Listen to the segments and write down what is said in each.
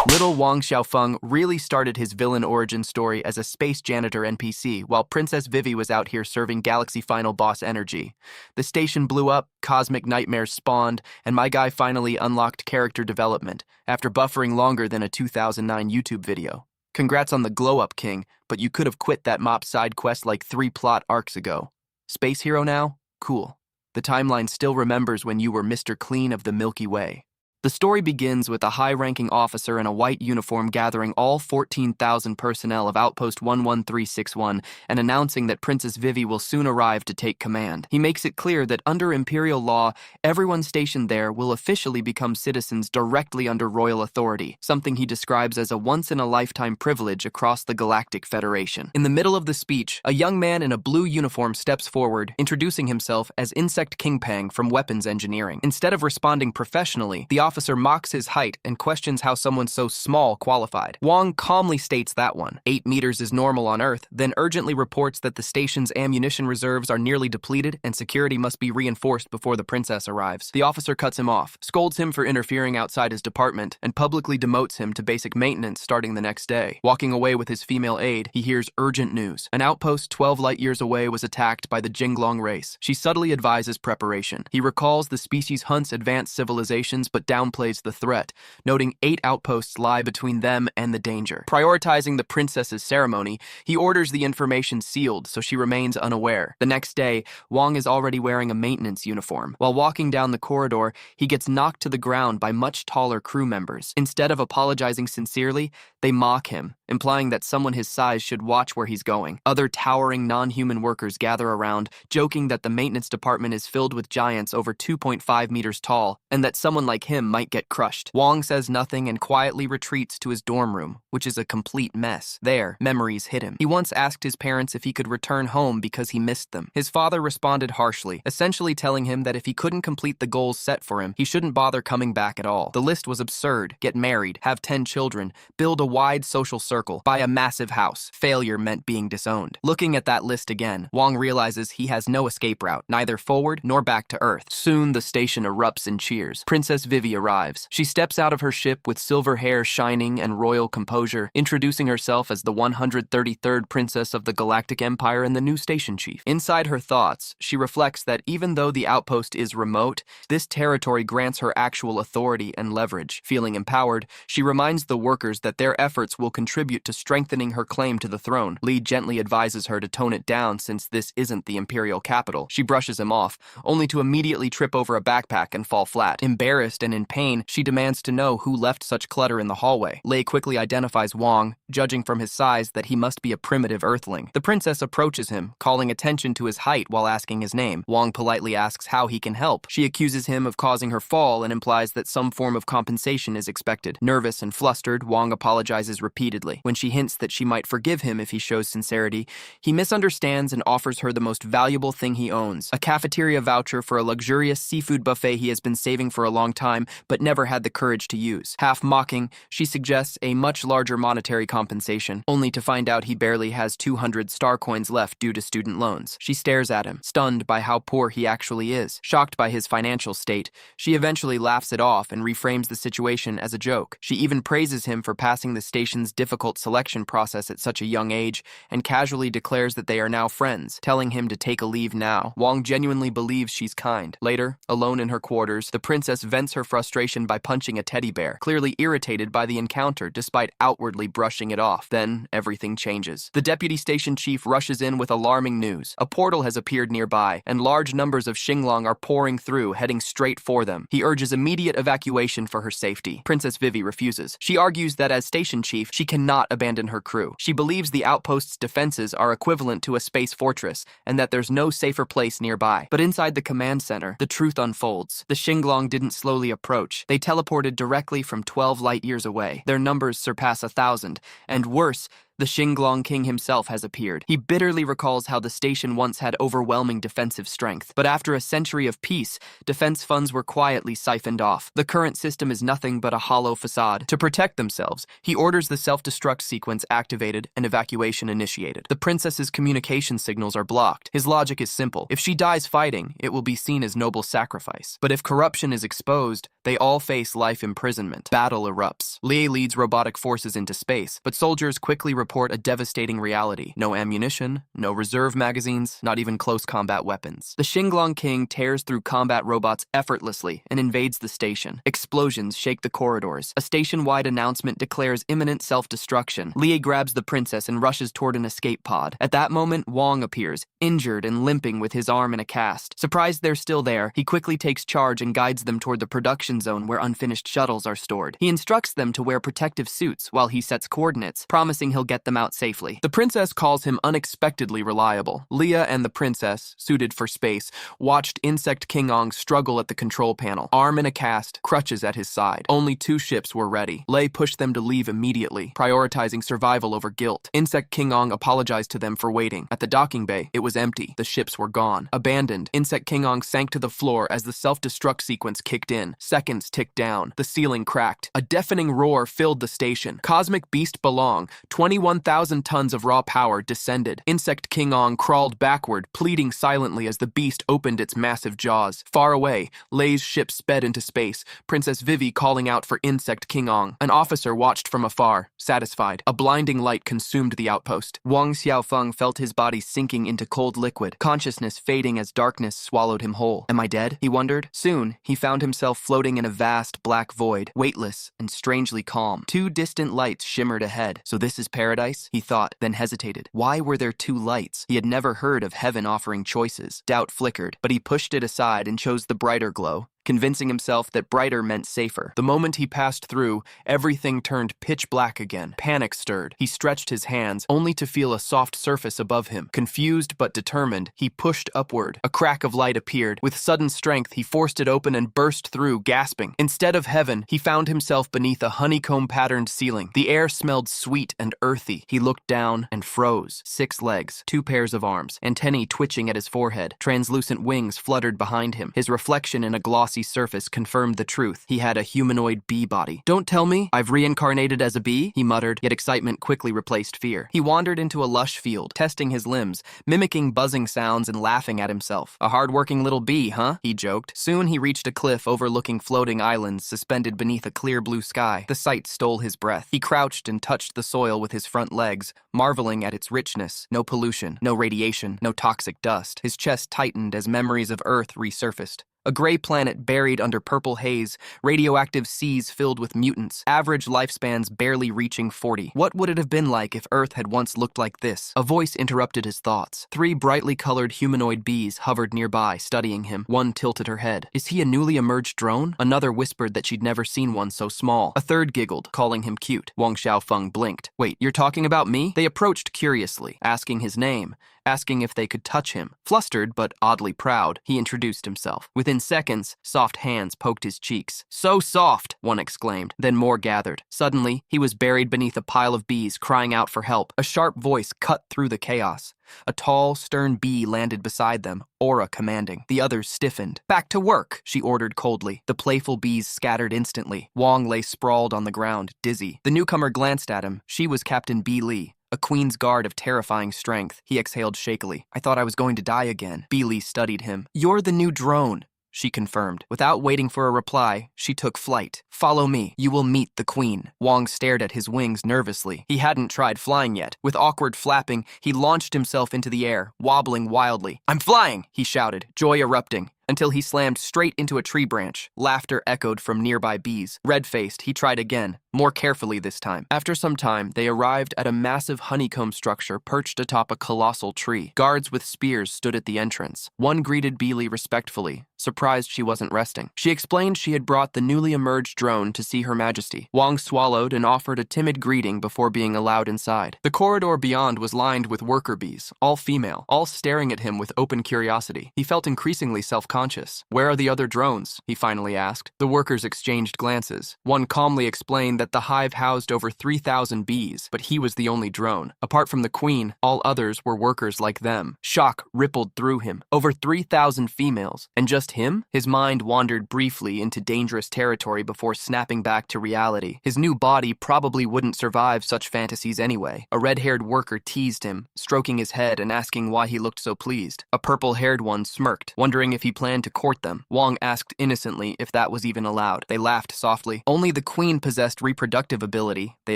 Little Wang Xiaofeng really started his villain origin story as a space janitor NPC, while Princess Vivi was out here serving Galaxy Final Boss energy. The station blew up, cosmic nightmares spawned, and my guy finally unlocked character development, after buffering longer than a 2009 YouTube video. Congrats on the glow-up, King, but you could have quit that mop side quest like 3 plot arcs ago. Space hero now? Cool. The timeline still remembers when you were Mr. Clean of the Milky Way. The story begins with a high-ranking officer in a white uniform gathering all 14,000 personnel of Outpost 11361 and announcing that Princess Vivi will soon arrive to take command. He makes it clear that under Imperial law, everyone stationed there will officially become citizens directly under royal authority, something he describes as a once-in-a-lifetime privilege across the Galactic Federation. In the middle of the speech, a young man in a blue uniform steps forward, introducing himself as Insect Kingpang from Weapons Engineering. Instead of responding professionally, the officer mocks his height and questions how someone so small qualified. Wang calmly states that 8 meters is normal on Earth, then urgently reports that the station's ammunition reserves are nearly depleted and security must be reinforced before the princess arrives. The officer cuts him off, scolds him for interfering outside his department, and publicly demotes him to basic maintenance starting the next day. Walking away with his female aide, he hears urgent news. An outpost 12 light-years away was attacked by the Jinglong race. She subtly advises preparation. He recalls the species hunts advanced civilizations but downplays the threat, noting 8 outposts lie between them and the danger. Prioritizing the princess's ceremony, he orders the information sealed so she remains unaware. The next day, Wang is already wearing a maintenance uniform. While walking down the corridor, he gets knocked to the ground by much taller crew members. Instead of apologizing sincerely, they mock him, implying that someone his size should watch where he's going. Other towering non-human workers gather around, joking that the maintenance department is filled with giants over 2.5 meters tall, and that someone like him might get crushed. Wang says nothing and quietly retreats to his dorm room, which is a complete mess. There, memories hit him. He once asked his parents if he could return home because he missed them. His father responded harshly, essentially telling him that if he couldn't complete the goals set for him, he shouldn't bother coming back at all. The list was absurd: get married, have 10 children, build a wide social circle, buy a massive house. Failure meant being disowned. Looking at that list again, Wang realizes he has no escape route, neither forward nor back to Earth. Soon the station erupts in cheers. Princess Vivi arrives. She steps out of her ship with silver hair shining and royal composure, introducing herself as the 133rd princess of the Galactic Empire and the new station chief. Inside her thoughts, she reflects that even though the outpost is remote, this territory grants her actual authority and leverage. Feeling empowered, she reminds the workers that their efforts will contribute to strengthening her claim to the throne. Li gently advises her to tone it down since this isn't the imperial capital. She brushes him off, only to immediately trip over a backpack and fall flat. Embarrassed and in pain, she demands to know who left such clutter in the hallway. Lei quickly identifies Wang, judging from his size that he must be a primitive earthling. The princess approaches him, calling attention to his height while asking his name. Wang politely asks how he can help. She accuses him of causing her fall and implies that some form of compensation is expected. Nervous and flustered, Wang apologizes repeatedly. When she hints that she might forgive him if he shows sincerity, he misunderstands and offers her the most valuable thing he owns: a cafeteria voucher for a luxurious seafood buffet he has been saving for a long time but never had the courage to use. Half mocking, she suggests a much larger monetary compensation, only to find out he barely has 200 star coins left due to student loans. She stares at him, stunned by how poor he actually is. Shocked by his financial state, she eventually laughs it off and reframes the situation as a joke. She even praises him for passing the station's difficult selection process at such a young age and casually declares that they are now friends, telling him to take a leave now. Wang genuinely believes she's kind. Later, alone in her quarters, the princess vents her frustration by punching a teddy bear, clearly irritated by the encounter despite outwardly brushing it off. Then, everything changes. The deputy station chief rushes in with alarming news. A portal has appeared nearby, and large numbers of Xinglong are pouring through, heading straight for them. He urges immediate evacuation for her safety. Princess Vivi refuses. She argues that as station chief, she cannot abandon her crew. She believes the outpost's defenses are equivalent to a space fortress, and that there's no safer place nearby. But inside the command center, the truth unfolds. The Xinglong didn't slowly approach. They teleported directly from 12 light-years away. Their numbers surpass 1,000, and worse, The Xinglong King himself has appeared. He bitterly recalls how the station once had overwhelming defensive strength, but after a century of peace, defense funds were quietly siphoned off. The current system is nothing but a hollow facade. To protect themselves, he orders the self-destruct sequence activated and evacuation initiated. The princess's communication signals are blocked. His logic is simple. If she dies fighting, it will be seen as noble sacrifice. But if corruption is exposed, they all face life imprisonment. Battle erupts. Lie leads robotic forces into space, but soldiers quickly report a devastating reality. No ammunition, no reserve magazines, not even close combat weapons. The Xinglong King tears through combat robots effortlessly and invades the station. Explosions shake the corridors. A station-wide announcement declares imminent self-destruction. Lie grabs the princess and rushes toward an escape pod. At that moment, Wong appears, injured and limping with his arm in a cast. Surprised they're still there, he quickly takes charge and guides them toward the production zone where unfinished shuttles are stored. He instructs them to wear protective suits while he sets coordinates, promising he'll get them out safely. The princess calls him unexpectedly reliable. Leah and the princess, suited for space, watched Insect King Ong struggle at the control panel, arm in a cast, crutches at his side. Only 2 ships were ready. Lei pushed them to leave immediately, prioritizing survival over guilt. Insect King Ong apologized to them for waiting. At the docking bay, it was empty. The ships were gone. Abandoned, Insect King Ong sank to the floor as the self-destruct sequence kicked in. Seconds ticked down. The ceiling cracked. A deafening roar filled the station. Cosmic Beast Belong, 21,000 tons of raw power, descended. Insect King Ong crawled backward, pleading silently as the beast opened its massive jaws. Far away, Lei's ship sped into space, Princess Vivi calling out for Insect King Ong. An officer watched from afar, satisfied. A blinding light consumed the outpost. Wang Xiaofeng felt his body sinking into cold liquid, consciousness fading as darkness swallowed him whole. Am I dead? He wondered. Soon, he found himself floating in a vast black void, weightless and strangely calm. 2 distant lights shimmered ahead. So this is paradise? He thought, then hesitated. Why were there 2 lights? He had never heard of heaven offering choices. Doubt flickered, but he pushed it aside and chose the brighter glow, convincing himself that brighter meant safer. The moment he passed through, everything turned pitch black again. Panic stirred. He stretched his hands, only to feel a soft surface above him. Confused but determined, he pushed upward. A crack of light appeared. With sudden strength, he forced it open and burst through, gasping. Instead of heaven, he found himself beneath a honeycomb-patterned ceiling. The air smelled sweet and earthy. He looked down and froze. 6 legs, 2 pairs of arms, antennae twitching at his forehead. Translucent wings fluttered behind him. His reflection in a glossy surface confirmed the truth. He had a humanoid bee body. Don't tell me I've reincarnated as a bee, he muttered, yet excitement quickly replaced fear. He wandered into a lush field, testing his limbs, mimicking buzzing sounds and laughing at himself. A hard-working little bee, huh? He joked. Soon he reached a cliff overlooking floating islands suspended beneath a clear blue sky. The sight stole his breath. He crouched and touched the soil with his front legs, marveling at its richness. No pollution, no radiation, no toxic dust. His chest tightened as memories of Earth resurfaced. A gray planet buried under purple haze, radioactive seas filled with mutants, average lifespans barely reaching 40. What would it have been like if Earth had once looked like this? A voice interrupted his thoughts. 3 brightly colored humanoid bees hovered nearby, studying him. One tilted her head. Is he a newly emerged drone? Another whispered that she'd never seen one so small. A third giggled, calling him cute. Wang Xiaofeng blinked. Wait, you're talking about me? They approached curiously, asking his name, asking if they could touch him. Flustered but oddly proud, he introduced himself. Within seconds, soft hands poked his cheeks. So soft, one exclaimed. Then more gathered. Suddenly, he was buried beneath a pile of bees, crying out for help. A sharp voice cut through the chaos. A tall, stern bee landed beside them, aura commanding. The others stiffened. Back to work, she ordered coldly. The playful bees scattered instantly. Wong lay sprawled on the ground, dizzy. The newcomer glanced at him. She was Captain Bee Lee, a queen's guard of terrifying strength. He exhaled shakily. I thought I was going to die again. Bee Lee studied him. You're the new drone, she confirmed. Without waiting for a reply, she took flight. Follow me. You will meet the queen. Wong stared at his wings nervously. He hadn't tried flying yet. With awkward flapping, he launched himself into the air, wobbling wildly. I'm flying, he shouted, joy erupting, until he slammed straight into a tree branch. Laughter echoed from nearby bees. Red-faced, he tried again, more carefully this time. After some time, they arrived at a massive honeycomb structure perched atop a colossal tree. Guards with spears stood at the entrance. One greeted Beely respectfully, surprised she wasn't resting. She explained she had brought the newly emerged drone to see Her Majesty. Wong swallowed and offered a timid greeting before being allowed inside. The corridor beyond was lined with worker bees, all female, all staring at him with open curiosity. He felt increasingly self-conscious. unconscious. "Where are the other drones?" he finally asked. The workers exchanged glances. One calmly explained that the hive housed over 3,000 bees, but he was the only drone. Apart from the queen, all others were workers like them. Shock rippled through him. Over 3,000 females. And just him? His mind wandered briefly into dangerous territory before snapping back to reality. His new body probably wouldn't survive such fantasies anyway. A red-haired worker teased him, stroking his head and asking why he looked so pleased. A purple-haired one smirked, wondering if he planned to court them. Wong asked innocently if that was even allowed. They laughed softly. Only the queen possessed reproductive ability, they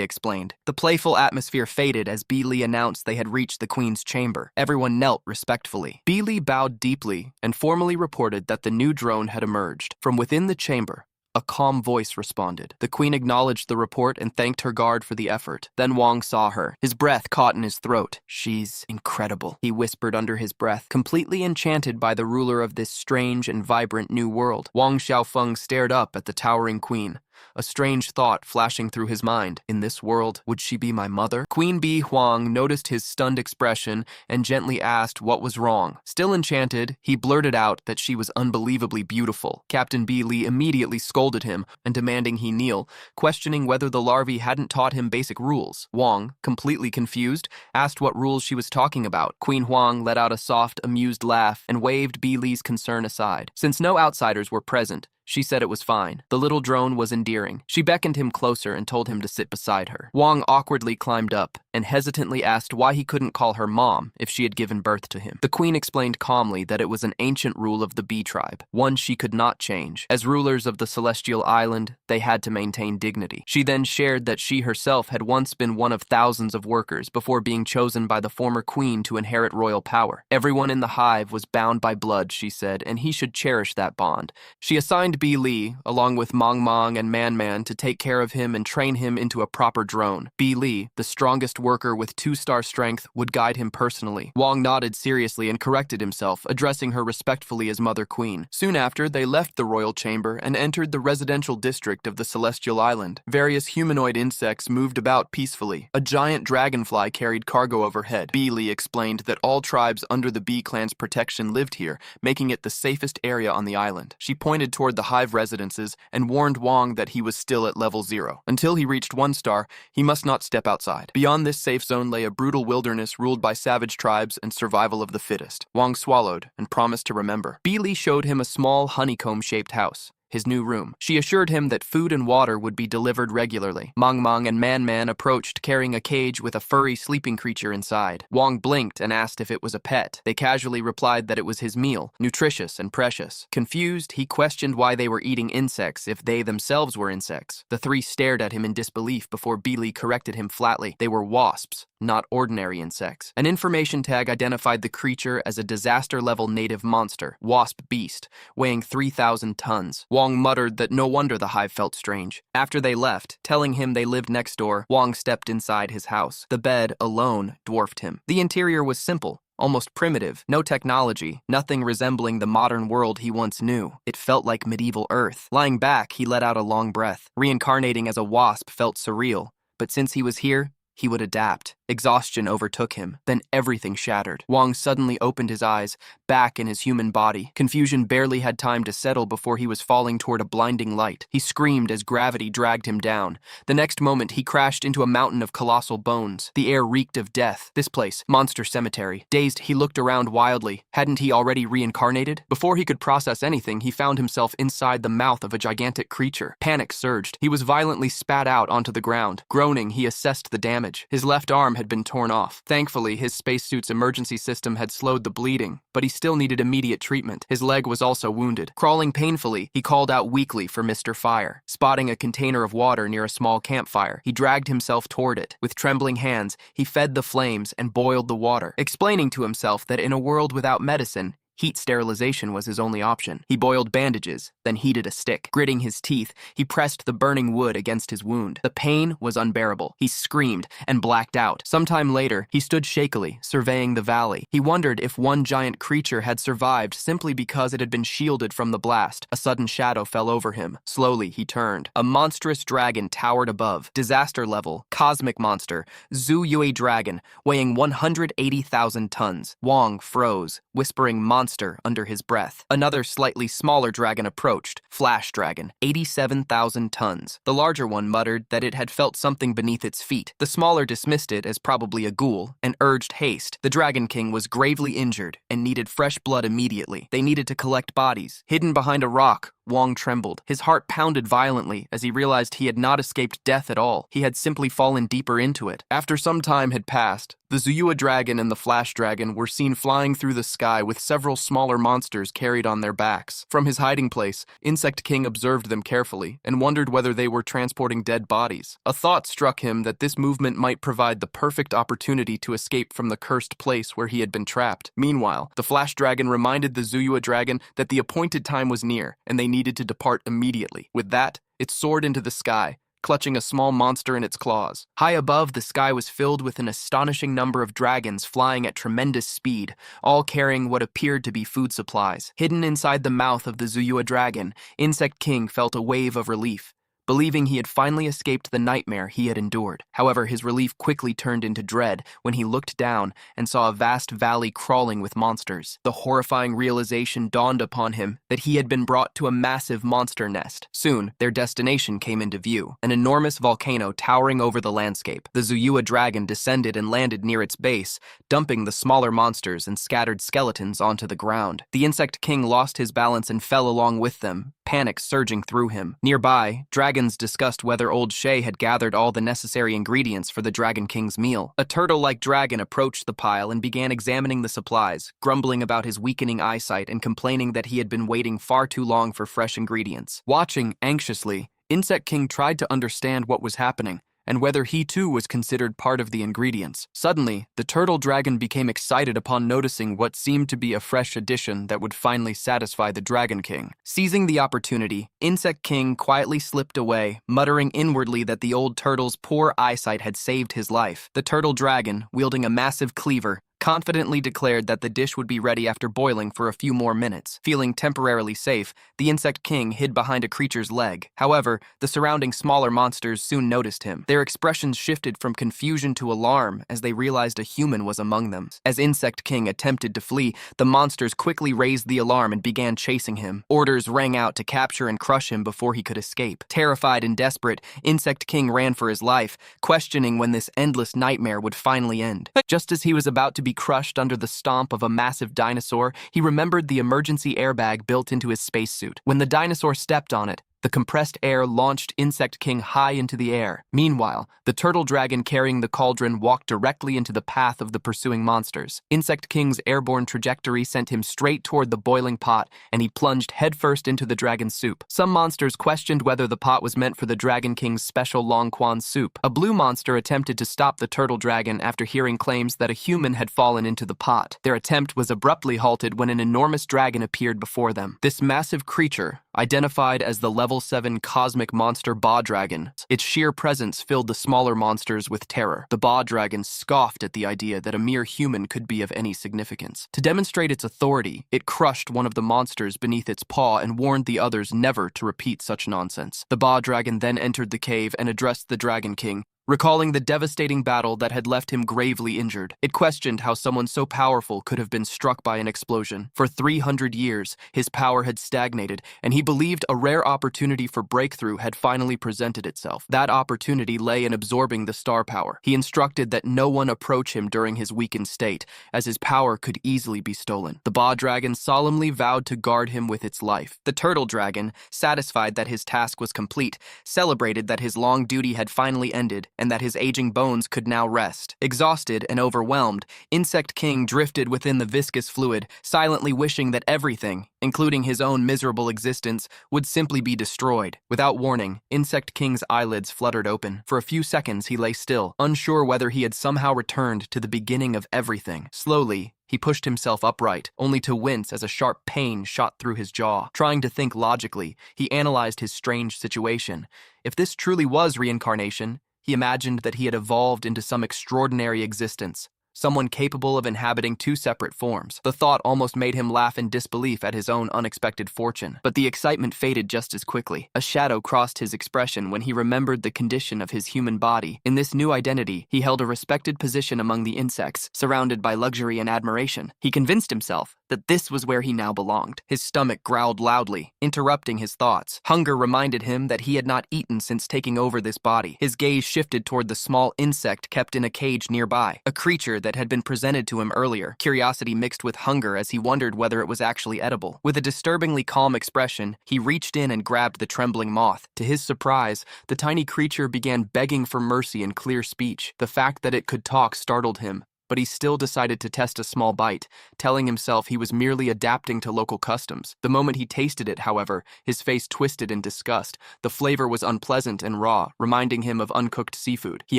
explained. The playful atmosphere faded as Bi Li announced they had reached the queen's chamber. Everyone knelt respectfully. Bi Li bowed deeply and formally reported that the new drone had emerged. From within the chamber, a calm voice responded. The queen acknowledged the report and thanked her guard for the effort. Then Wong saw her. His breath caught in his throat. "She's incredible," he whispered under his breath, completely enchanted by the ruler of this strange and vibrant new world. Wang Xiaofeng stared up at the towering queen, a strange thought flashing through his mind. In this world, would she be my mother? Queen Bi Huang noticed his stunned expression and gently asked what was wrong. Still enchanted, he blurted out that she was unbelievably beautiful. Captain Bi Li immediately scolded him and demanding he kneel, questioning whether the larvae hadn't taught him basic rules. Wang, completely confused, asked what rules she was talking about. Queen Huang let out a soft, amused laugh and waved Bi Li's concern aside. Since no outsiders were present, she said it was fine. The little drone was endearing. She beckoned him closer and told him to sit beside her. Wang awkwardly climbed up and hesitantly asked why he couldn't call her mom if she had given birth to him. The queen explained calmly that it was an ancient rule of the bee tribe, one she could not change. As rulers of the celestial island, they had to maintain dignity. She then shared that she herself had once been one of thousands of workers before being chosen by the former queen to inherit royal power. Everyone in the hive was bound by blood, she said, and he should cherish that bond. She assigned Bi Li, along with Mang and Man, to take care of him and train him into a proper drone. Bi Li, the strongest worker with 2-star strength, would guide him personally. Wang nodded seriously and corrected himself, addressing her respectfully as Mother Queen. Soon after, they left the royal chamber and entered the residential district of the celestial island. Various humanoid insects moved about peacefully. A giant dragonfly carried cargo overhead. Bi Li explained that all tribes under the Bee clan's protection lived here, making it the safest area on the island. She pointed toward the hive residences and warned Wang that he was still at level 0. Until he reached 1 star, he must not step outside. Beyond this safe zone lay a brutal wilderness ruled by savage tribes and survival of the fittest. Wang swallowed and promised to remember. Bi Li showed him a small honeycomb-shaped house, his new room. She assured him that food and water would be delivered regularly. Mang and Man approached, carrying a cage with a furry sleeping creature inside. Wang blinked and asked if it was a pet. They casually replied that it was his meal, nutritious and precious. Confused, he questioned why they were eating insects if they themselves were insects. The three stared at him in disbelief before Bi Li corrected him flatly. They were wasps, not ordinary insects. An information tag identified the creature as a disaster-level native monster, wasp beast, weighing 3,000 tons. Wang muttered that no wonder the hive felt strange. After they left, telling him they lived next door, Wang stepped inside his house. The bed, alone, dwarfed him. The interior was simple, almost primitive, no technology, nothing resembling the modern world he once knew. It felt like medieval Earth. Lying back, he let out a long breath. Reincarnating as a wasp felt surreal, but since he was here, he would adapt. Exhaustion overtook him. Then everything shattered. Wang suddenly opened his eyes, back in his human body. Confusion barely had time to settle before he was falling toward a blinding light. He screamed as gravity dragged him down. The next moment, he crashed into a mountain of colossal bones. The air reeked of death. This place, Monster Cemetery. Dazed, he looked around wildly. Hadn't he already reincarnated? Before he could process anything, he found himself inside the mouth of a gigantic creature. Panic surged. He was violently spat out onto the ground. Groaning, he assessed the damage. His left arm had been torn off. Thankfully, his spacesuit's emergency system had slowed the bleeding, but he still needed immediate treatment. His leg was also wounded. Crawling painfully, he called out weakly for Mr. Fire. Spotting a container of water near a small campfire, he dragged himself toward it. With trembling hands, he fed the flames and boiled the water, explaining to himself that in a world without medicine, heat sterilization was his only option. He boiled bandages, then heated a stick. Gritting his teeth, he pressed the burning wood against his wound. The pain was unbearable. He screamed and blacked out. Sometime later, he stood shakily, surveying the valley. He wondered if one giant creature had survived simply because it had been shielded from the blast. A sudden shadow fell over him. Slowly, he turned. A monstrous dragon towered above. Disaster level, cosmic monster, Zhu Yue dragon, weighing 180,000 tons. Wang froze, whispering monster monster under his breath. Another slightly smaller dragon approached, Flash Dragon, 87,000 tons. The larger one muttered that it had felt something beneath its feet. The smaller dismissed it as probably a ghoul and urged haste. The Dragon King was gravely injured and needed fresh blood immediately. They needed to collect bodies. Hidden behind a rock, Wong trembled. His heart pounded violently as he realized he had not escaped death at all. He had simply fallen deeper into it. After some time had passed, the Zuyua dragon and the Flash Dragon were seen flying through the sky with several smaller monsters carried on their backs. From his hiding place, Insect King observed them carefully and wondered whether they were transporting dead bodies. A thought struck him that this movement might provide the perfect opportunity to escape from the cursed place where he had been trapped. Meanwhile, the Flash Dragon reminded the Zuyua dragon that the appointed time was near and they needed to depart immediately. With that, it soared into the sky, clutching a small monster in its claws. High above, the sky was filled with an astonishing number of dragons flying at tremendous speed, all carrying what appeared to be food supplies. Hidden inside the mouth of the Zuyua dragon, Insect King felt a wave of relief, believing he had finally escaped the nightmare he had endured. However, his relief quickly turned into dread when he looked down and saw a vast valley crawling with monsters. The horrifying realization dawned upon him that he had been brought to a massive monster nest. Soon, their destination came into view, an enormous volcano towering over the landscape. The Zuyua dragon descended and landed near its base, dumping the smaller monsters and scattered skeletons onto the ground. The Insect King lost his balance and fell along with them, panic surging through him. Nearby, dragons discussed whether Old Shay had gathered all the necessary ingredients for the Dragon King's meal. A turtle-like dragon approached the pile and began examining the supplies, grumbling about his weakening eyesight and complaining that he had been waiting far too long for fresh ingredients. Watching anxiously, Insect King tried to understand what was happening and whether he too was considered part of the ingredients. Suddenly, the turtle dragon became excited upon noticing what seemed to be a fresh addition that would finally satisfy the Dragon King. Seizing the opportunity, Insect King quietly slipped away, muttering inwardly that the old turtle's poor eyesight had saved his life. The turtle dragon, wielding a massive cleaver, confidently declared that the dish would be ready after boiling for a few more minutes. Feeling temporarily safe, the Insect King hid behind a creature's leg. However, the surrounding smaller monsters soon noticed him. Their expressions shifted from confusion to alarm as they realized a human was among them. As Insect King attempted to flee, the monsters quickly raised the alarm and began chasing him. Orders rang out to capture and crush him before he could escape. Terrified and desperate, Insect King ran for his life, questioning when this endless nightmare would finally end. Just as he was about to be crushed under the stomp of a massive dinosaur, he remembered the emergency airbag built into his spacesuit. When the dinosaur stepped on it, the compressed air launched Insect King high into the air. Meanwhile, the turtle dragon carrying the cauldron walked directly into the path of the pursuing monsters. Insect King's airborne trajectory sent him straight toward the boiling pot, and he plunged headfirst into the dragon's soup. Some monsters questioned whether the pot was meant for the Dragon King's special Long Quan soup. A blue monster attempted to stop the turtle dragon after hearing claims that a human had fallen into the pot. Their attempt was abruptly halted when an enormous dragon appeared before them. This massive creature, identified as the Level 7 cosmic monster Ba Dragon, its sheer presence filled the smaller monsters with terror. The Ba Dragon scoffed at the idea that a mere human could be of any significance. To demonstrate its authority, it crushed one of the monsters beneath its paw and warned the others never to repeat such nonsense. The Ba Dragon then entered the cave and addressed the Dragon King, recalling the devastating battle that had left him gravely injured. It questioned how someone so powerful could have been struck by an explosion. For 300 years, his power had stagnated, and he believed a rare opportunity for breakthrough had finally presented itself. That opportunity lay in absorbing the star power. He instructed that no one approach him during his weakened state, as his power could easily be stolen. The Ba Dragon solemnly vowed to guard him with its life. The Turtle Dragon, satisfied that his task was complete, celebrated that his long duty had finally ended, and that his aging bones could now rest. Exhausted and overwhelmed, Insect King drifted within the viscous fluid, silently wishing that everything, including his own miserable existence, would simply be destroyed. Without warning, Insect King's eyelids fluttered open. For a few seconds, he lay still, unsure whether he had somehow returned to the beginning of everything. Slowly, he pushed himself upright, only to wince as a sharp pain shot through his jaw. Trying to think logically, he analyzed his strange situation. If this truly was reincarnation, he imagined that he had evolved into some extraordinary existence, someone capable of inhabiting two separate forms. The thought almost made him laugh in disbelief at his own unexpected fortune. But the excitement faded just as quickly. A shadow crossed his expression when he remembered the condition of his human body. In this new identity, he held a respected position among the insects, surrounded by luxury and admiration. He convinced himself that this was where he now belonged. His stomach growled loudly, interrupting his thoughts. Hunger reminded him that he had not eaten since taking over this body. His gaze shifted toward the small insect kept in a cage nearby, a creature that had been presented to him earlier. Curiosity mixed with hunger as he wondered whether it was actually edible. With a disturbingly calm expression, he reached in and grabbed the trembling moth. To his surprise, the tiny creature began begging for mercy in clear speech. The fact that it could talk startled him, but he still decided to test a small bite, telling himself he was merely adapting to local customs. The moment he tasted it, however, his face twisted in disgust. The flavor was unpleasant and raw, reminding him of uncooked seafood. He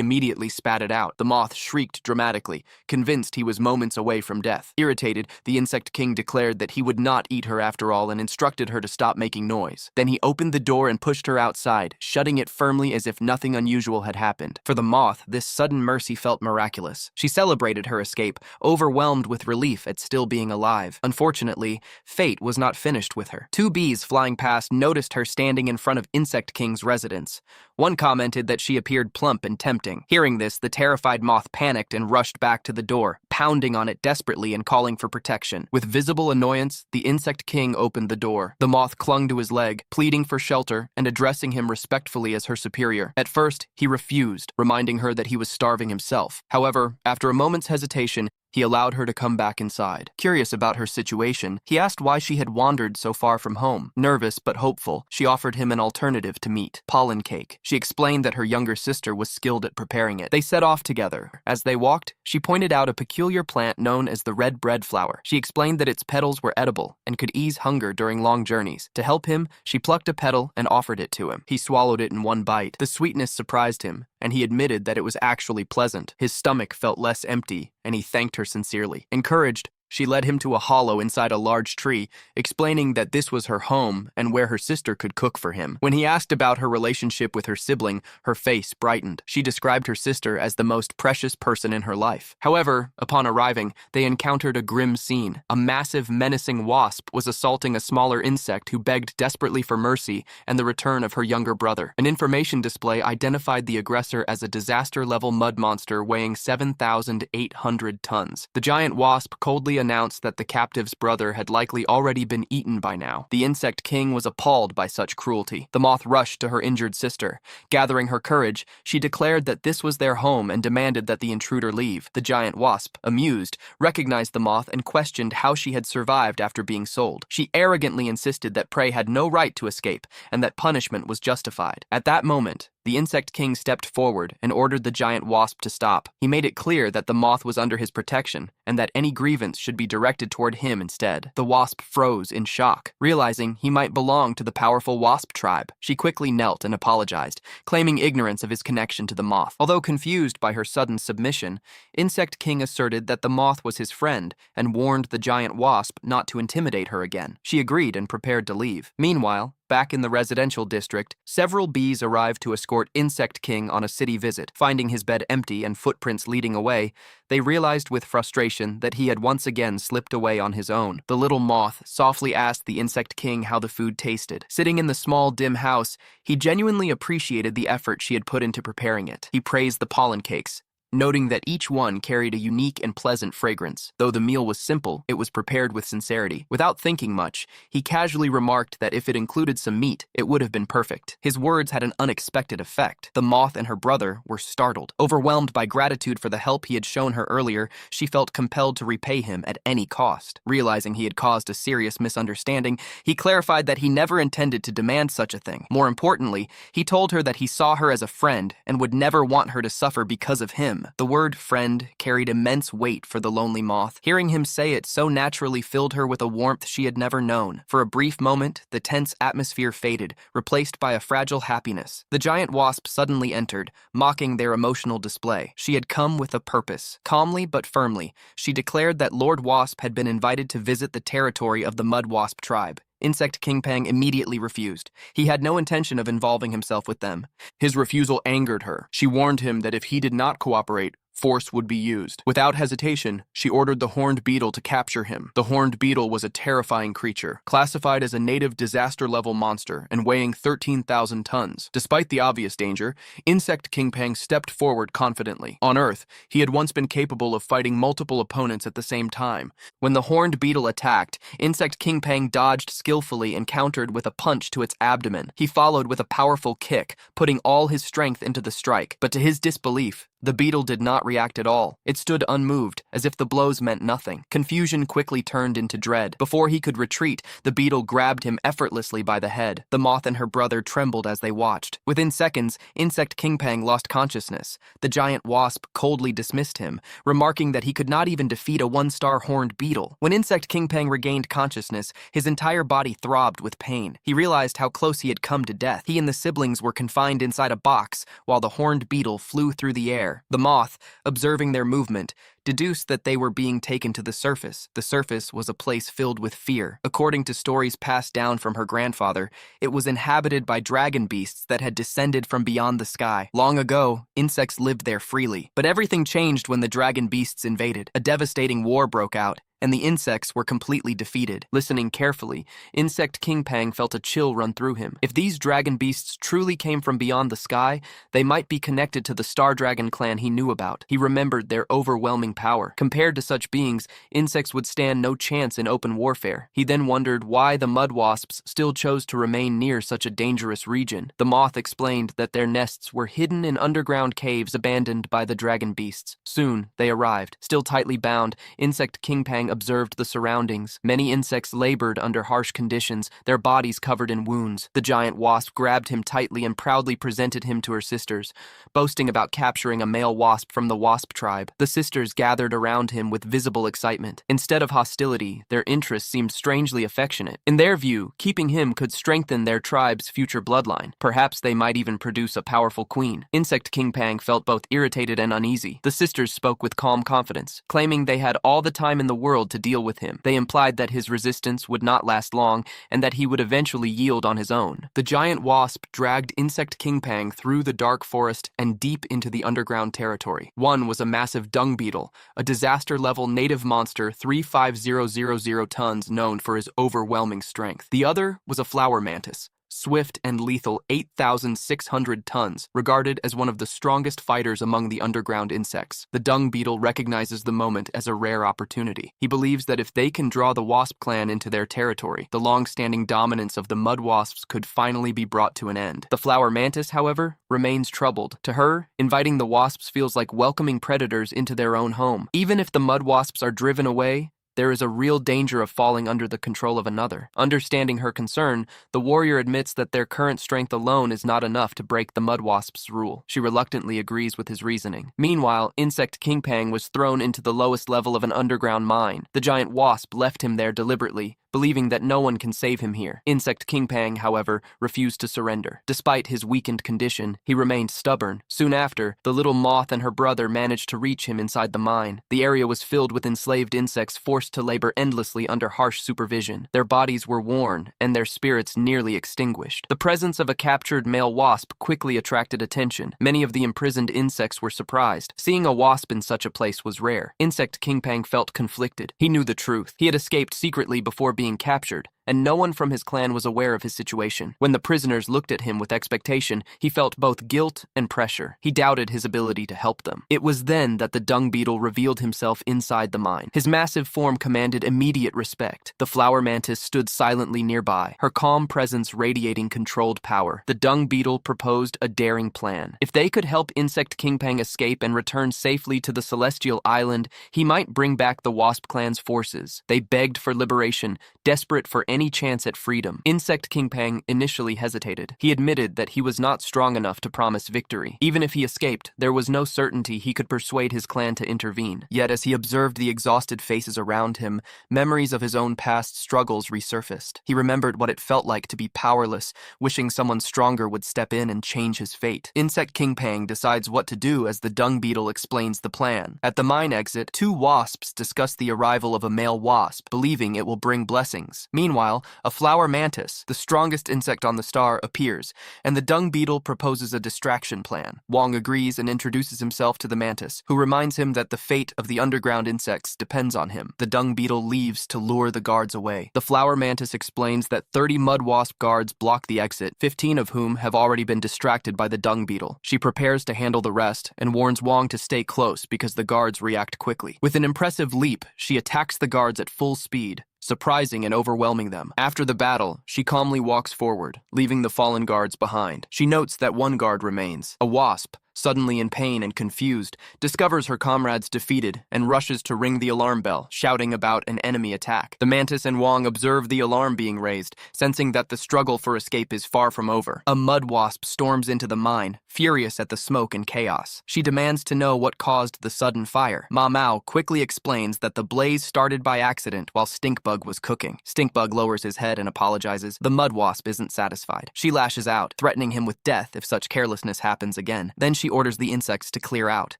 immediately spat it out. The moth shrieked dramatically, convinced he was moments away from death. Irritated, the insect king declared that he would not eat her after all and instructed her to stop making noise. Then he opened the door and pushed her outside, shutting it firmly as if nothing unusual had happened. For the moth, this sudden mercy felt miraculous. She celebrated her escape, overwhelmed with relief at still being alive. Unfortunately, fate was not finished with her. Two bees flying past noticed her standing in front of Insect King's residence. One commented that she appeared plump and tempting. Hearing this, the terrified moth panicked and rushed back to the door, pounding on it desperately and calling for protection. With visible annoyance, the Insect King opened the door. The moth clung to his leg, pleading for shelter and addressing him respectfully as her superior. At first, he refused, reminding her that he was starving himself. However, after a moment's hesitation, he allowed her to come back inside. Curious about her situation, he asked why she had wandered so far from home. Nervous but hopeful, she offered him an alternative to meat, pollen cake. She explained that her younger sister was skilled at preparing it. They set off together. As they walked, she pointed out a peculiar plant known as the red bread flower. She explained that its petals were edible and could ease hunger during long journeys. To help him, she plucked a petal and offered it to him. He swallowed it in one bite. The sweetness surprised him, and he admitted that it was actually pleasant. His stomach felt less empty, and he thanked her sincerely. Encouraged, she led him to a hollow inside a large tree, explaining that this was her home and where her sister could cook for him. When he asked about her relationship with her sibling, her face brightened. She described her sister as the most precious person in her life. However, upon arriving, they encountered a grim scene. A massive, menacing wasp was assaulting a smaller insect who begged desperately for mercy and the return of her younger brother. An information display identified the aggressor as a disaster-level mud monster weighing 7,800 tons. The giant wasp coldly announced that the captive's brother had likely already been eaten by now. The Insect King was appalled by such cruelty. The moth rushed to her injured sister. Gathering her courage, she declared that this was their home and demanded that the intruder leave. The giant wasp, amused, recognized the moth and questioned how she had survived after being sold. She arrogantly insisted that prey had no right to escape and that punishment was justified. At that moment, the Insect King stepped forward and ordered the giant wasp to stop. He made it clear that the moth was under his protection and that any grievance should be directed toward him instead. The wasp froze in shock, realizing he might belong to the powerful wasp tribe. She quickly knelt and apologized, claiming ignorance of his connection to the moth. Although confused by her sudden submission, Insect King asserted that the moth was his friend and warned the giant wasp not to intimidate her again. She agreed and prepared to leave. Meanwhile, back in the residential district, several bees arrived to escort Insect King on a city visit. Finding his bed empty and footprints leading away, they realized with frustration that he had once again slipped away on his own. The little moth softly asked the Insect King how the food tasted. Sitting in the small, dim house, he genuinely appreciated the effort she had put into preparing it. He praised the pollen cakes, noting that each one carried a unique and pleasant fragrance. Though the meal was simple, it was prepared with sincerity. Without thinking much, he casually remarked that if it included some meat, it would have been perfect. His words had an unexpected effect. The moth and her brother were startled. Overwhelmed by gratitude for the help he had shown her earlier, she felt compelled to repay him at any cost. Realizing he had caused a serious misunderstanding, he clarified that he never intended to demand such a thing. More importantly, he told her that he saw her as a friend and would never want her to suffer because of him. The word friend carried immense weight for the lonely moth. Hearing him say it so naturally filled her with a warmth she had never known. For a brief moment, the tense atmosphere faded, replaced by a fragile happiness. The giant wasp suddenly entered, mocking their emotional display. She had come with a purpose. Calmly but firmly, she declared that Lord Wasp had been invited to visit the territory of the mud wasp tribe. Insect King Pang immediately refused. He had no intention of involving himself with them. His refusal angered her. She warned him that if he did not cooperate, force would be used. Without hesitation, she ordered the horned beetle to capture him. The horned beetle was a terrifying creature, classified as a native disaster-level monster and weighing 13,000 tons. Despite the obvious danger, Insect King Pang stepped forward confidently. On Earth, he had once been capable of fighting multiple opponents at the same time. When the horned beetle attacked, Insect King Pang dodged skillfully and countered with a punch to its abdomen. He followed with a powerful kick, putting all his strength into the strike. But to his disbelief, the beetle did not react at all. It stood unmoved, as if the blows meant nothing. Confusion quickly turned into dread. Before he could retreat, the beetle grabbed him effortlessly by the head. The moth and her brother trembled as they watched. Within seconds, Insect King Pang lost consciousness. The giant wasp coldly dismissed him, remarking that he could not even defeat a one-star horned beetle. When Insect King Pang regained consciousness, his entire body throbbed with pain. He realized how close he had come to death. He and the siblings were confined inside a box, while the horned beetle flew through the air. The moth, observing their movement, deduced that they were being taken to the surface. The surface was a place filled with fear. According to stories passed down from her grandfather, it was inhabited by dragon beasts that had descended from beyond the sky. Long ago, insects lived there freely. But everything changed when the dragon beasts invaded. A devastating war broke out, and the insects were completely defeated. Listening carefully, Insect King Pang felt a chill run through him. If these dragon beasts truly came from beyond the sky, they might be connected to the Star Dragon clan he knew about. He remembered their overwhelming power. Compared to such beings, insects would stand no chance in open warfare. He then wondered why the mud wasps still chose to remain near such a dangerous region. The moth explained that their nests were hidden in underground caves abandoned by the dragon beasts. Soon, they arrived. Still tightly bound, Insect King Pang observed the surroundings. Many insects labored under harsh conditions, their bodies covered in wounds. The giant wasp grabbed him tightly and proudly presented him to her sisters, boasting about capturing a male wasp from the wasp tribe. The sisters gathered around him with visible excitement. Instead of hostility, their interest seemed strangely affectionate. In their view, keeping him could strengthen their tribe's future bloodline. Perhaps they might even produce a powerful queen. Insect King Pang felt both irritated and uneasy. The sisters spoke with calm confidence, claiming they had all the time in the world to deal with him. They implied that his resistance would not last long and that he would eventually yield on his own. The giant wasp dragged Insect King Pang through the dark forest and deep into the underground territory. One was a massive dung beetle, a disaster-level native monster 35000 tons known for his overwhelming strength. The other was a flower mantis, swift and lethal 8,600 tons, regarded as one of the strongest fighters among the underground insects. The dung beetle recognizes the moment as a rare opportunity. He believes that if they can draw the wasp clan into their territory, the long-standing dominance of the mud wasps could finally be brought to an end. The flower mantis, however, remains troubled. To her, inviting the wasps feels like welcoming predators into their own home. Even if the mud wasps are driven away, there is a real danger of falling under the control of another. Understanding her concern, the warrior admits that their current strength alone is not enough to break the mud wasp's rule. She reluctantly agrees with his reasoning. Meanwhile, Insect King Pang was thrown into the lowest level of an underground mine. The giant wasp left him there deliberately, believing that no one can save him here. Insect King Pang, however, refused to surrender. Despite his weakened condition, he remained stubborn. Soon after, the little moth and her brother managed to reach him inside the mine. The area was filled with enslaved insects forced to labor endlessly under harsh supervision. Their bodies were worn, and their spirits nearly extinguished. The presence of a captured male wasp quickly attracted attention. Many of the imprisoned insects were surprised. Seeing a wasp in such a place was rare. Insect King Pang felt conflicted. He knew the truth. He had escaped secretly before being captured, and no one from his clan was aware of his situation. When the prisoners looked at him with expectation, he felt both guilt and pressure. He doubted his ability to help them. It was then that the dung beetle revealed himself inside the mine. His massive form commanded immediate respect. The flower mantis stood silently nearby, her calm presence radiating controlled power. The dung beetle proposed a daring plan. If they could help Insect King Pang escape and return safely to the celestial island, he might bring back the Wasp clan's forces. They begged for liberation, desperate for any chance at freedom. Insect King Pang initially hesitated. He admitted that he was not strong enough to promise victory. Even if he escaped, there was no certainty he could persuade his clan to intervene. Yet as he observed the exhausted faces around him, memories of his own past struggles resurfaced. He remembered what it felt like to be powerless, wishing someone stronger would step in and change his fate. Insect King Pang decides what to do as the dung beetle explains the plan. At the mine exit, two wasps discuss the arrival of a male wasp, believing it will bring blessings. Meanwhile, Meanwhile, a flower mantis, the strongest insect on the star, appears, and the dung beetle proposes a distraction plan. Wong agrees and introduces himself to the mantis, who reminds him that the fate of the underground insects depends on him. The dung beetle leaves to lure the guards away. The flower mantis explains that 30 mud wasp guards block the exit, 15 of whom have already been distracted by the dung beetle. She prepares to handle the rest and warns Wong to stay close because the guards react quickly. With an impressive leap, she attacks the guards at full speed, surprising and overwhelming them. After the battle, she calmly walks forward, leaving the fallen guards behind. She notes that one guard remains. A wasp, suddenly in pain and confused, discovers her comrades defeated and rushes to ring the alarm bell, shouting about an enemy attack. The mantis and Wong observe the alarm being raised, sensing that the struggle for escape is far from over. A mud wasp storms into the mine, furious at the smoke and chaos. She demands to know what caused the sudden fire. Ma Mao quickly explains that the blaze started by accident while Stinkbug was cooking. Stinkbug lowers his head and apologizes. The mud wasp isn't satisfied. She lashes out, threatening him with death if such carelessness happens again. Then she orders the insects to clear out.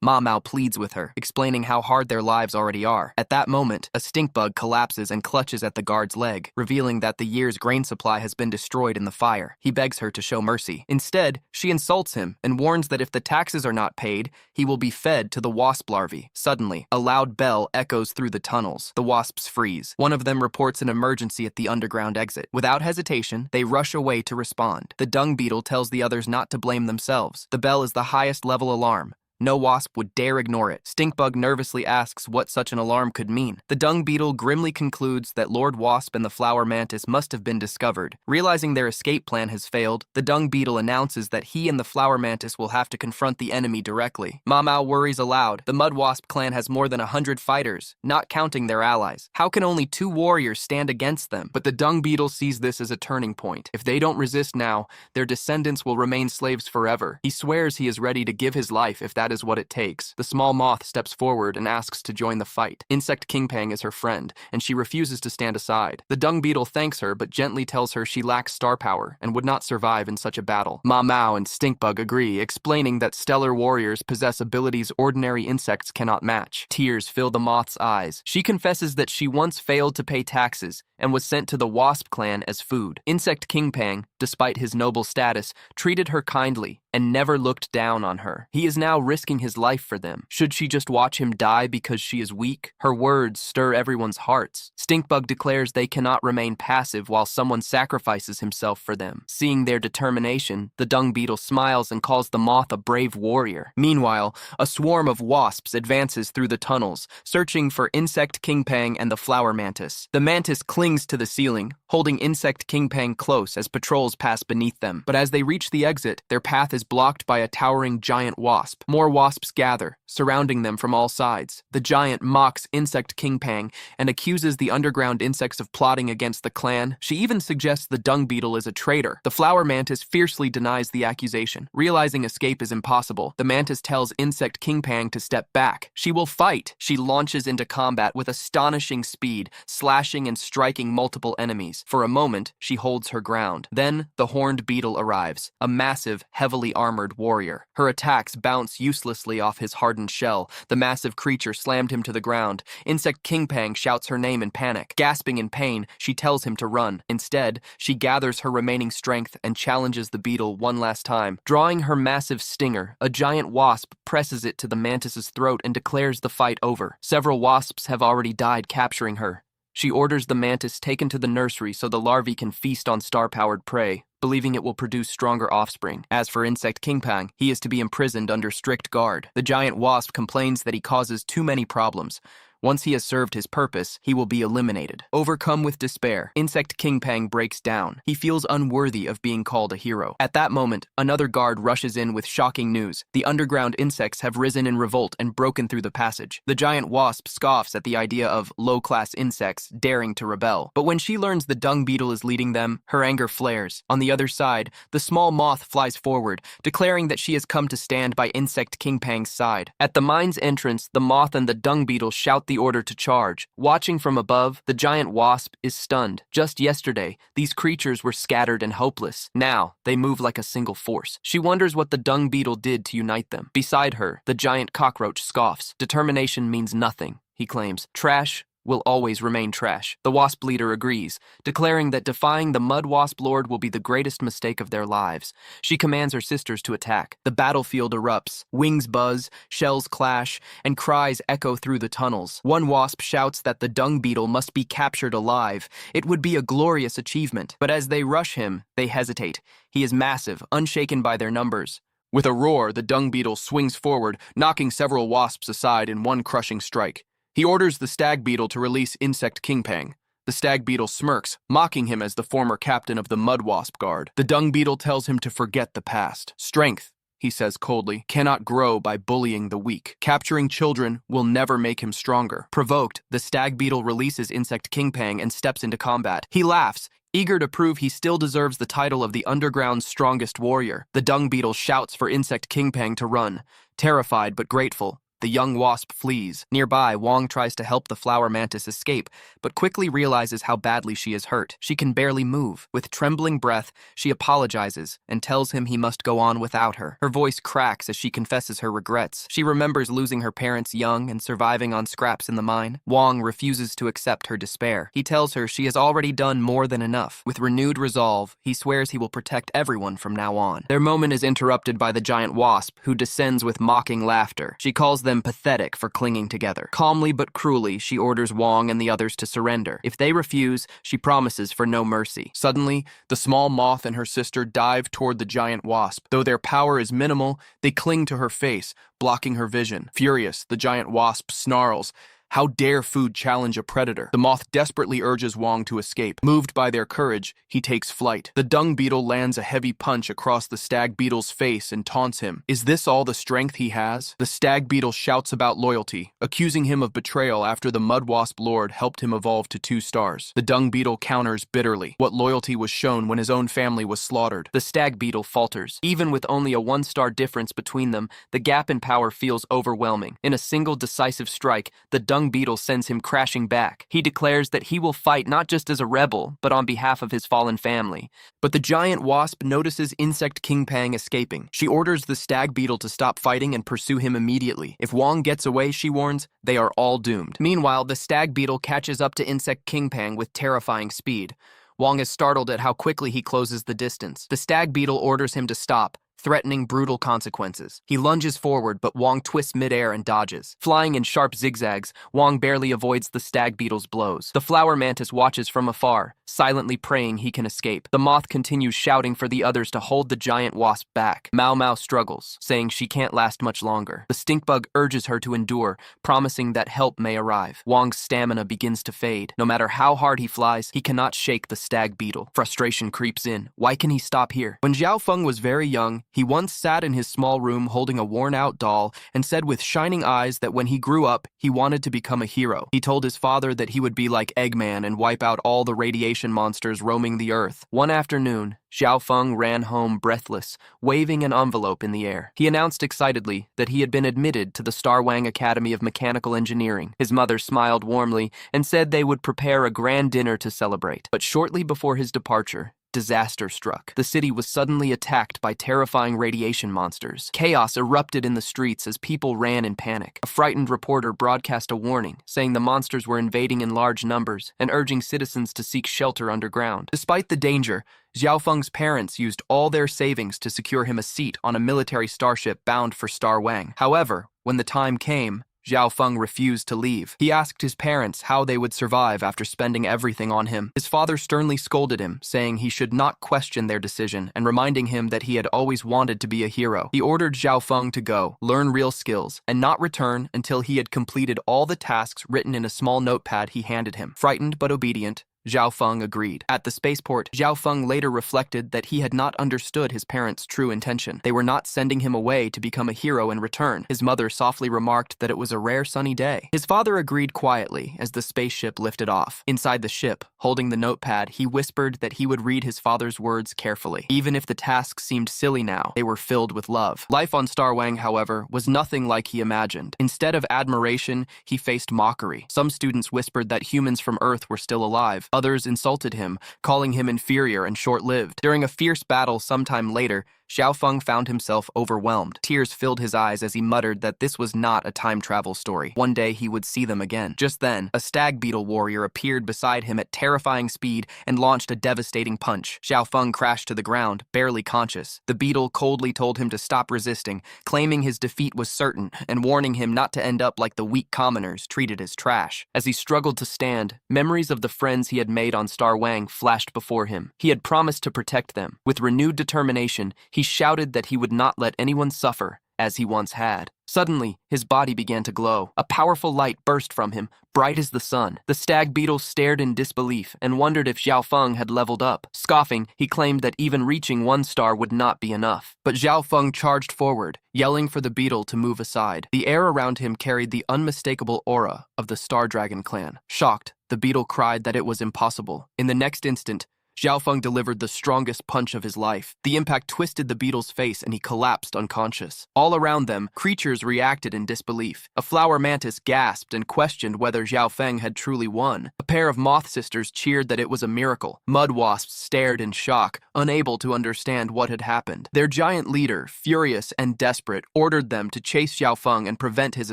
Ma Mao pleads with her, explaining how hard their lives already are. At that moment, a stinkbug collapses and clutches at the guard's leg, revealing that the year's grain supply has been destroyed in the fire. He begs her to show mercy. Instead, she insults him and warns that if the taxes are not paid, he will be fed to the wasp larvae. Suddenly, a loud bell echoes through the tunnels. The wasps freeze. One of them reports an emergency at the underground exit. Without hesitation, they rush away to respond. The dung beetle tells the others not to blame themselves. The bell is the highest level alarm. No wasp would dare ignore it. Stinkbug nervously asks what such an alarm could mean. The dung beetle grimly concludes that Lord Wasp and the flower mantis must have been discovered. Realizing their escape plan has failed, the dung beetle announces that he and the flower mantis will have to confront the enemy directly. Ma Mao worries aloud. The mud wasp clan has more than 100 fighters, not counting their allies. How can only 2 warriors stand against them? But the dung beetle sees this as a turning point. If they don't resist now, their descendants will remain slaves forever. He swears he is ready to give his life if that is what it takes. The small moth steps forward and asks to join the fight. Insect Kingpang is her friend, and she refuses to stand aside. The dung beetle thanks her, but gently tells her she lacks star power and would not survive in such a battle. Ma Mao and Stinkbug agree, explaining that stellar warriors possess abilities ordinary insects cannot match. Tears fill the moth's eyes. She confesses that she once failed to pay taxes and was sent to the Wasp clan as food. Insect Kingpang, despite his noble status, treated her kindly and never looked down on her. He is now risking his life for them. Should she just watch him die because she is weak? Her words stir everyone's hearts. Stinkbug declares they cannot remain passive while someone sacrifices himself for them. Seeing their determination, the dung beetle smiles and calls the moth a brave warrior. Meanwhile, a swarm of wasps advances through the tunnels, searching for Insect Kingpang and the flower mantis. The mantis clings to the ceiling, holding Insect Kingpang close as patrols pass beneath them. But as they reach the exit, their path is blocked by a towering giant wasp. More wasps gather, surrounding them from all sides. The giant mocks Insect Kingpang and accuses the underground insects of plotting against the clan. She even suggests the dung beetle is a traitor. The flower mantis fiercely denies the accusation. Realizing escape is impossible, the mantis tells Insect Kingpang to step back. She will fight. She launches into combat with astonishing speed, slashing and striking multiple enemies. For a moment, she holds her ground. Then, the horned beetle arrives, a massive, heavily armored warrior. Her attacks bounce uselessly off his hardened shell. The massive creature slammed him to the ground. Insect Kingpang shouts her name in panic. Gasping in pain, she tells him to run. Instead, she gathers her remaining strength and challenges the beetle one last time. Drawing her massive stinger, a giant wasp presses it to the mantis's throat and declares the fight over. Several wasps have already died capturing her. She orders the mantis taken to the nursery so the larvae can feast on star-powered prey, believing it will produce stronger offspring. As for Insect Kingpang, he is to be imprisoned under strict guard. The giant wasp complains that he causes too many problems. Once he has served his purpose, he will be eliminated. Overcome with despair, Insect Kingpang breaks down. He feels unworthy of being called a hero. At that moment, another guard rushes in with shocking news. The underground insects have risen in revolt and broken through the passage. The giant wasp scoffs at the idea of low-class insects daring to rebel. But when she learns the dung beetle is leading them, her anger flares. On the other side, the small moth flies forward, declaring that she has come to stand by Insect Kingpang's side. At the mine's entrance, the moth and the dung beetle shout the order to charge. Watching from above, the giant wasp is stunned. Just yesterday, these creatures were scattered and hopeless. Now, they move like a single force. She wonders what the dung beetle did to unite them. Beside her, the giant cockroach scoffs. Determination means nothing, he claims. Trash will always remain trash. The wasp leader agrees, declaring that defying the mud wasp lord will be the greatest mistake of their lives. She commands her sisters to attack. The battlefield erupts, wings buzz, shells clash, and cries echo through the tunnels. One wasp shouts that the dung beetle must be captured alive. It would be a glorious achievement. But as they rush him, they hesitate. He is massive, unshaken by their numbers. With a roar, the dung beetle swings forward, knocking several wasps aside in one crushing strike. He orders the stag beetle to release Insect Kingpang. The stag beetle smirks, mocking him as the former captain of the mud wasp guard. The dung beetle tells him to forget the past. Strength, he says coldly, cannot grow by bullying the weak. Capturing children will never make him stronger. Provoked, the stag beetle releases Insect Kingpang and steps into combat. He laughs, eager to prove he still deserves the title of the underground's strongest warrior. The dung beetle shouts for Insect Kingpang to run. Terrified but grateful, the young wasp flees. Nearby, Wong tries to help the flower mantis escape, but quickly realizes how badly she is hurt. She can barely move. With trembling breath, she apologizes and tells him he must go on without her. Her voice cracks as she confesses her regrets. She remembers losing her parents young and surviving on scraps in the mine. Wong refuses to accept her despair. He tells her she has already done more than enough. With renewed resolve, he swears he will protect everyone from now on. Their moment is interrupted by the giant wasp, who descends with mocking laughter. She calls them pathetic for clinging together. Calmly but cruelly, she orders Wong and the others to surrender. If they refuse, she promises for no mercy. Suddenly, the small moth and her sister dive toward the giant wasp. Though their power is minimal, they cling to her face, blocking her vision. Furious, the giant wasp snarls. How dare food challenge a predator? The moth desperately urges Wong to escape. Moved by their courage, he takes flight. The dung beetle lands a heavy punch across the stag beetle's face and taunts him. Is this all the strength he has? The stag beetle shouts about loyalty, accusing him of betrayal after the mud wasp lord helped him evolve to 2 stars. The dung beetle counters bitterly. What loyalty was shown when his own family was slaughtered? The stag beetle falters. Even with only a 1-star difference between them, the gap in power feels overwhelming. In a single decisive strike, the dung beetle sends him crashing back. He declares that he will fight not just as a rebel, but on behalf of his fallen family. But the giant wasp notices Insect Kingpang escaping. She orders the stag beetle to stop fighting and pursue him immediately. If Wong gets away, she warns, they are all doomed. Meanwhile, the stag beetle catches up to Insect Kingpang with terrifying speed. Wong is startled at how quickly he closes the distance. The stag beetle orders him to stop, threatening brutal consequences. He lunges forward, but Wong twists midair and dodges. Flying in sharp zigzags, Wong barely avoids the stag beetle's blows. The flower mantis watches from afar, silently praying he can escape. The moth continues shouting for the others to hold the giant wasp back. Mau Mau struggles, saying she can't last much longer. The stink bug urges her to endure, promising that help may arrive. Wong's stamina begins to fade. No matter how hard he flies, he cannot shake the stag beetle. Frustration creeps in. Why can he stop here? When Xiao Feng was very young, he once sat in his small room holding a worn-out doll and said with shining eyes that when he grew up, he wanted to become a hero. He told his father that he would be like Eggman and wipe out all the radiation monsters roaming the earth. One afternoon, Xiao Feng ran home breathless, waving an envelope in the air. He announced excitedly that he had been admitted to the Star Wang Academy of Mechanical Engineering. His mother smiled warmly and said they would prepare a grand dinner to celebrate. But shortly before his departure, disaster struck. The city was suddenly attacked by terrifying radiation monsters. Chaos erupted in the streets as people ran in panic. A frightened reporter broadcast a warning, saying the monsters were invading in large numbers and urging citizens to seek shelter underground. Despite the danger, Xiao Feng's parents used all their savings to secure him a seat on a military starship bound for Star Wang. However, when the time came, Xiao Feng refused to leave. He asked his parents how they would survive after spending everything on him. His father sternly scolded him, saying he should not question their decision and reminding him that he had always wanted to be a hero. He ordered Xiao Feng to go, learn real skills, and not return until he had completed all the tasks written in a small notepad he handed him. Frightened but obedient, Xiao Feng agreed. At the spaceport, Xiao Feng later reflected that he had not understood his parents' true intention. They were not sending him away to become a hero in return. His mother softly remarked that it was a rare sunny day. His father agreed quietly as the spaceship lifted off. Inside the ship, holding the notepad, he whispered that he would read his father's words carefully. Even if the tasks seemed silly now, they were filled with love. Life on Star Wang, however, was nothing like he imagined. Instead of admiration, he faced mockery. Some students whispered that humans from Earth were still alive. Others insulted him, calling him inferior and short-lived. During a fierce battle sometime later, Xiaofeng found himself overwhelmed. Tears filled his eyes as he muttered that this was not a time travel story. One day he would see them again. Just then, a stag beetle warrior appeared beside him at terrifying speed and launched a devastating punch. Xiaofeng crashed to the ground, barely conscious. The beetle coldly told him to stop resisting, claiming his defeat was certain and warning him not to end up like the weak commoners treated as trash. As he struggled to stand, memories of the friends he had made on Star Wang flashed before him. He had promised to protect them. With renewed determination, he shouted that he would not let anyone suffer, as he once had. Suddenly, his body began to glow. A powerful light burst from him, bright as the sun. The stag beetle stared in disbelief and wondered if Xiaofeng had leveled up. Scoffing, he claimed that even reaching 1 star would not be enough. But Xiaofeng charged forward, yelling for the beetle to move aside. The air around him carried the unmistakable aura of the Star Dragon clan. Shocked, the beetle cried that it was impossible. In the next instant, Xiaofeng delivered the strongest punch of his life. The impact twisted the beetle's face and he collapsed unconscious. All around them, creatures reacted in disbelief. A flower mantis gasped and questioned whether Xiaofeng had truly won. A pair of moth sisters cheered that it was a miracle. Mud wasps stared in shock, unable to understand what had happened. Their giant leader, furious and desperate, ordered them to chase Xiaofeng and prevent his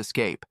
escape.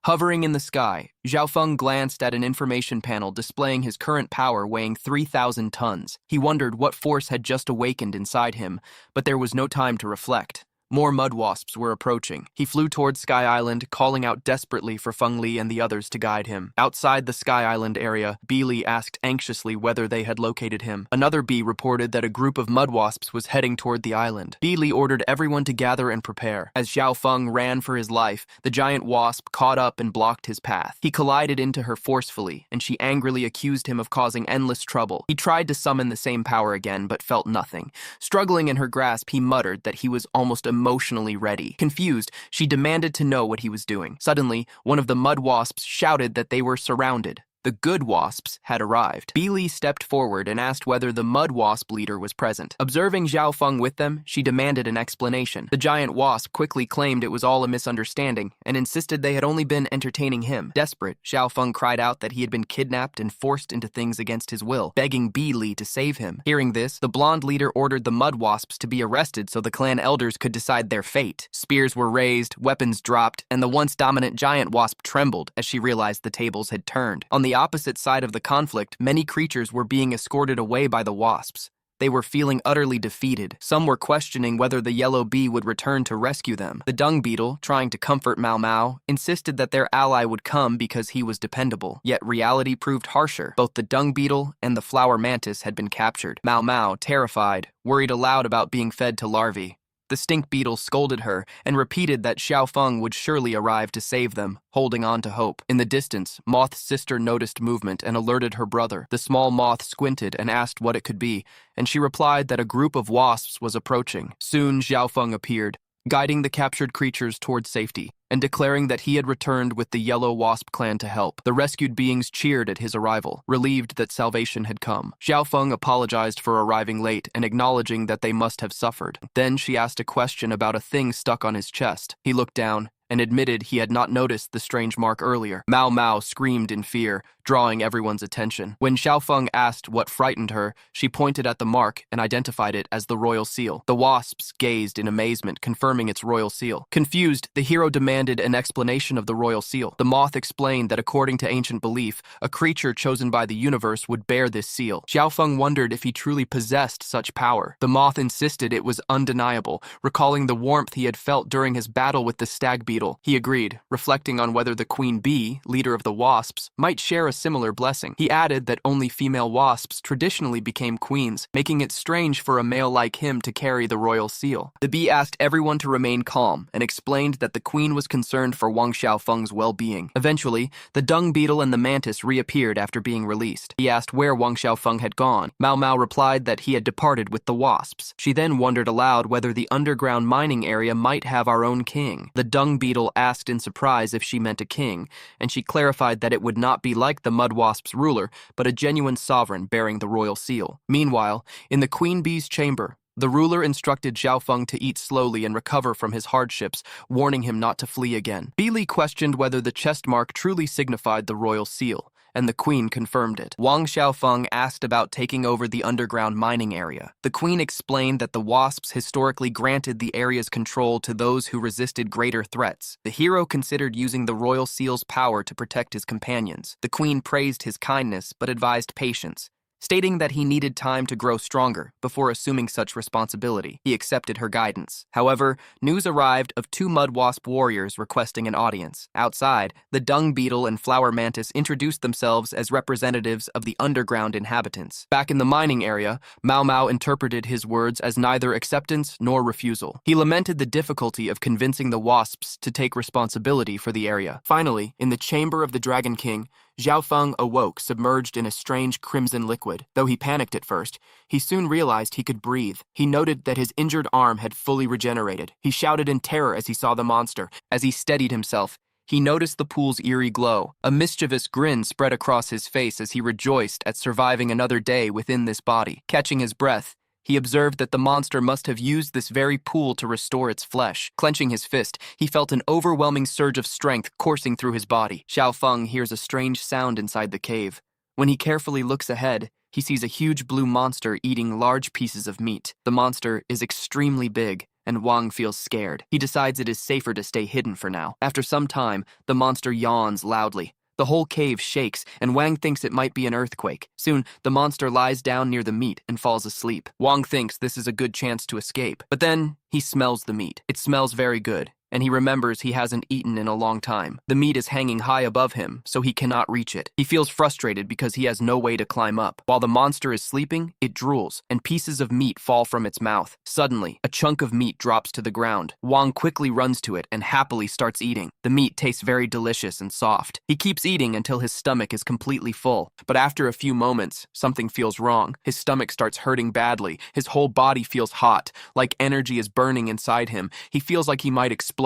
Hovering in the sky, Xiaofeng glanced at an information panel displaying his current power weighing 3,000 tons. He wondered what force had just awakened inside him, but there was no time to reflect. More mud wasps were approaching. He flew toward Sky Island, calling out desperately for Feng Li and the others to guide him. Outside the Sky Island area, Li asked anxiously whether they had located him. Another bee reported that a group of mud wasps was heading toward the island. Li ordered everyone to gather and prepare. As Xiaofeng ran for his life, the giant wasp caught up and blocked his path. He collided into her forcefully, and she angrily accused him of causing endless trouble. He tried to summon the same power again, but felt nothing. Struggling in her grasp, he muttered that he was almost emotionally ready. Confused, she demanded to know what he was doing. Suddenly, one of the mud wasps shouted that they were surrounded. The good wasps had arrived. Li stepped forward and asked whether the mud wasp leader was present. Observing Xiaofeng with them, she demanded an explanation. The giant wasp quickly claimed it was all a misunderstanding and insisted they had only been entertaining him. Desperate, Xiaofeng cried out that he had been kidnapped and forced into things against his will, begging Li to save him. Hearing this, the blonde leader ordered the mud wasps to be arrested so the clan elders could decide their fate. Spears were raised, weapons dropped, and the once dominant giant wasp trembled as she realized the tables had turned. On the opposite side of the conflict, many creatures were being escorted away by the wasps. They were feeling utterly defeated. Some were questioning whether the yellow bee would return to rescue them. The dung beetle, trying to comfort Mao Mao, insisted that their ally would come because he was dependable. Yet reality proved harsher. Both the dung beetle and the flower mantis had been captured. Mao Mao, terrified, worried aloud about being fed to larvae. The stink beetle scolded her and repeated that Xiaofeng would surely arrive to save them, holding on to hope. In the distance, Moth's sister noticed movement and alerted her brother. The small moth squinted and asked what it could be, and she replied that a group of wasps was approaching. Soon, Xiaofeng appeared, guiding the captured creatures toward safety, and declaring that he had returned with the Yellow Wasp clan to help. The rescued beings cheered at his arrival, relieved that salvation had come. Xiaofeng apologized for arriving late and acknowledging that they must have suffered. Then she asked a question about a thing stuck on his chest. He looked down and admitted he had not noticed the strange mark earlier. Mao Mao screamed in fear, drawing everyone's attention. When Xiaofeng asked what frightened her, she pointed at the mark and identified it as the royal seal. The wasps gazed in amazement, confirming its royal seal. Confused, the hero demanded an explanation of the royal seal. The moth explained that according to ancient belief, a creature chosen by the universe would bear this seal. Xiaofeng wondered if he truly possessed such power. The moth insisted it was undeniable, recalling the warmth he had felt during his battle with the stag beetle. He agreed, reflecting on whether the queen bee, leader of the wasps, might share a similar blessing. He added that only female wasps traditionally became queens, making it strange for a male like him to carry the royal seal. The bee asked everyone to remain calm and explained that the queen was concerned for Wang Xiaofeng's well-being. Eventually, the dung beetle and the mantis reappeared after being released. He asked where Wang Xiaofeng had gone. Mao Mao replied that he had departed with the wasps. She then wondered aloud whether the underground mining area might have our own king. The dung beetle asked in surprise if she meant a king, and she clarified that it would not be like the mud wasp's ruler, but a genuine sovereign bearing the royal seal. Meanwhile, in the queen bee's chamber, the ruler instructed Xiaofeng to eat slowly and recover from his hardships, warning him not to flee again. Li questioned whether the chest mark truly signified the royal seal, and the queen confirmed it. Wang Xiaofeng asked about taking over the underground mining area. The queen explained that the wasps historically granted the area's control to those who resisted greater threats. The hero considered using the royal seal's power to protect his companions. The queen praised his kindness but advised patience, stating that he needed time to grow stronger before assuming such responsibility. He accepted her guidance. However, news arrived of 2 mud wasp warriors requesting an audience. Outside, the dung beetle and flower mantis introduced themselves as representatives of the underground inhabitants. Back in the mining area, Mao Mao interpreted his words as neither acceptance nor refusal. He lamented the difficulty of convincing the wasps to take responsibility for the area. Finally, in the chamber of the Dragon King, Xiaofeng awoke, submerged in a strange crimson liquid. Though he panicked at first, he soon realized he could breathe. He noted that his injured arm had fully regenerated. He shouted in terror as he saw the monster. As he steadied himself, he noticed the pool's eerie glow. A mischievous grin spread across his face as he rejoiced at surviving another day within this body. Catching his breath, he observed that the monster must have used this very pool to restore its flesh. Clenching his fist, he felt an overwhelming surge of strength coursing through his body. Xiaofeng hears a strange sound inside the cave. When he carefully looks ahead, he sees a huge blue monster eating large pieces of meat. The monster is extremely big, and Wang feels scared. He decides it is safer to stay hidden for now. After some time, the monster yawns loudly. The whole cave shakes, and Wang thinks it might be an earthquake. Soon, the monster lies down near the meat and falls asleep. Wang thinks this is a good chance to escape. But then, he smells the meat. It smells very good, and he remembers he hasn't eaten in a long time. The meat is hanging high above him, so he cannot reach it. He feels frustrated because he has no way to climb up. While the monster is sleeping, it drools, and pieces of meat fall from its mouth. Suddenly, a chunk of meat drops to the ground. Wang quickly runs to it and happily starts eating. The meat tastes very delicious and soft. He keeps eating until his stomach is completely full. But after a few moments, something feels wrong. His stomach starts hurting badly. His whole body feels hot, like energy is burning inside him. He feels like he might explode.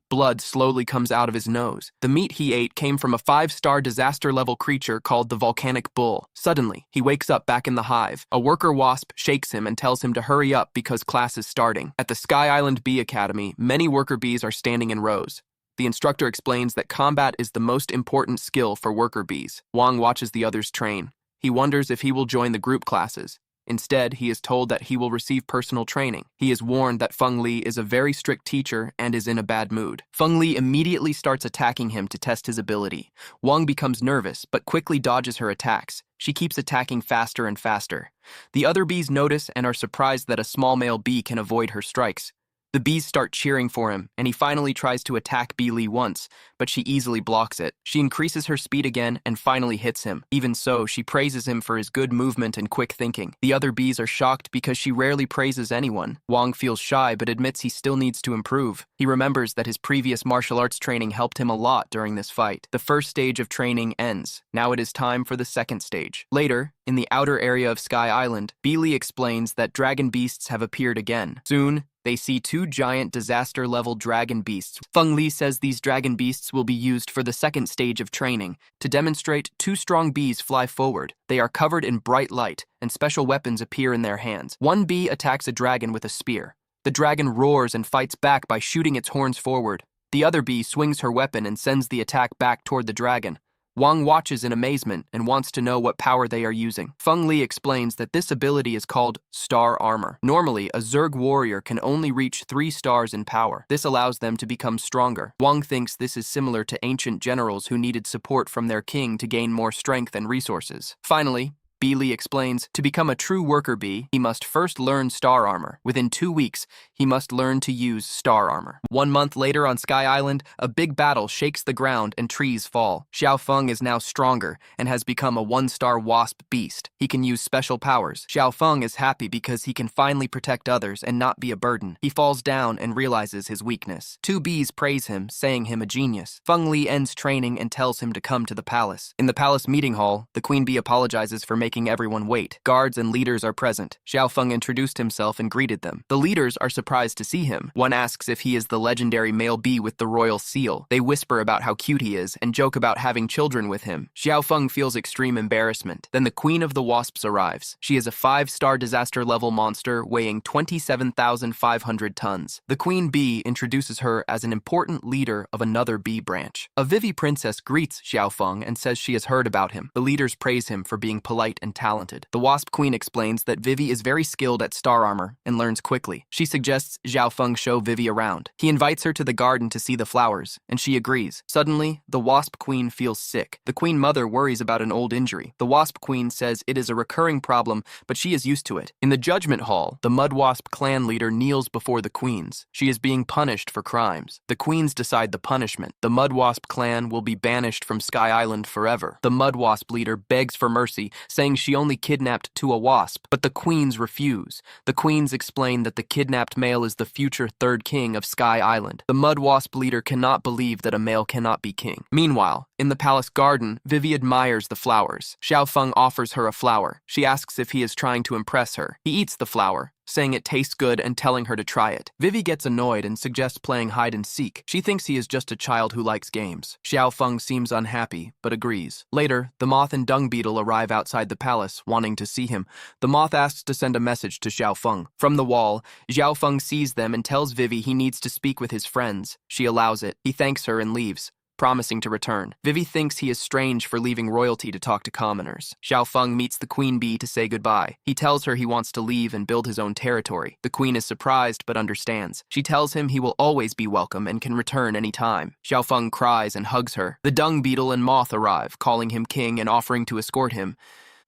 Blood slowly comes out of his nose. The meat he ate came from a 5-star disaster-level creature called the volcanic bull. Suddenly, he wakes up back in the hive. A worker wasp shakes him and tells him to hurry up because class is starting. At the Sky Island Bee Academy, many worker bees are standing in rows. The instructor explains that combat is the most important skill for worker bees. Wang watches the others train. He wonders if he will join the group classes. Instead, he is told that he will receive personal training. He is warned that Feng Li is a very strict teacher and is in a bad mood. Feng Li immediately starts attacking him to test his ability. Wang becomes nervous, but quickly dodges her attacks. She keeps attacking faster and faster. The other bees notice and are surprised that a small male bee can avoid her strikes. The bees start cheering for him, and he finally tries to attack Bee Li once, but she easily blocks it. She increases her speed again and finally hits him. Even so, she praises him for his good movement and quick thinking. The other bees are shocked because she rarely praises anyone. Wang feels shy but admits he still needs to improve. He remembers that his previous martial arts training helped him a lot during this fight. The first stage of training ends. Now it is time for the second stage. Later, in the outer area of Sky Island, Bee Li explains that dragon beasts have appeared again. Soon, they see 2 giant disaster-level dragon beasts. Feng Li says these dragon beasts will be used for the second stage of training. To demonstrate, 2 strong bees fly forward. They are covered in bright light, and special weapons appear in their hands. One bee attacks a dragon with a spear. The dragon roars and fights back by shooting its horns forward. The other bee swings her weapon and sends the attack back toward the dragon. Wang watches in amazement and wants to know what power they are using. Feng Li explains that this ability is called Star Armor. Normally, a Zerg warrior can only reach 3 stars in power. This allows them to become stronger. Wang thinks this is similar to ancient generals who needed support from their king to gain more strength and resources. Finally, Bee Li explains, to become a true worker bee, he must first learn Star Armor. Within 2 weeks, he must learn to use Star Armor. 1 month later on Sky Island, a big battle shakes the ground and trees fall. Xiaofeng is now stronger and has become a 1-star wasp beast. He can use special powers. Xiaofeng is happy because he can finally protect others and not be a burden. He falls down and realizes his weakness. 2 bees praise him, saying him a genius. Feng Li ends training and tells him to come to the palace. In the palace meeting hall, the queen bee apologizes for making making everyone wait. Guards and leaders are present. Xiaofeng introduced himself and greeted them. The leaders are surprised to see him. One asks if he is the legendary male bee with the royal seal. They whisper about how cute he is and joke about having children with him. Xiaofeng feels extreme embarrassment. Then the queen of the wasps arrives. She is a 5-star disaster-level monster weighing 27,500 tons. The queen bee introduces her as an important leader of another bee branch. A Vivi princess greets Xiaofeng and says she has heard about him. The leaders praise him for being polite and talented. The wasp queen explains that Vivi is very skilled at star armor and learns quickly. She suggests Xiaofeng show Vivi around. He invites her to the garden to see the flowers, and she agrees. Suddenly, the wasp queen feels sick. The queen mother worries about an old injury. The wasp queen says it is a recurring problem, but she is used to it. In the judgment hall, the mud wasp clan leader kneels before the queens. She is being punished for crimes. The queens decide the punishment. The mud wasp clan will be banished from Sky Island forever. The mud wasp leader begs for mercy, saying she only kidnapped a wasp, but the queens refuse. The queens explain that the kidnapped male is the future third king of Sky Island. The mud wasp leader cannot believe that a male cannot be king. Meanwhile, in the palace garden, Vivi admires the flowers. Xiaofeng offers her a flower. She asks if he is trying to impress her. He eats the flower, saying it tastes good and telling her to try it. Vivi gets annoyed and suggests playing hide and seek. She thinks he is just a child who likes games. Xiaofeng seems unhappy, but agrees. Later, the moth and dung beetle arrive outside the palace, wanting to see him. The moth asks to send a message to Xiaofeng. From the wall, Xiaofeng sees them and tells Vivi he needs to speak with his friends. She allows it. He thanks her and leaves, promising to return. Vivi thinks he is strange for leaving royalty to talk to commoners. Xiaofeng meets the queen bee to say goodbye. He tells her he wants to leave and build his own territory. The queen is surprised but understands. She tells him he will always be welcome and can return any time. Xiaofeng cries and hugs her. The dung beetle and moth arrive, calling him king and offering to escort him.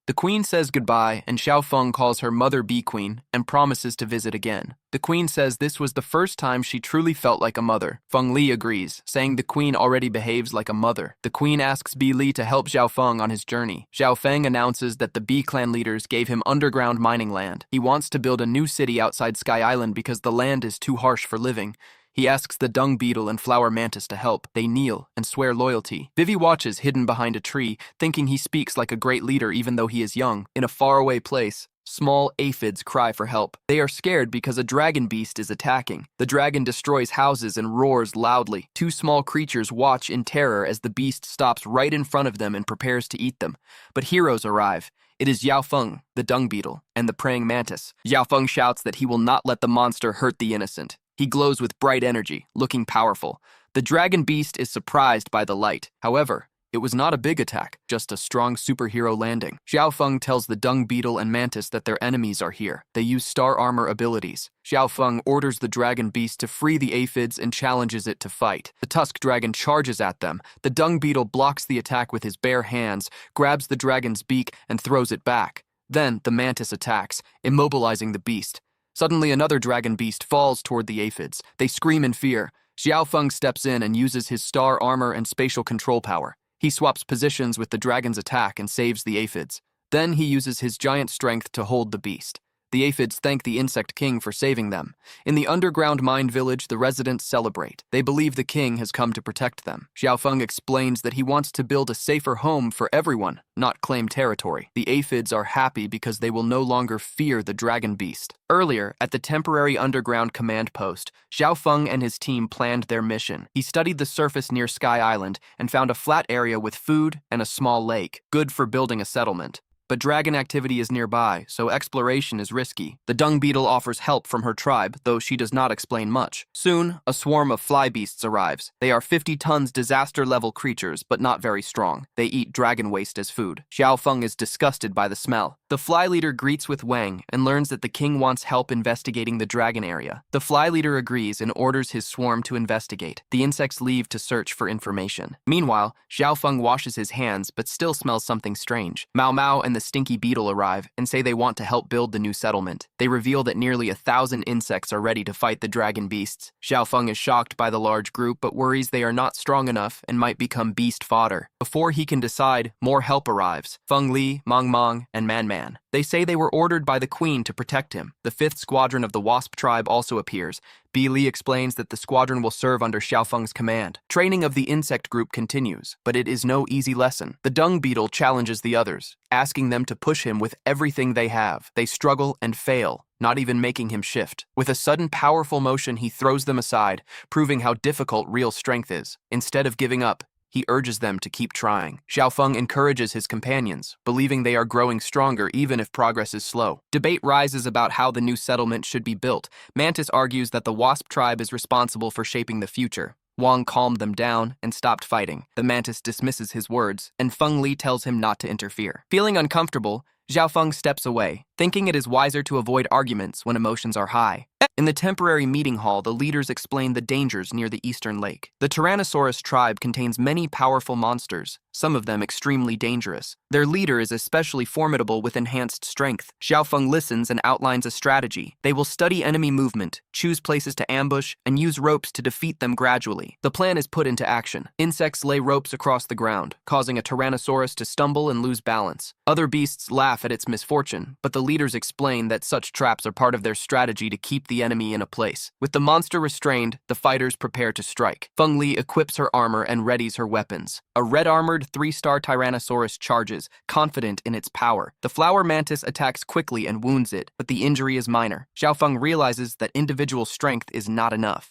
The queen says goodbye, and Xiaofeng calls her mother bee queen and promises to visit again. The queen says this was the first time she truly felt like a mother. Feng Li agrees, saying the queen already behaves like a mother. The queen asks Bee Li to help Xiaofeng on his journey. Xiaofeng announces that the bee clan leaders gave him underground mining land. He wants to build a new city outside Sky Island because the land is too harsh for living. He asks the dung beetle and flower mantis to help. They kneel and swear loyalty. Vivi watches hidden behind a tree, thinking he speaks like a great leader even though he is young. In a faraway place, small aphids cry for help. They are scared because a dragon beast is attacking. The dragon destroys houses and roars loudly. Two small creatures watch in terror as the beast stops right in front of them and prepares to eat them. But heroes arrive. It is Yaofeng, the dung beetle, and the praying mantis. Yaofeng shouts that he will not let the monster hurt the innocent. He glows with bright energy, looking powerful. The dragon beast is surprised by the light. However, it was not a big attack, just a strong superhero landing. Xiaofeng tells the dung beetle and mantis that their enemies are here. They use star armor abilities. Xiaofeng orders the dragon beast to free the aphids and challenges it to fight. The tusk dragon charges at them. The dung beetle blocks the attack with his bare hands, grabs the dragon's beak, and throws it back. Then the mantis attacks, immobilizing the beast. Suddenly, another dragon beast falls toward the aphids. They scream in fear. Xiaofeng steps in and uses his star armor and spatial control power. He swaps positions with the dragon's attack and saves the aphids. Then he uses his giant strength to hold the beast. The aphids thank the insect king for saving them. In the underground mine village, the residents celebrate. They believe the king has come to protect them. Xiaofeng explains that he wants to build a safer home for everyone, not claim territory. The aphids are happy because they will no longer fear the dragon beast. Earlier, at the temporary underground command post, Xiaofeng and his team planned their mission. He studied the surface near Sky Island and found a flat area with food and a small lake, good for building a settlement. But dragon activity is nearby, so exploration is risky. The dung beetle offers help from her tribe, though she does not explain much. Soon, a swarm of fly beasts arrives. They are 50 tons disaster-level creatures, but not very strong. They eat dragon waste as food. Xiaofeng is disgusted by the smell. The fly leader greets with Wang and learns that the king wants help investigating the dragon area. The fly leader agrees and orders his swarm to investigate. The insects leave to search for information. Meanwhile, Xiaofeng washes his hands but still smells something strange. Mao Mao and the stinky beetle arrive and say they want to help build the new settlement. They reveal that nearly 1,000 insects are ready to fight the dragon beasts. Xiaofeng is shocked by the large group but worries they are not strong enough and might become beast fodder. Before he can decide, more help arrives. Feng Li, Mang Mang, and Man Man. They say they were ordered by the queen to protect him. The 5th squadron of the Wasp tribe also appears. Bi Li explains that the squadron will serve under Xiaofeng's command. Training of the insect group continues, but it is no easy lesson. The dung beetle challenges the others, asking them to push him with everything they have. They struggle and fail, not even making him shift. With a sudden powerful motion, he throws them aside, proving how difficult real strength is. Instead of giving up, he urges them to keep trying. Xiaofeng encourages his companions, believing they are growing stronger even if progress is slow. Debate rises about how the new settlement should be built. Mantis argues that the Wasp tribe is responsible for shaping the future. Wang calmed them down and stopped fighting. The Mantis dismisses his words, and Feng Li tells him not to interfere. Feeling uncomfortable, Xiaofeng steps away, thinking it is wiser to avoid arguments when emotions are high. In the temporary meeting hall, the leaders explain the dangers near the eastern lake. The Tyrannosaurus tribe contains many powerful monsters, some of them extremely dangerous. Their leader is especially formidable with enhanced strength. Xiaofeng listens and outlines a strategy. They will study enemy movement, choose places to ambush, and use ropes to defeat them gradually. The plan is put into action. Insects lay ropes across the ground, causing a Tyrannosaurus to stumble and lose balance. Other beasts laugh at its misfortune, but the leaders explain that such traps are part of their strategy to keep the enemy in a place. With the monster restrained, the fighters prepare to strike. Feng Li equips her armor and readies her weapons. A red-armored 3-star Tyrannosaurus charges, confident in its power. The flower mantis attacks quickly and wounds it, but the injury is minor. Xiaofeng realizes that individual strength is not enough.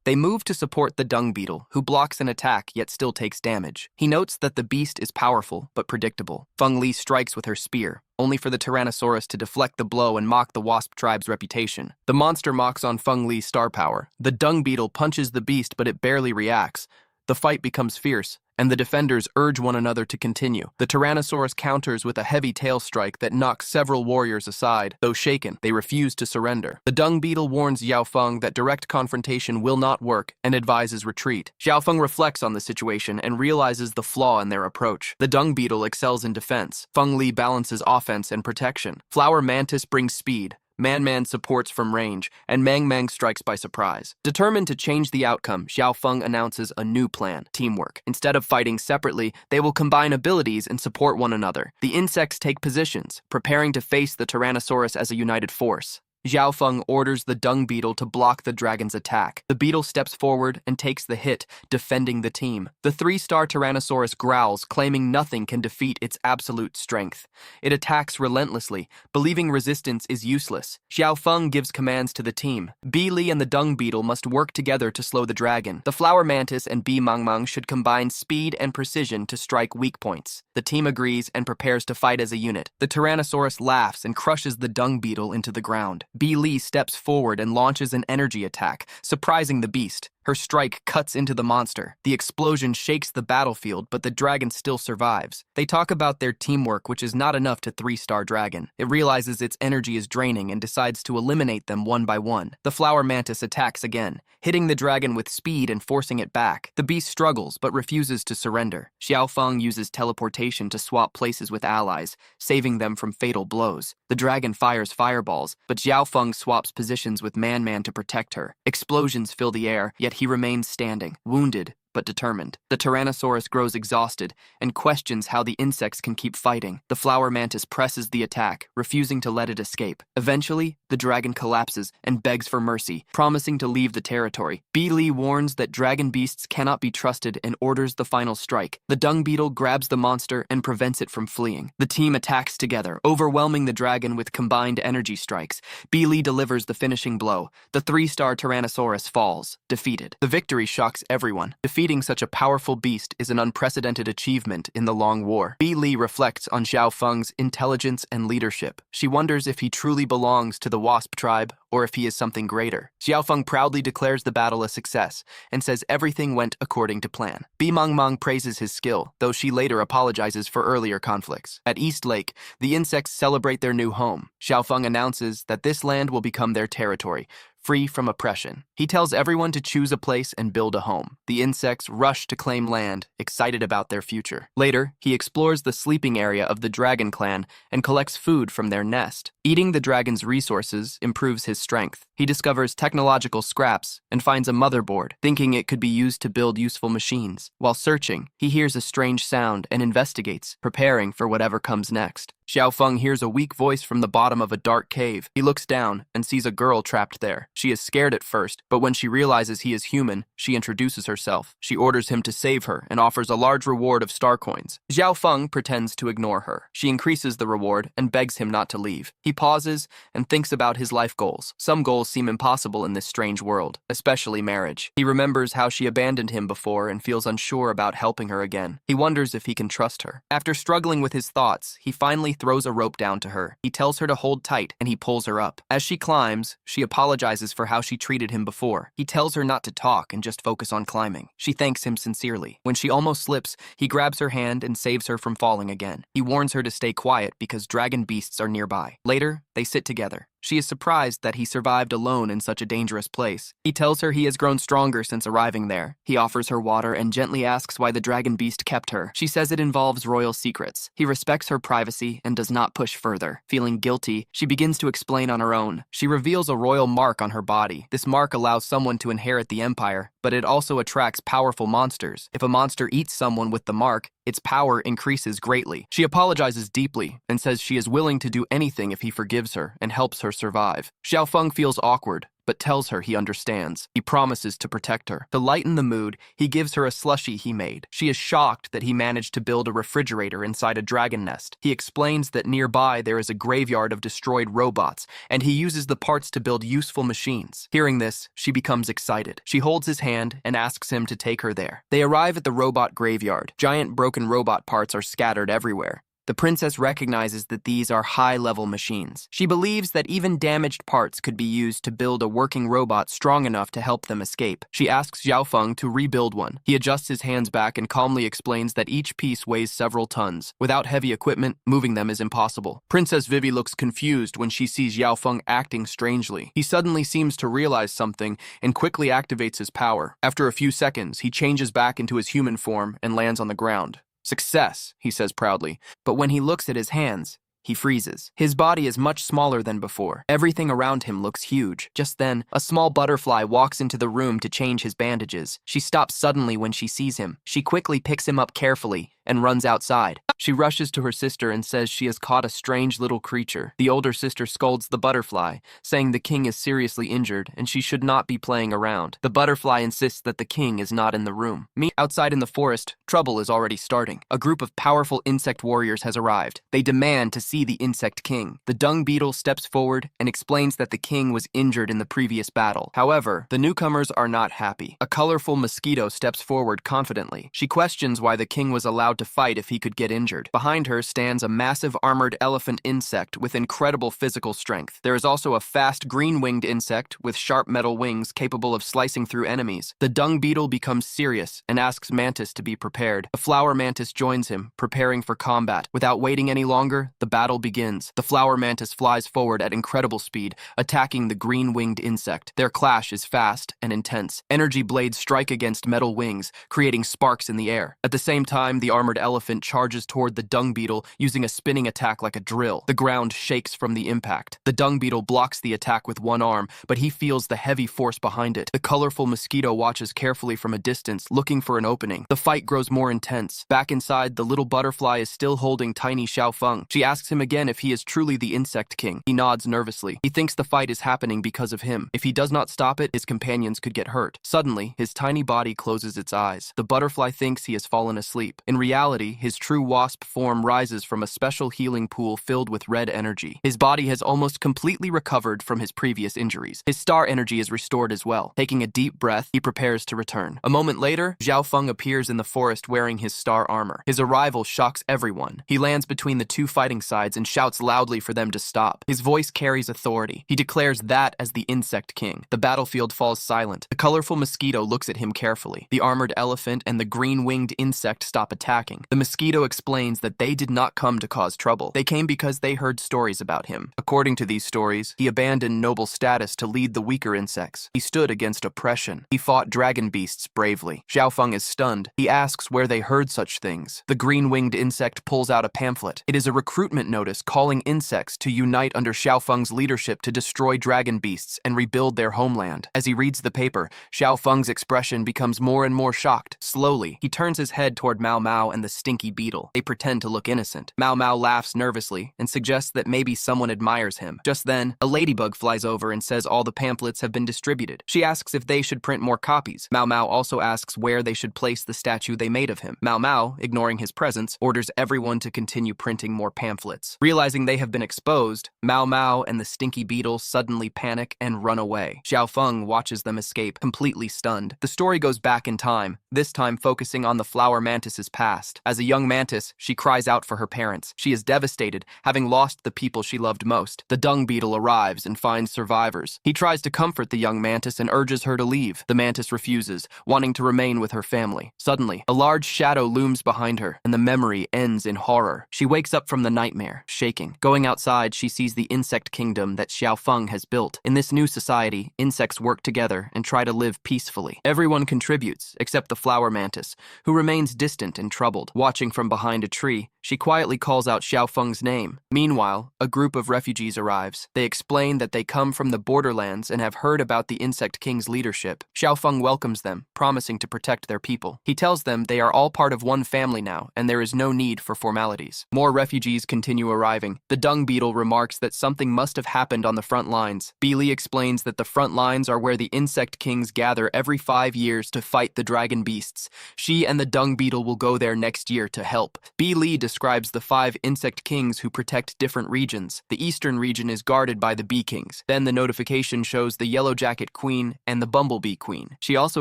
They move to support the dung beetle, who blocks an attack yet still takes damage. He notes that the beast is powerful but predictable. Feng Li strikes with her spear, only for the Tyrannosaurus to deflect the blow and mock the Wasp tribe's reputation. The monster mocks on Feng Li's star power. The dung beetle punches the beast, but it barely reacts. The fight becomes fierce, and the defenders urge one another to continue. The Tyrannosaurus counters with a heavy tail strike that knocks several warriors aside. Though shaken, they refuse to surrender. The dung beetle warns Xiaofeng that direct confrontation will not work and advises retreat. Xiaofeng reflects on the situation and realizes the flaw in their approach. The dung beetle excels in defense. Feng Li balances offense and protection. Flower mantis brings speed. Man supports from range, and Mang strikes by surprise. Determined to change the outcome, Xiaofeng announces a new plan: teamwork. Instead of fighting separately, they will combine abilities and support one another. The insects take positions, preparing to face the Tyrannosaurus as a united force. Xiaofeng orders the dung beetle to block the dragon's attack. The beetle steps forward and takes the hit, defending the team. The 3-star Tyrannosaurus growls, claiming nothing can defeat its absolute strength. It attacks relentlessly, believing resistance is useless. Xiaofeng gives commands to the team. Bi Li and the dung beetle must work together to slow the dragon. The flower mantis and Bi Mangmang should combine speed and precision to strike weak points. The team agrees and prepares to fight as a unit. The Tyrannosaurus laughs and crushes the dung beetle into the ground. Bi Li steps forward and launches an energy attack, surprising the beast. Her strike cuts into the monster. The explosion shakes the battlefield, but the dragon still survives. They talk about their teamwork, which is not enough to 3-star dragon. It realizes its energy is draining and decides to eliminate them one by one. The flower mantis attacks again, hitting the dragon with speed and forcing it back. The beast struggles, but refuses to surrender. Xiaofeng uses teleportation to swap places with allies, saving them from fatal blows. The dragon fires fireballs, but Xiaofeng swaps positions with Man to protect her. Explosions fill the air, yet he remains standing, wounded but determined. The Tyrannosaurus grows exhausted and questions how the insects can keep fighting. The flower mantis presses the attack, refusing to let it escape. Eventually, the dragon collapses and begs for mercy, promising to leave the territory. Bi Li warns that dragon beasts cannot be trusted and orders the final strike. The dung beetle grabs the monster and prevents it from fleeing. The team attacks together, overwhelming the dragon with combined energy strikes. Bi Li delivers the finishing blow. The 3-star Tyrannosaurus falls, defeated. The victory shocks everyone. Defeating such a powerful beast is an unprecedented achievement in the long war. Bi Li reflects on Xiaofeng's intelligence and leadership. She wonders if he truly belongs to the Wasp tribe or if he is something greater. Xiaofeng proudly declares the battle a success and says everything went according to plan. Bi Mangmang praises his skill, though she later apologizes for earlier conflicts. At East Lake, the insects celebrate their new home. Xiaofeng announces that this land will become their territory, free from oppression. He tells everyone to choose a place and build a home. The insects rush to claim land, excited about their future. Later, he explores the sleeping area of the dragon clan and collects food from their nest. Eating the dragon's resources improves his strength. He discovers technological scraps and finds a motherboard, thinking it could be used to build useful machines. While searching, he hears a strange sound and investigates, preparing for whatever comes next. Xiaofeng hears a weak voice from the bottom of a dark cave. He looks down and sees a girl trapped there. She is scared at first, but when she realizes he is human, she introduces herself. She orders him to save her and offers a large reward of star coins. Xiaofeng pretends to ignore her. She increases the reward and begs him not to leave. He pauses and thinks about his life goals. Some goals seem impossible in this strange world, especially marriage. He remembers how she abandoned him before and feels unsure about helping her again. He wonders if he can trust her. After struggling with his thoughts, he finally throws a rope down to her. He tells her to hold tight and he pulls her up. As she climbs, she apologizes for how she treated him before. He tells her not to talk and just focus on climbing. She thanks him sincerely. When she almost slips, he grabs her hand and saves her from falling again. He warns her to stay quiet because dragon beasts are nearby. Later, they sit together. She is surprised that he survived alone in such a dangerous place. He tells her he has grown stronger since arriving there. He offers her water and gently asks why the dragon beast kept her. She says it involves royal secrets. He respects her privacy and does not push further. Feeling guilty, she begins to explain on her own. She reveals a royal mark on her body. This mark allows someone to inherit the empire, but it also attracts powerful monsters. If a monster eats someone with the mark, its power increases greatly. She apologizes deeply and says she is willing to do anything if he forgives her and helps her survive. Xiaofeng feels awkward, but tells her he understands. He promises to protect her. To lighten the mood, he gives her a slushie he made. She is shocked that he managed to build a refrigerator inside a dragon nest. He explains that nearby there is a graveyard of destroyed robots, and he uses the parts to build useful machines. Hearing this, she becomes excited. She holds his hand and asks him to take her there. They arrive at the robot graveyard. Giant broken robot parts are scattered everywhere. The princess recognizes that these are high-level machines. She believes that even damaged parts could be used to build a working robot strong enough to help them escape. She asks Xiaofeng to rebuild one. He adjusts his hands back and calmly explains that each piece weighs several tons. Without heavy equipment, moving them is impossible. Princess Vivi looks confused when she sees Xiaofeng acting strangely. He suddenly seems to realize something and quickly activates his power. After a few seconds, he changes back into his human form and lands on the ground. "Success," he says proudly, but when he looks at his hands, he freezes. His body is much smaller than before. Everything around him looks huge. Just then, a small butterfly walks into the room to change his bandages. She stops suddenly when she sees him. She quickly picks him up carefully and runs outside. She rushes to her sister and says she has caught a strange little creature. The older sister scolds the butterfly, saying the king is seriously injured and she should not be playing around. The butterfly insists that the king is not in the room. Outside in the forest, trouble is already starting. A group of powerful insect warriors has arrived. They demand to see the insect king. The dung beetle steps forward and explains that the king was injured in the previous battle. However, the newcomers are not happy. A colorful mosquito steps forward confidently. She questions why the king was allowed to fight if he could get injured. Behind her stands a massive armored elephant insect with incredible physical strength. There is also a fast green-winged insect with sharp metal wings capable of slicing through enemies. The dung beetle becomes serious and asks Mantis to be prepared. The flower mantis joins him, preparing for combat. Without waiting any longer, the battle begins. The flower mantis flies forward at incredible speed, attacking the green-winged insect. Their clash is fast and intense. Energy blades strike against metal wings, creating sparks in the air. At the same time, the armored elephant charges toward the dung beetle using a spinning attack like a drill. The ground shakes from the impact. The dung beetle blocks the attack with one arm, but he feels the heavy force behind it. The colorful mosquito watches carefully from a distance, looking for an opening. The fight grows more intense. Back inside, the little butterfly is still holding tiny Xiaofeng. She asks him again if he is truly the insect king. He nods nervously. He thinks the fight is happening because of him. If he does not stop it, his companions could get hurt. Suddenly, his tiny body closes its eyes. The butterfly thinks he has fallen asleep. In reality, his true wasp form rises from a special healing pool filled with red energy. His body has almost completely recovered from his previous injuries. His star energy is restored as well. Taking a deep breath, he prepares to return. A moment later, Xiaofeng appears in the forest wearing his star armor. His arrival shocks everyone. He lands between the two fighting sides and shouts loudly for them to stop. His voice carries authority. He declares that as the insect king. The battlefield falls silent. The colorful mosquito looks at him carefully. The armored elephant and the green-winged insect stop attacking. The mosquito explains that they did not come to cause trouble. They came because they heard stories about him. According to these stories, he abandoned noble status to lead the weaker insects. He stood against oppression. He fought dragon beasts bravely. Xiaofeng is stunned. He asks where they heard such things. The green-winged insect pulls out a pamphlet. It is a recruitment notice calling insects to unite under Xiaofeng's leadership to destroy dragon beasts and rebuild their homeland. As he reads the paper, Xiaofeng's expression becomes more and more shocked. Slowly, he turns his head toward Mao Mao and the stinky beetle. They pretend to look innocent. Mao Mao laughs nervously and suggests that maybe someone admires him. Just then, a ladybug flies over and says all the pamphlets have been distributed. She asks if they should print more copies. Mao Mao also asks where they should place the statue they made of him. Mao Mao, ignoring his presence, orders everyone to continue printing more pamphlets. Realizing they have been exposed, Mao Mao and the stinky beetle suddenly panic and run away. Xiao Feng watches them escape, completely stunned. The story goes back in time, this time focusing on the flower mantis's past. As a young mantis, she cries out for her parents. She is devastated, having lost the people she loved most. The dung beetle arrives and finds survivors. He tries to comfort the young mantis and urges her to leave. The mantis refuses, wanting to remain with her family. Suddenly, a large shadow looms behind her, and the memory ends in horror. She wakes up from the nightmare, shaking. Going outside, she sees the insect kingdom that Xiao Feng has built. In this new society, insects work together and try to live peacefully. Everyone contributes, except the flower mantis, who remains distant and troubled. Watching from behind a tree, she quietly calls out Xiao Feng's name. Meanwhile, a group of refugees arrives. They explain that they come from the borderlands and have heard about the Insect King's leadership. Xiao Feng welcomes them, promising to protect their people. He tells them they are all part of one family now, and there is no need for formalities. More refugees continue arriving. The dung beetle remarks that something must have happened on the front lines. Beely explains that the front lines are where the Insect Kings gather every 5 years to fight the dragon beasts. She and the dung beetle will go there next year to help. Beely describes the 5 insect kings who protect different regions. The eastern region is guarded by the bee kings. Then the notification shows the yellow jacket queen and the bumblebee queen. She also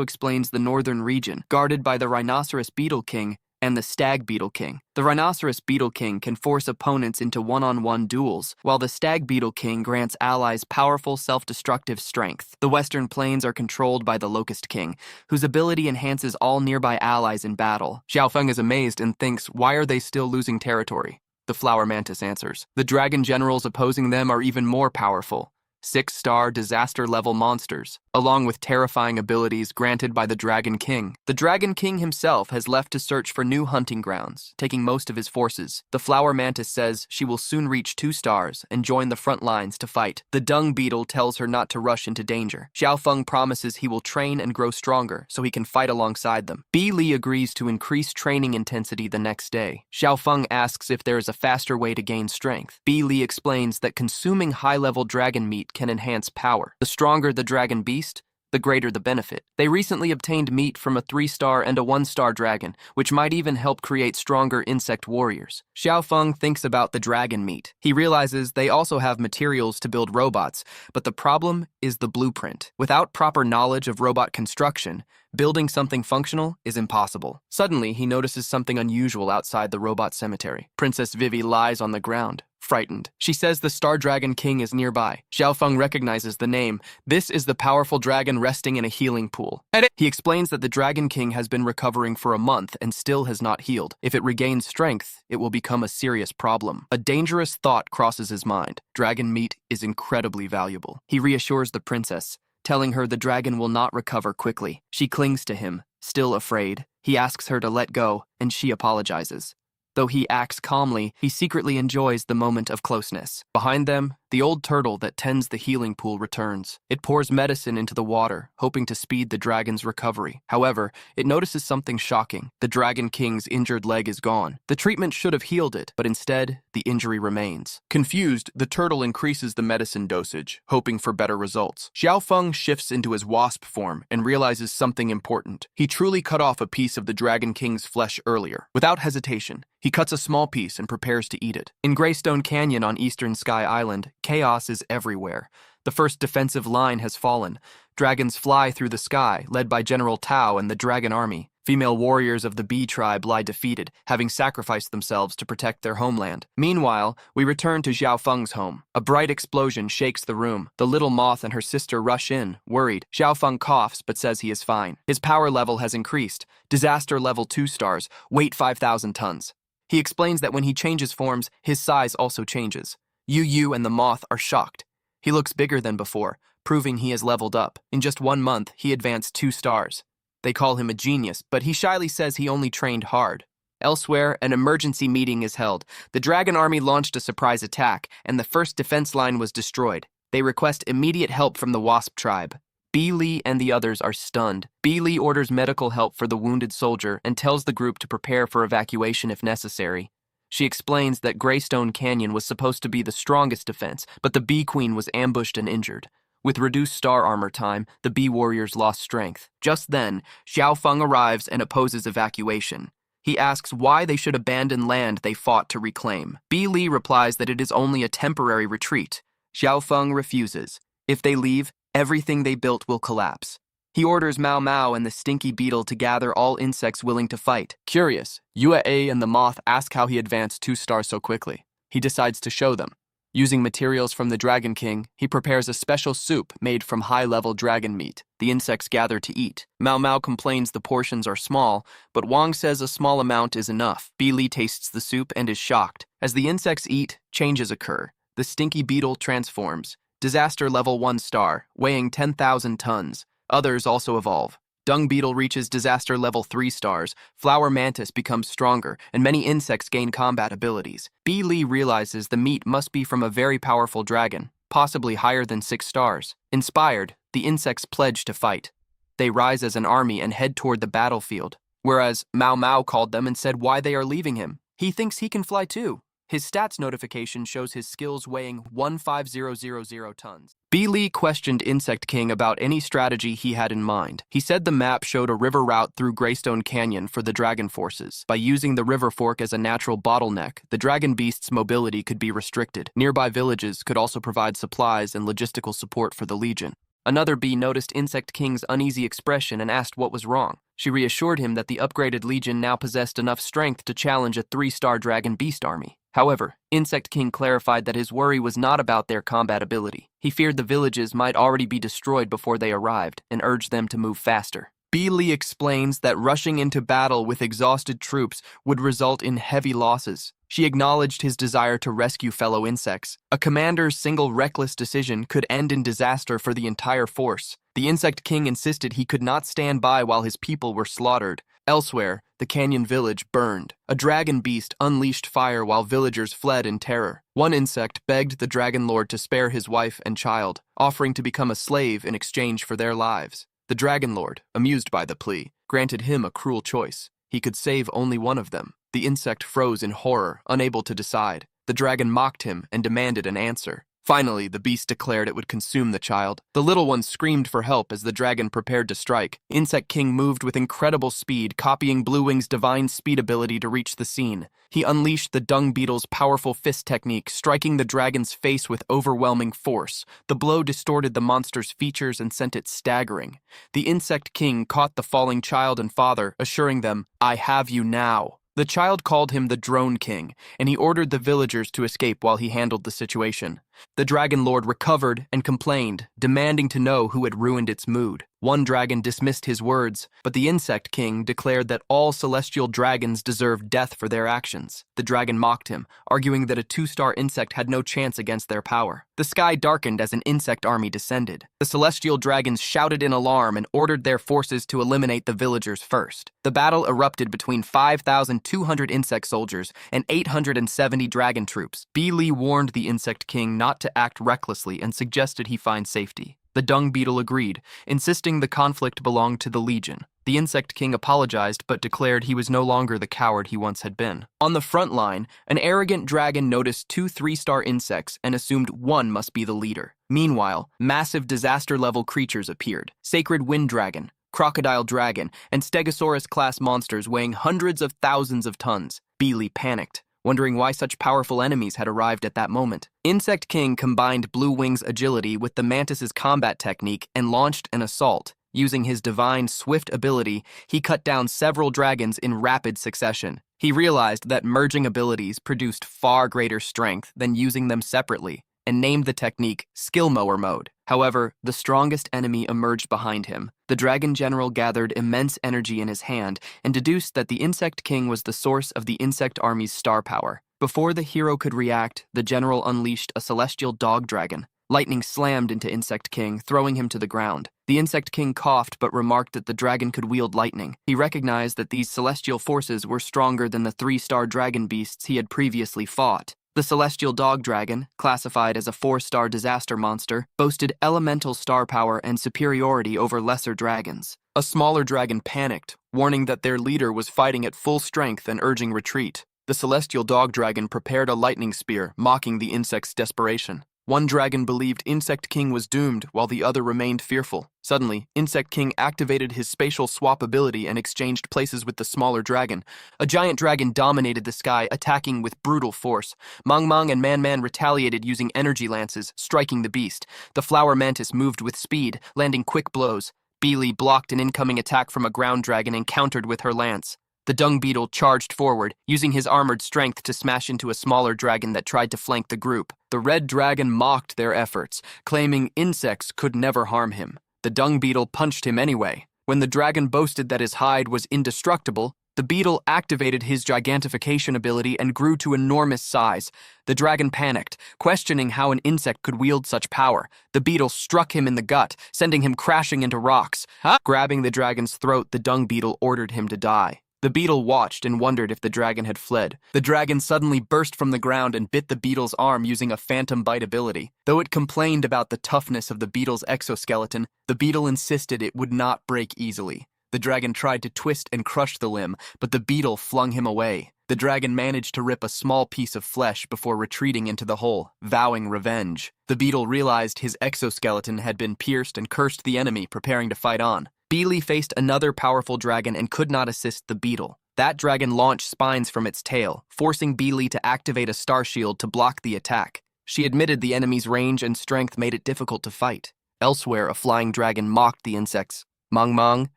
explains the northern region, guarded by the rhinoceros beetle king and the stag beetle king. The rhinoceros beetle king can force opponents into one-on-one duels, while the stag beetle king grants allies powerful self-destructive strength. The western plains are controlled by the locust king, whose ability enhances all nearby allies in battle. Xiao Feng is amazed and thinks, why are they still losing territory? The flower mantis answers. The dragon generals opposing them are even more powerful. 6-star disaster-level monsters, along with terrifying abilities granted by the Dragon King. The Dragon King himself has left to search for new hunting grounds, taking most of his forces. The flower mantis says she will soon reach 2 stars and join the front lines to fight. The dung beetle tells her not to rush into danger. Xiao Feng promises he will train and grow stronger so he can fight alongside them. Bi Li agrees to increase training intensity the next day. Xiao Feng asks if there is a faster way to gain strength. Bi Li explains that consuming high-level dragon meat can enhance power. The stronger the dragon beast, the greater the benefit. They recently obtained meat from a 3-star and a 1-star dragon, which might even help create stronger insect warriors. Xiao Feng thinks about the dragon meat. He realizes they also have materials to build robots, but the problem is the blueprint. Without proper knowledge of robot construction, building something functional is impossible. Suddenly, he notices something unusual outside the robot cemetery. Princess Vivi lies on the ground, frightened. She says the Star Dragon King is nearby. Xiao Feng recognizes the name. This is the powerful dragon resting in a healing pool. He explains that the Dragon King has been recovering for a month and still has not healed. If it regains strength, it will become a serious problem. A dangerous thought crosses his mind. Dragon meat is incredibly valuable. He reassures the princess, telling her the dragon will not recover quickly. She clings to him, still afraid. He asks her to let go, and she apologizes. Though he acts calmly, he secretly enjoys the moment of closeness. Behind them, the old turtle that tends the healing pool returns. It pours medicine into the water, hoping to speed the dragon's recovery. However, it notices something shocking. The Dragon King's injured leg is gone. The treatment should have healed it, but instead, the injury remains. Confused, the turtle increases the medicine dosage, hoping for better results. Xiao Feng shifts into his wasp form and realizes something important. He truly cut off a piece of the Dragon King's flesh earlier. Without hesitation, he cuts a small piece and prepares to eat it. In Greystone Canyon on Eastern Sky Island, chaos is everywhere. The first defensive line has fallen. Dragons fly through the sky, led by General Tao and the Dragon Army. Female warriors of the Bee tribe lie defeated, having sacrificed themselves to protect their homeland. Meanwhile, we return to Xiao Feng's home. A bright explosion shakes the room. The little moth and her sister rush in, worried. Xiao Feng coughs but says he is fine. His power level has increased. Disaster level 2 stars, weight 5,000 tons. He explains that when he changes forms, his size also changes. Yu Yu and the moth are shocked. He looks bigger than before, proving he has leveled up. In just 1 month, he advanced 2 stars. They call him a genius, but he shyly says he only trained hard. Elsewhere, an emergency meeting is held. The Dragon Army launched a surprise attack, and the first defense line was destroyed. They request immediate help from the Wasp tribe. Bi Li and the others are stunned. Bi Li orders medical help for the wounded soldier and tells the group to prepare for evacuation if necessary. She explains that Greystone Canyon was supposed to be the strongest defense, but the Bee Queen was ambushed and injured. With reduced star armor time, the Bee Warriors lost strength. Just then, Xiao Feng arrives and opposes evacuation. He asks why they should abandon land they fought to reclaim. Bi Li replies that it is only a temporary retreat. Xiao Feng refuses. If they leave, everything they built will collapse. He orders Mao Mao and the stinky beetle to gather all insects willing to fight. Curious, Yue A and the moth ask how he advanced 2 stars so quickly. He decides to show them. Using materials from the Dragon King, he prepares a special soup made from high-level dragon meat. The insects gather to eat. Mao Mao complains the portions are small, but Wang says a small amount is enough. Bi Li tastes the soup and is shocked. As the insects eat, changes occur. The stinky beetle transforms. Disaster level 1 star, weighing 10,000 tons. Others also evolve. Dung beetle reaches disaster level 3 stars, flower mantis becomes stronger, and many insects gain combat abilities. Bi Li realizes the meat must be from a very powerful dragon, possibly higher than 6 stars. Inspired, the insects pledge to fight. They rise as an army and head toward the battlefield, whereas Mao Mao called them and said why they are leaving him. He thinks he can fly too. His stats notification shows his skills weighing 15000 tons. Bi Li questioned Insect King about any strategy he had in mind. He said the map showed a river route through Greystone Canyon for the dragon forces. By using the river fork as a natural bottleneck, the dragon beast's mobility could be restricted. Nearby villages could also provide supplies and logistical support for the Legion. Another bee noticed Insect King's uneasy expression and asked what was wrong. She reassured him that the upgraded Legion now possessed enough strength to challenge a 3-star dragon beast army. However, Insect King clarified that his worry was not about their combat ability. He feared the villages might already be destroyed before they arrived and urged them to move faster. Bi Li explains that rushing into battle with exhausted troops would result in heavy losses. She acknowledged his desire to rescue fellow insects. A commander's single reckless decision could end in disaster for the entire force. The Insect King insisted he could not stand by while his people were slaughtered. Elsewhere, the canyon village burned. A dragon beast unleashed fire while villagers fled in terror. One insect begged the dragon lord to spare his wife and child, offering to become a slave in exchange for their lives. The dragon lord, amused by the plea, granted him a cruel choice. He could save only one of them. The insect froze in horror, unable to decide. The dragon mocked him and demanded an answer. Finally, the beast declared it would consume the child. The little one screamed for help as the dragon prepared to strike. Insect King moved with incredible speed, copying Blue Wing's divine speed ability to reach the scene. He unleashed the dung beetle's powerful fist technique, striking the dragon's face with overwhelming force. The blow distorted the monster's features and sent it staggering. The Insect King caught the falling child and father, assuring them, "I have you now." The child called him the Drone King, and he ordered the villagers to escape while he handled the situation. The Dragon Lord recovered and complained, demanding to know who had ruined its mood. One dragon dismissed his words, but the Insect King declared that all celestial dragons deserved death for their actions. The dragon mocked him, arguing that a 2-star insect had no chance against their power. The sky darkened as an insect army descended. The celestial dragons shouted in alarm and ordered their forces to eliminate the villagers first. The battle erupted between 5,200 insect soldiers and 870 dragon troops. Bi Li warned the Insect King not to act recklessly and suggested he find safety. The dung beetle agreed, insisting the conflict belonged to the Legion. The Insect King apologized but declared he was no longer the coward he once had been. On the front line, an arrogant dragon noticed 2 3-star insects and assumed one must be the leader. Meanwhile, massive disaster-level creatures appeared. Sacred Wind Dragon, Crocodile Dragon, and Stegosaurus-class monsters weighing hundreds of thousands of tons. Bi Li panicked, wondering why such powerful enemies had arrived at that moment. Insect King combined Blue Wing's agility with the mantis's combat technique and launched an assault. Using his divine swift ability, he cut down several dragons in rapid succession. He realized that merging abilities produced far greater strength than using them separately, and named the technique Skill Mower Mode. However, the strongest enemy emerged behind him. The Dragon General gathered immense energy in his hand and deduced that the Insect King was the source of the insect army's star power. Before the hero could react, the general unleashed a celestial dog dragon. Lightning slammed into Insect King, throwing him to the ground. The Insect King coughed but remarked that the dragon could wield lightning. He recognized that these celestial forces were stronger than the 3-star dragon beasts he had previously fought. The celestial dog dragon, classified as a 4-star disaster monster, boasted elemental star power and superiority over lesser dragons. A smaller dragon panicked, warning that their leader was fighting at full strength and urging retreat. The celestial dog dragon prepared a lightning spear, mocking the insect's desperation. One dragon believed Insect King was doomed, while the other remained fearful. Suddenly, Insect King activated his spatial swap ability and exchanged places with the smaller dragon. A giant dragon dominated the sky, attacking with brutal force. Mang and Man retaliated using energy lances, striking the beast. The flower mantis moved with speed, landing quick blows. Beely blocked an incoming attack from a ground dragon and countered with her lance. The dung beetle charged forward, using his armored strength to smash into a smaller dragon that tried to flank the group. The red dragon mocked their efforts, claiming insects could never harm him. The dung beetle punched him anyway. When the dragon boasted that his hide was indestructible, the beetle activated his gigantification ability and grew to enormous size. The dragon panicked, questioning how an insect could wield such power. The beetle struck him in the gut, sending him crashing into rocks. Grabbing the dragon's throat, the dung beetle ordered him to die. The beetle watched and wondered if the dragon had fled. The dragon suddenly burst from the ground and bit the beetle's arm using a phantom bite ability. Though it complained about the toughness of the beetle's exoskeleton, the beetle insisted it would not break easily. The dragon tried to twist and crush the limb, but the beetle flung him away. The dragon managed to rip a small piece of flesh before retreating into the hole, vowing revenge. The beetle realized his exoskeleton had been pierced and cursed the enemy, preparing to fight on. Beely faced another powerful dragon and could not assist the beetle. That dragon launched spines from its tail, forcing Beely to activate a star shield to block the attack. She admitted the enemy's range and strength made it difficult to fight. Elsewhere, a flying dragon mocked the insects. Man,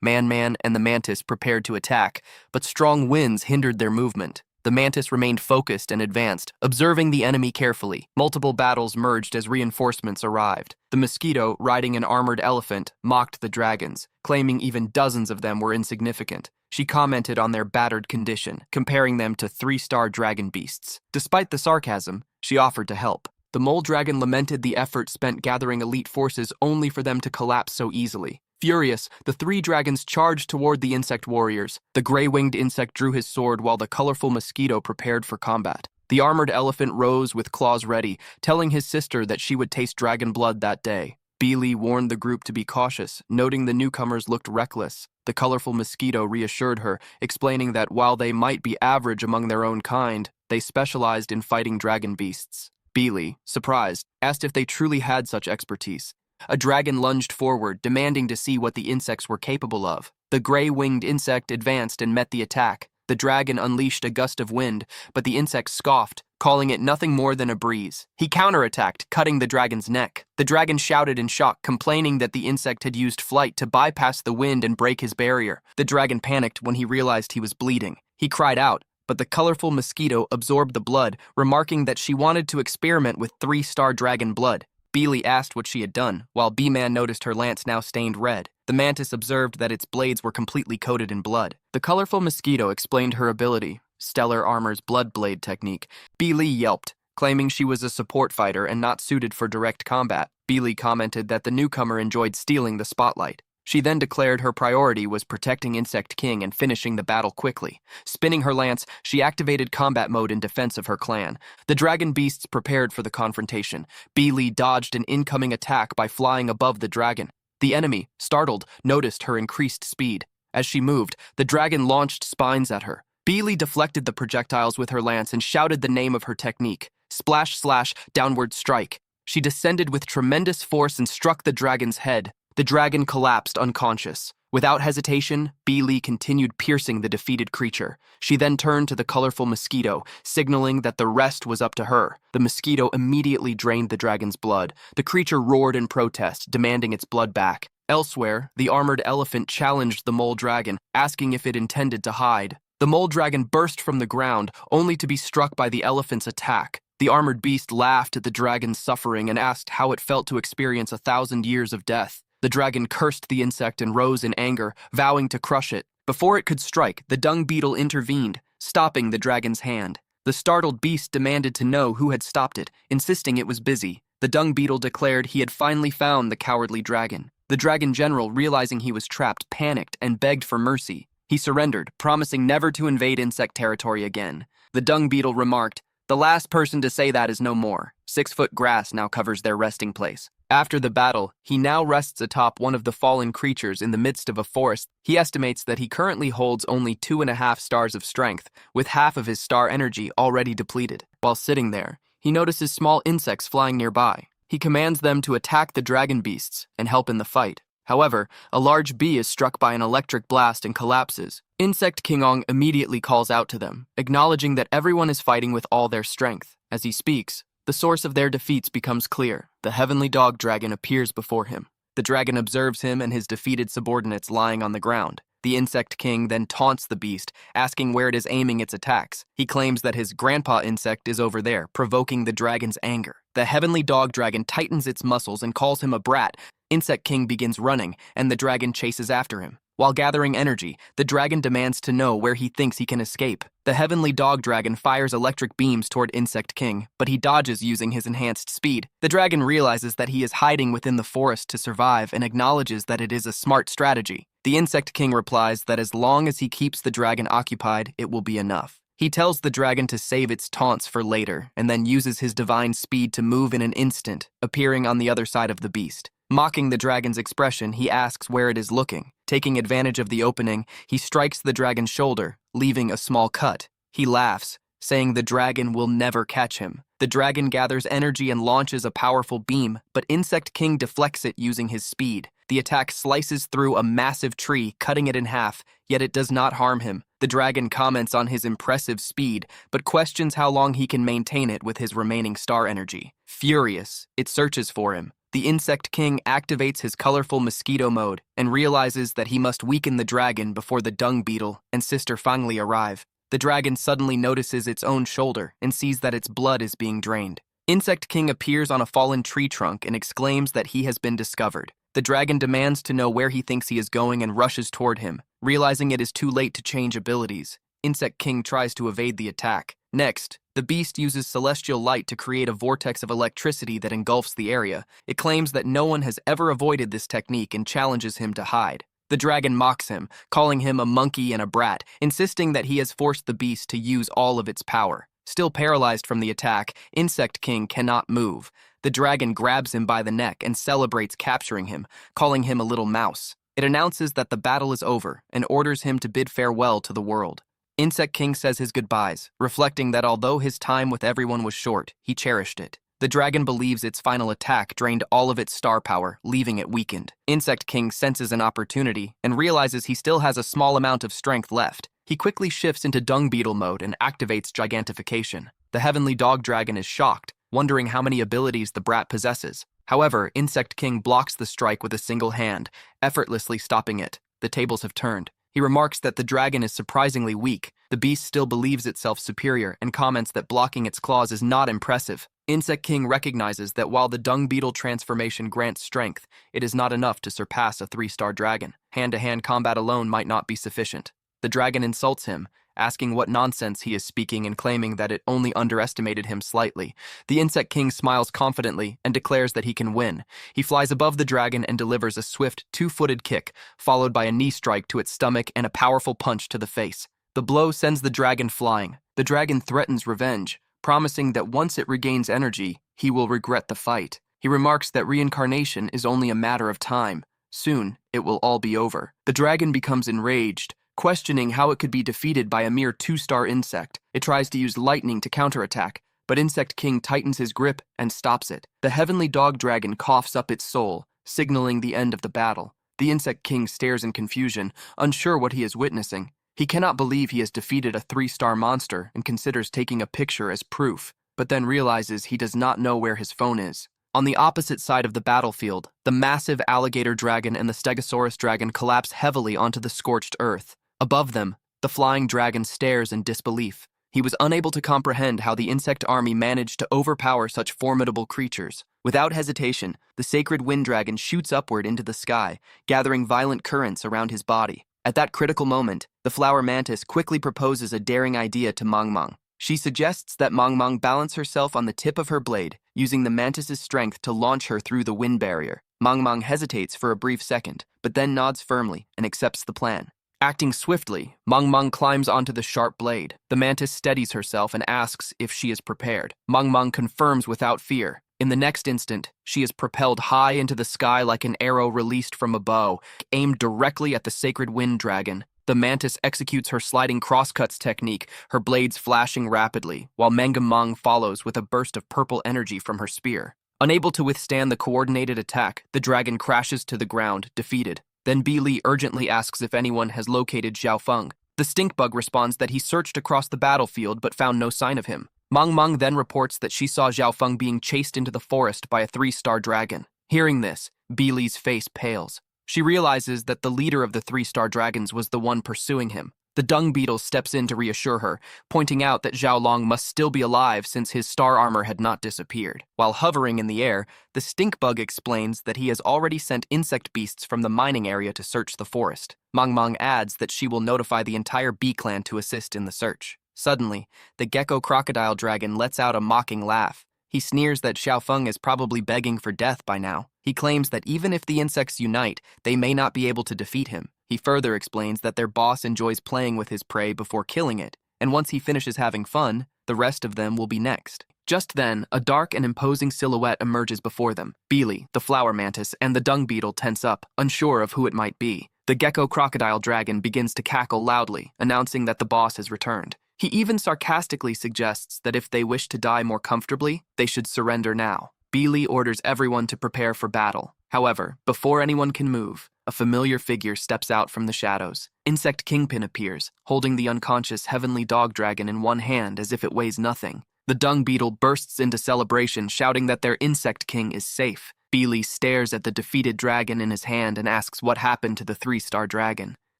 and the mantis prepared to attack, but strong winds hindered their movement. The mantis remained focused and advanced, observing the enemy carefully. Multiple battles merged as reinforcements arrived. The mosquito, riding an armored elephant, mocked the dragons, claiming even dozens of them were insignificant. She commented on their battered condition, comparing them to 3-star dragon beasts. Despite the sarcasm, she offered to help. The mole dragon lamented the effort spent gathering elite forces only for them to collapse so easily. Furious, the 3 dragons charged toward the insect warriors. The gray-winged insect drew his sword while the colorful mosquito prepared for combat. The armored elephant rose with claws ready, telling his sister that she would taste dragon blood that day. Beely warned the group to be cautious, noting the newcomers looked reckless. The colorful mosquito reassured her, explaining that while they might be average among their own kind, they specialized in fighting dragon beasts. Beely, surprised, asked if they truly had such expertise. A dragon lunged forward, demanding to see what the insects were capable of. The gray-winged insect advanced and met the attack. The dragon unleashed a gust of wind, but the insect scoffed, calling it nothing more than a breeze. He counterattacked, cutting the dragon's neck. The dragon shouted in shock, complaining that the insect had used flight to bypass the wind and break his barrier. The dragon panicked when he realized he was bleeding. He cried out, but the colorful mosquito absorbed the blood, remarking that she wanted to experiment with 3-star dragon blood. Beely asked what she had done, while B-Man noticed her lance now stained red. The mantis observed that its blades were completely coated in blood. The colorful mosquito explained her ability, Stellar Armor's blood blade technique. Beely yelped, claiming she was a support fighter and not suited for direct combat. Beely commented that the newcomer enjoyed stealing the spotlight. She then declared her priority was protecting Insect King and finishing the battle quickly. Spinning her lance, she activated combat mode in defense of her clan. The dragon beasts prepared for the confrontation. Beely dodged an incoming attack by flying above the dragon. The enemy, startled, noticed her increased speed. As she moved, the dragon launched spines at her. Beely deflected the projectiles with her lance and shouted the name of her technique, splash/slash downward strike. She descended with tremendous force and struck the dragon's head. The dragon collapsed unconscious. Without hesitation, Beely continued piercing the defeated creature. She then turned to the colorful mosquito, signaling that the rest was up to her. The mosquito immediately drained the dragon's blood. The creature roared in protest, demanding its blood back. Elsewhere, the armored elephant challenged the mole dragon, asking if it intended to hide. The mole dragon burst from the ground, only to be struck by the elephant's attack. The armored beast laughed at the dragon's suffering and asked how it felt to experience 1,000 years of death. The dragon cursed the insect and rose in anger, vowing to crush it. Before it could strike, the dung beetle intervened, stopping the dragon's hand. The startled beast demanded to know who had stopped it, insisting it was busy. The dung beetle declared he had finally found the cowardly dragon. The dragon general, realizing he was trapped, panicked and begged for mercy. He surrendered, promising never to invade insect territory again. The dung beetle remarked, "The last person to say that is no more. 6-foot grass now covers their resting place." After the battle, he now rests atop one of the fallen creatures in the midst of a forest. He estimates that he currently holds only 2.5 stars of strength, with half of his star energy already depleted. While sitting there, he notices small insects flying nearby. He commands them to attack the dragon beasts and help in the fight. However, a large bee is struck by an electric blast and collapses. Insect King immediately calls out to them, acknowledging that everyone is fighting with all their strength. As he speaks, the source of their defeats becomes clear. The heavenly dog dragon appears before him. The dragon observes him and his defeated subordinates lying on the ground. The Insect King then taunts the beast, asking where it is aiming its attacks. He claims that his grandpa insect is over there, provoking the dragon's anger. The heavenly dog dragon tightens its muscles and calls him a brat. Insect King begins running, and the dragon chases after him. While gathering energy, the dragon demands to know where he thinks he can escape. The heavenly dog dragon fires electric beams toward Insect King, but he dodges using his enhanced speed. The dragon realizes that he is hiding within the forest to survive and acknowledges that it is a smart strategy. The Insect King replies that as long as he keeps the dragon occupied, it will be enough. He tells the dragon to save its taunts for later, and then uses his divine speed to move in an instant, appearing on the other side of the beast. Mocking the dragon's expression, he asks where it is looking. Taking advantage of the opening, he strikes the dragon's shoulder, leaving a small cut. He laughs, saying the dragon will never catch him. The dragon gathers energy and launches a powerful beam, but Insect King deflects it using his speed. The attack slices through a massive tree, cutting it in half, yet it does not harm him. The dragon comments on his impressive speed, but questions how long he can maintain it with his remaining star energy. Furious, it searches for him. The Insect King activates his colorful mosquito mode and realizes that he must weaken the dragon before the dung beetle and Sister Fangli arrive. The dragon suddenly notices its own shoulder and sees that its blood is being drained. Insect King appears on a fallen tree trunk and exclaims that he has been discovered. The dragon demands to know where he thinks he is going and rushes toward him. Realizing it is too late to change abilities, Insect King tries to evade the attack. Next, the beast uses celestial light to create a vortex of electricity that engulfs the area. It claims that no one has ever avoided this technique and challenges him to hide. The dragon mocks him, calling him a monkey and a brat, insisting that he has forced the beast to use all of its power. Still paralyzed from the attack, Insect King cannot move. The dragon grabs him by the neck and celebrates capturing him, calling him a little mouse. It announces that the battle is over and orders him to bid farewell to the world. Insect King says his goodbyes, reflecting that although his time with everyone was short, he cherished it. The dragon believes its final attack drained all of its star power, leaving it weakened. Insect King senses an opportunity and realizes he still has a small amount of strength left. He quickly shifts into dung beetle mode and activates gigantification. The heavenly dog dragon is shocked, wondering how many abilities the brat possesses. However, Insect King blocks the strike with a single hand, effortlessly stopping it. The tables have turned. He remarks that the dragon is surprisingly weak. The beast still believes itself superior and comments that blocking its claws is not impressive. Insect King recognizes that while the dung beetle transformation grants strength, it is not enough to surpass a 3-star dragon. Hand-to-hand combat alone might not be sufficient. The dragon insults him, asking what nonsense he is speaking and claiming that it only underestimated him slightly. The Insect King smiles confidently and declares that he can win. He flies above the dragon and delivers a swift, 2-footed kick, followed by a knee strike to its stomach and a powerful punch to the face. The blow sends the dragon flying. The dragon threatens revenge, promising that once it regains energy, he will regret the fight. He remarks that reincarnation is only a matter of time. Soon, it will all be over. The dragon becomes enraged, questioning how it could be defeated by a mere 2-star insect. It tries to use lightning to counterattack, but Insect King tightens his grip and stops it. The heavenly dog dragon coughs up its soul, signaling the end of the battle. The Insect King stares in confusion, unsure what he is witnessing. He cannot believe he has defeated a 3-star monster and considers taking a picture as proof, but then realizes he does not know where his phone is. On the opposite side of the battlefield, the massive alligator dragon and the stegosaurus dragon collapse heavily onto the scorched earth. Above them, the flying dragon stares in disbelief. He was unable to comprehend how the insect army managed to overpower such formidable creatures. Without hesitation, the sacred wind dragon shoots upward into the sky, gathering violent currents around his body. At that critical moment, the flower mantis quickly proposes a daring idea to Mangmang. She suggests that Mangmang balance herself on the tip of her blade, using the mantis's strength to launch her through the wind barrier. Mangmang hesitates for a brief second, but then nods firmly and accepts the plan. Acting swiftly, Mangmang climbs onto the sharp blade. The mantis steadies herself and asks if she is prepared. Mangmang confirms without fear. In the next instant, she is propelled high into the sky like an arrow released from a bow, aimed directly at the sacred wind dragon. The mantis executes her sliding crosscuts technique, her blades flashing rapidly, while Manga follows with a burst of purple energy from her spear. Unable to withstand the coordinated attack, the dragon crashes to the ground, defeated. Then Bi urgently asks if anyone has located Xiaofeng. The stink bug responds that he searched across the battlefield but found no sign of him. Mang then reports that she saw Xiaofeng being chased into the forest by a 3-star dragon. Hearing this, Bi's face pales. She realizes that the leader of the 3-star dragons was the one pursuing him. The dung beetle steps in to reassure her, pointing out that Xiaolong must still be alive since his star armor had not disappeared. While hovering in the air, the stink bug explains that he has already sent insect beasts from the mining area to search the forest. Mang adds that she will notify the entire bee clan to assist in the search. Suddenly, the gecko crocodile dragon lets out a mocking laugh. He sneers that Xiaofeng is probably begging for death by now. He claims that even if the insects unite, they may not be able to defeat him. He further explains that their boss enjoys playing with his prey before killing it, and once he finishes having fun, the rest of them will be next. Just then, a dark and imposing silhouette emerges before them. Bi, the flower mantis, and the dung beetle tense up, unsure of who it might be. The gecko crocodile dragon begins to cackle loudly, announcing that the boss has returned. He even sarcastically suggests that if they wish to die more comfortably, they should surrender now. Bi orders everyone to prepare for battle. However, before anyone can move, a familiar figure steps out from the shadows. Insect Kingpin appears, holding the unconscious heavenly dog dragon in one hand as if it weighs nothing. The dung beetle bursts into celebration, shouting that their insect king is safe. Bi stares at the defeated dragon in his hand and asks what happened to the 3-star dragon.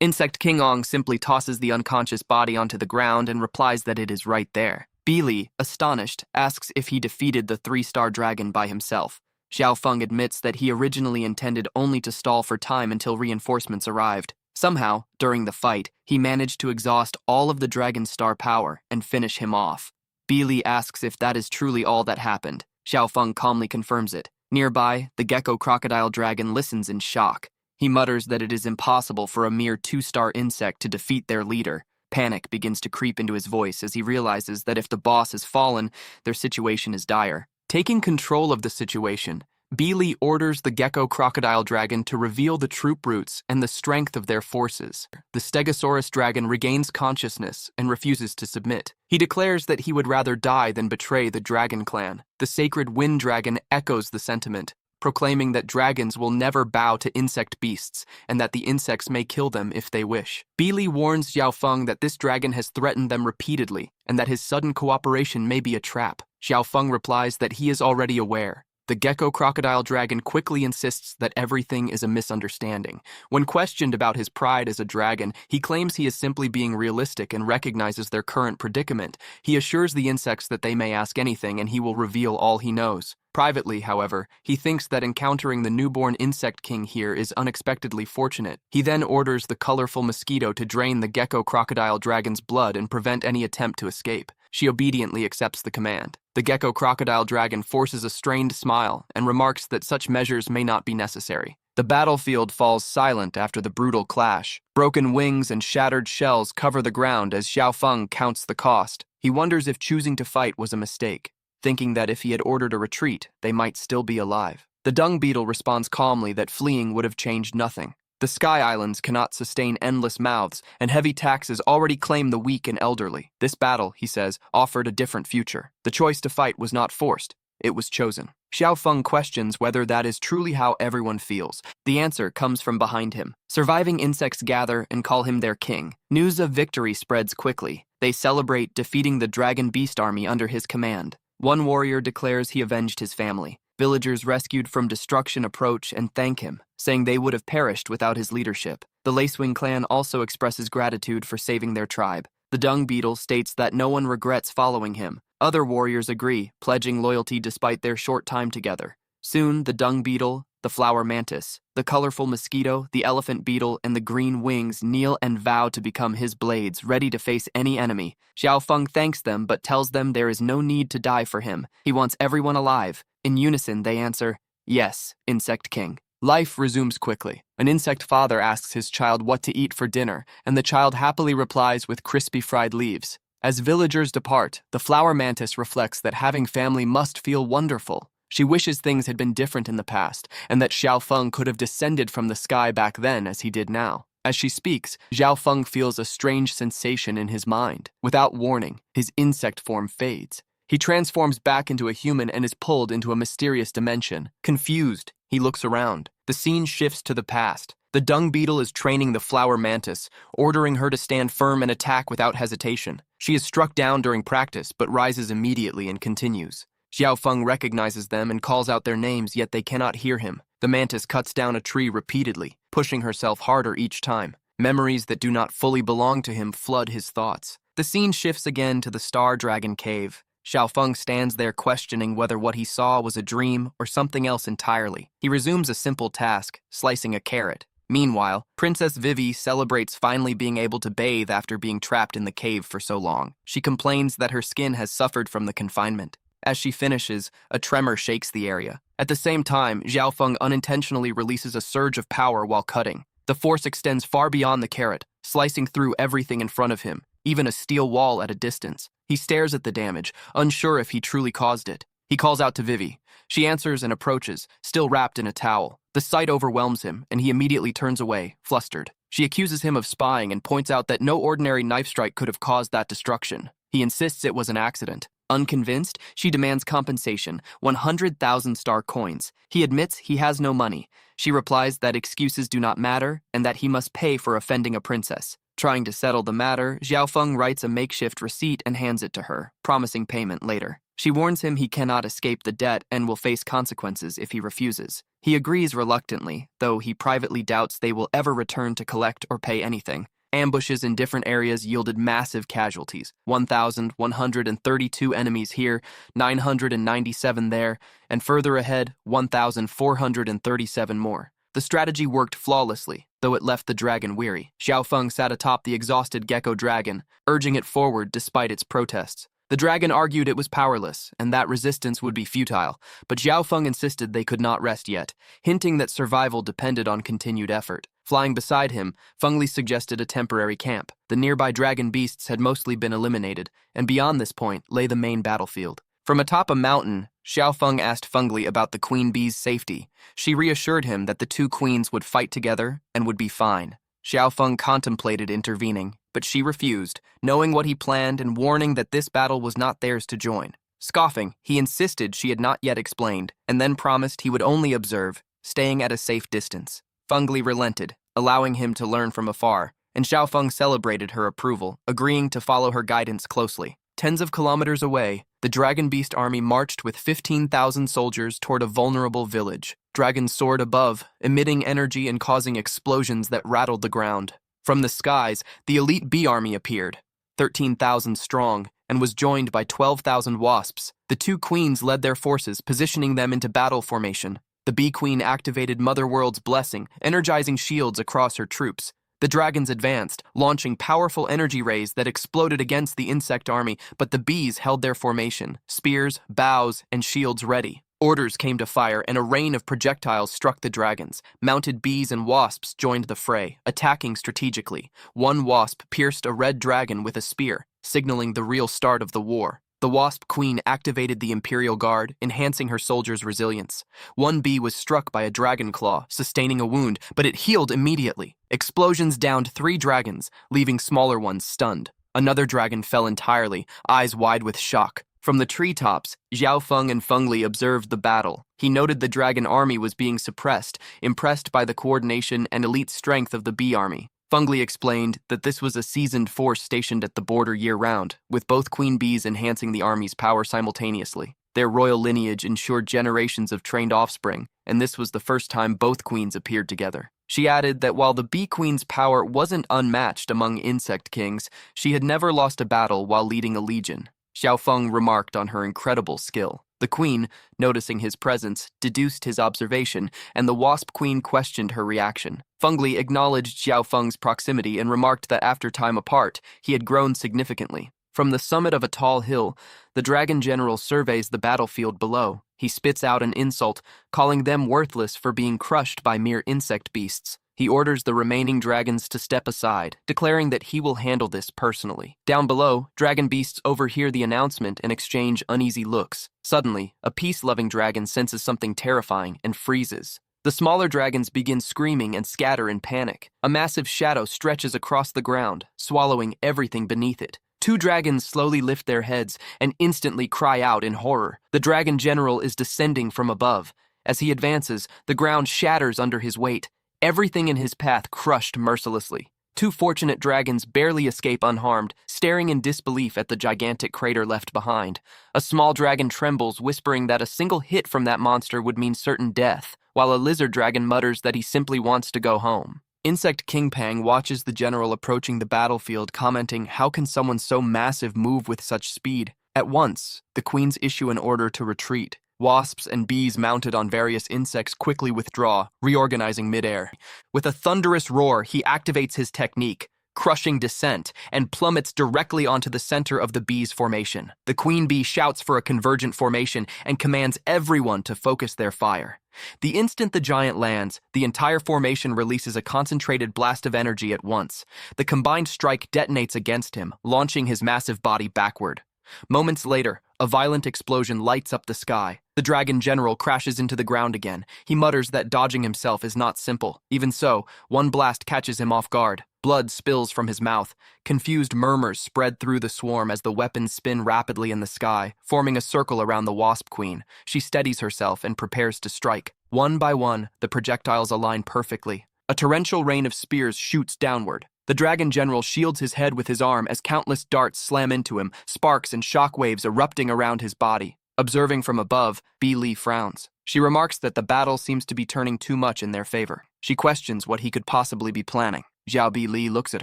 Insect King Ong simply tosses the unconscious body onto the ground and replies that it is right there. Bi, astonished, asks if he defeated the 3-star dragon by himself. Xiaofeng admits that he originally intended only to stall for time until reinforcements arrived. Somehow, during the fight, he managed to exhaust all of the dragon's star power and finish him off. Bi asks if that is truly all that happened. Xiaofeng calmly confirms it. Nearby, the gecko crocodile dragon listens in shock. He mutters that it is impossible for a mere 2-star insect to defeat their leader. Panic begins to creep into his voice as he realizes that if the boss has fallen, their situation is dire. Taking control of the situation, Bi orders the gecko crocodile dragon to reveal the troop roots and the strength of their forces. The Stegosaurus dragon regains consciousness and refuses to submit. He declares that he would rather die than betray the dragon clan. The sacred wind dragon echoes the sentiment, proclaiming that dragons will never bow to insect beasts and that the insects may kill them if they wish. Bi warns Xiaofeng that this dragon has threatened them repeatedly and that his sudden cooperation may be a trap. Xiaofeng replies that he is already aware. The gecko crocodile dragon quickly insists that everything is a misunderstanding. When questioned about his pride as a dragon, he claims he is simply being realistic and recognizes their current predicament. He assures the insects that they may ask anything and he will reveal all he knows. Privately, however, he thinks that encountering the newborn insect king here is unexpectedly fortunate. He then orders the colorful mosquito to drain the gecko crocodile dragon's blood and prevent any attempt to escape. She obediently accepts the command. The gecko crocodile dragon forces a strained smile and remarks that such measures may not be necessary. The battlefield falls silent after the brutal clash. Broken wings and shattered shells cover the ground as Xiaofeng counts the cost. He wonders if choosing to fight was a mistake, thinking that if he had ordered a retreat, they might still be alive. The dung beetle responds calmly that fleeing would have changed nothing. The Sky Islands cannot sustain endless mouths, and heavy taxes already claim the weak and elderly. This battle, he says, offered a different future. The choice to fight was not forced, it was chosen. Xiaofeng questions whether that is truly how everyone feels. The answer comes from behind him. Surviving insects gather and call him their king. News of victory spreads quickly. They celebrate defeating the dragon beast army under his command. One warrior declares he avenged his family. Villagers rescued from destruction approach and thank him, saying they would have perished without his leadership. The Lacewing clan also expresses gratitude for saving their tribe. The dung beetle states that no one regrets following him. Other warriors agree, pledging loyalty despite their short time together. Soon, the dung beetle, the flower mantis, the colorful mosquito, the elephant beetle, and the green wings kneel and vow to become his blades, ready to face any enemy. Xiaofeng thanks them but tells them there is no need to die for him. He wants everyone alive. In unison, they answer, "Yes, Insect King." Life resumes quickly. An insect father asks his child what to eat for dinner, and the child happily replies with crispy fried leaves. As villagers depart, the flower mantis reflects that having family must feel wonderful. She wishes things had been different in the past, and that Xiaofeng could have descended from the sky back then as he did now. As she speaks, Xiaofeng feels a strange sensation in his mind. Without warning, his insect form fades. He transforms back into a human and is pulled into a mysterious dimension. Confused, he looks around. The scene shifts to the past. The dung beetle is training the flower mantis, ordering her to stand firm and attack without hesitation. She is struck down during practice, but rises immediately and continues. Xiaofeng recognizes them and calls out their names, yet they cannot hear him. The mantis cuts down a tree repeatedly, pushing herself harder each time. Memories that do not fully belong to him flood his thoughts. The scene shifts again to the Star Dragon Cave. Xiaofeng stands there questioning whether what he saw was a dream or something else entirely. He resumes a simple task, slicing a carrot. Meanwhile, Princess Vivi celebrates finally being able to bathe after being trapped in the cave for so long. She complains that her skin has suffered from the confinement. As she finishes, a tremor shakes the area. At the same time, Xiaofeng unintentionally releases a surge of power while cutting. The force extends far beyond the carrot, slicing through everything in front of him, even a steel wall at a distance. He stares at the damage, unsure if he truly caused it. He calls out to Vivi. She answers and approaches, still wrapped in a towel. The sight overwhelms him, and he immediately turns away, flustered. She accuses him of spying and points out that no ordinary knife strike could have caused that destruction. He insists it was an accident. Unconvinced, she demands compensation, 100,000 star coins. He admits he has no money. She replies that excuses do not matter and that he must pay for offending a princess. Trying to settle the matter, Xiaofeng writes a makeshift receipt and hands it to her, promising payment later. She warns him he cannot escape the debt and will face consequences if he refuses. He agrees reluctantly, though he privately doubts they will ever return to collect or pay anything. Ambushes in different areas yielded massive casualties. 1,132 enemies here, 997 there, and further ahead, 1,437 more. The strategy worked flawlessly, though it left the dragon weary. Xiaofeng sat atop the exhausted gecko dragon, urging it forward despite its protests. The dragon argued it was powerless, and that resistance would be futile, but Xiaofeng insisted they could not rest yet, hinting that survival depended on continued effort. Flying beside him, Fengli suggested a temporary camp. The nearby dragon beasts had mostly been eliminated, and beyond this point lay the main battlefield. From atop a mountain, Xiaofeng asked Fengli about the queen bee's safety. She reassured him that the two queens would fight together and would be fine. Xiaofeng contemplated intervening, but she refused, knowing what he planned and warning that this battle was not theirs to join. Scoffing, he insisted she had not yet explained, and then promised he would only observe, staying at a safe distance. Fengli relented, allowing him to learn from afar, and Xiaofeng celebrated her approval, agreeing to follow her guidance closely. Tens of kilometers away, the Dragon Beast army marched with 15,000 soldiers toward a vulnerable village. Dragons soared above, emitting energy and causing explosions that rattled the ground. From the skies, the elite bee army appeared, 13,000 strong, and was joined by 12,000 wasps. The two queens led their forces, positioning them into battle formation. The bee queen activated Mother World's blessing, energizing shields across her troops. The dragons advanced, launching powerful energy rays that exploded against the insect army, but the bees held their formation, spears, bows, and shields ready. Orders came to fire, and a rain of projectiles struck the dragons. Mounted bees and wasps joined the fray, attacking strategically. One wasp pierced a red dragon with a spear, signaling the real start of the war. The wasp queen activated the Imperial Guard, enhancing her soldiers' resilience. One bee was struck by a dragon claw, sustaining a wound, but it healed immediately. Explosions downed 3 dragons, leaving smaller ones stunned. Another dragon fell entirely, eyes wide with shock. From the treetops, Xiaofeng and Fengli observed the battle. He noted the dragon army was being suppressed, impressed by the coordination and elite strength of the bee army. Fengli explained that this was a seasoned force stationed at the border year-round, with both queen bees enhancing the army's power simultaneously. Their royal lineage ensured generations of trained offspring, and this was the first time both queens appeared together. She added that while the bee queen's power wasn't unmatched among insect kings, she had never lost a battle while leading a legion. Xiaofeng remarked on her incredible skill. The queen, noticing his presence, deduced his observation, and the wasp queen questioned her reaction. Fengli acknowledged Xiaofeng's proximity and remarked that after time apart, he had grown significantly. From the summit of a tall hill, the dragon general surveys the battlefield below. He spits out an insult, calling them worthless for being crushed by mere insect beasts. He orders the remaining dragons to step aside, declaring that he will handle this personally. Down below, dragon beasts overhear the announcement and exchange uneasy looks. Suddenly, a peace-loving dragon senses something terrifying and freezes. The smaller dragons begin screaming and scatter in panic. A massive shadow stretches across the ground, swallowing everything beneath it. Two dragons slowly lift their heads and instantly cry out in horror. The dragon general is descending from above. As he advances, the ground shatters under his weight. Everything in his path crushed mercilessly. Two fortunate dragons barely escape unharmed, staring in disbelief at the gigantic crater left behind. A small dragon trembles, whispering that a single hit from that monster would mean certain death, while a lizard dragon mutters that he simply wants to go home. Insect King Pang watches the general approaching the battlefield, commenting, "How can someone so massive move with such speed?" At once, the queens issue an order to retreat. Wasps and bees mounted on various insects quickly withdraw, reorganizing midair. With a thunderous roar, he activates his technique, crushing descent, and plummets directly onto the center of the bee's formation. The queen bee shouts for a convergent formation and commands everyone to focus their fire. The instant the giant lands, the entire formation releases a concentrated blast of energy at once. The combined strike detonates against him, launching his massive body backward. Moments later, a violent explosion lights up the sky. The dragon general crashes into the ground again. He mutters that dodging himself is not simple. Even so, one blast catches him off guard. Blood spills from his mouth. Confused murmurs spread through the swarm as the weapons spin rapidly in the sky, forming a circle around the wasp queen. She steadies herself and prepares to strike. One by one, the projectiles align perfectly. A torrential rain of spears shoots downward. The dragon general shields his head with his arm as countless darts slam into him, sparks and shockwaves erupting around his body. Observing from above, Bi Li frowns. She remarks that the battle seems to be turning too much in their favor. She questions what he could possibly be planning. Xiao Bi Li looks at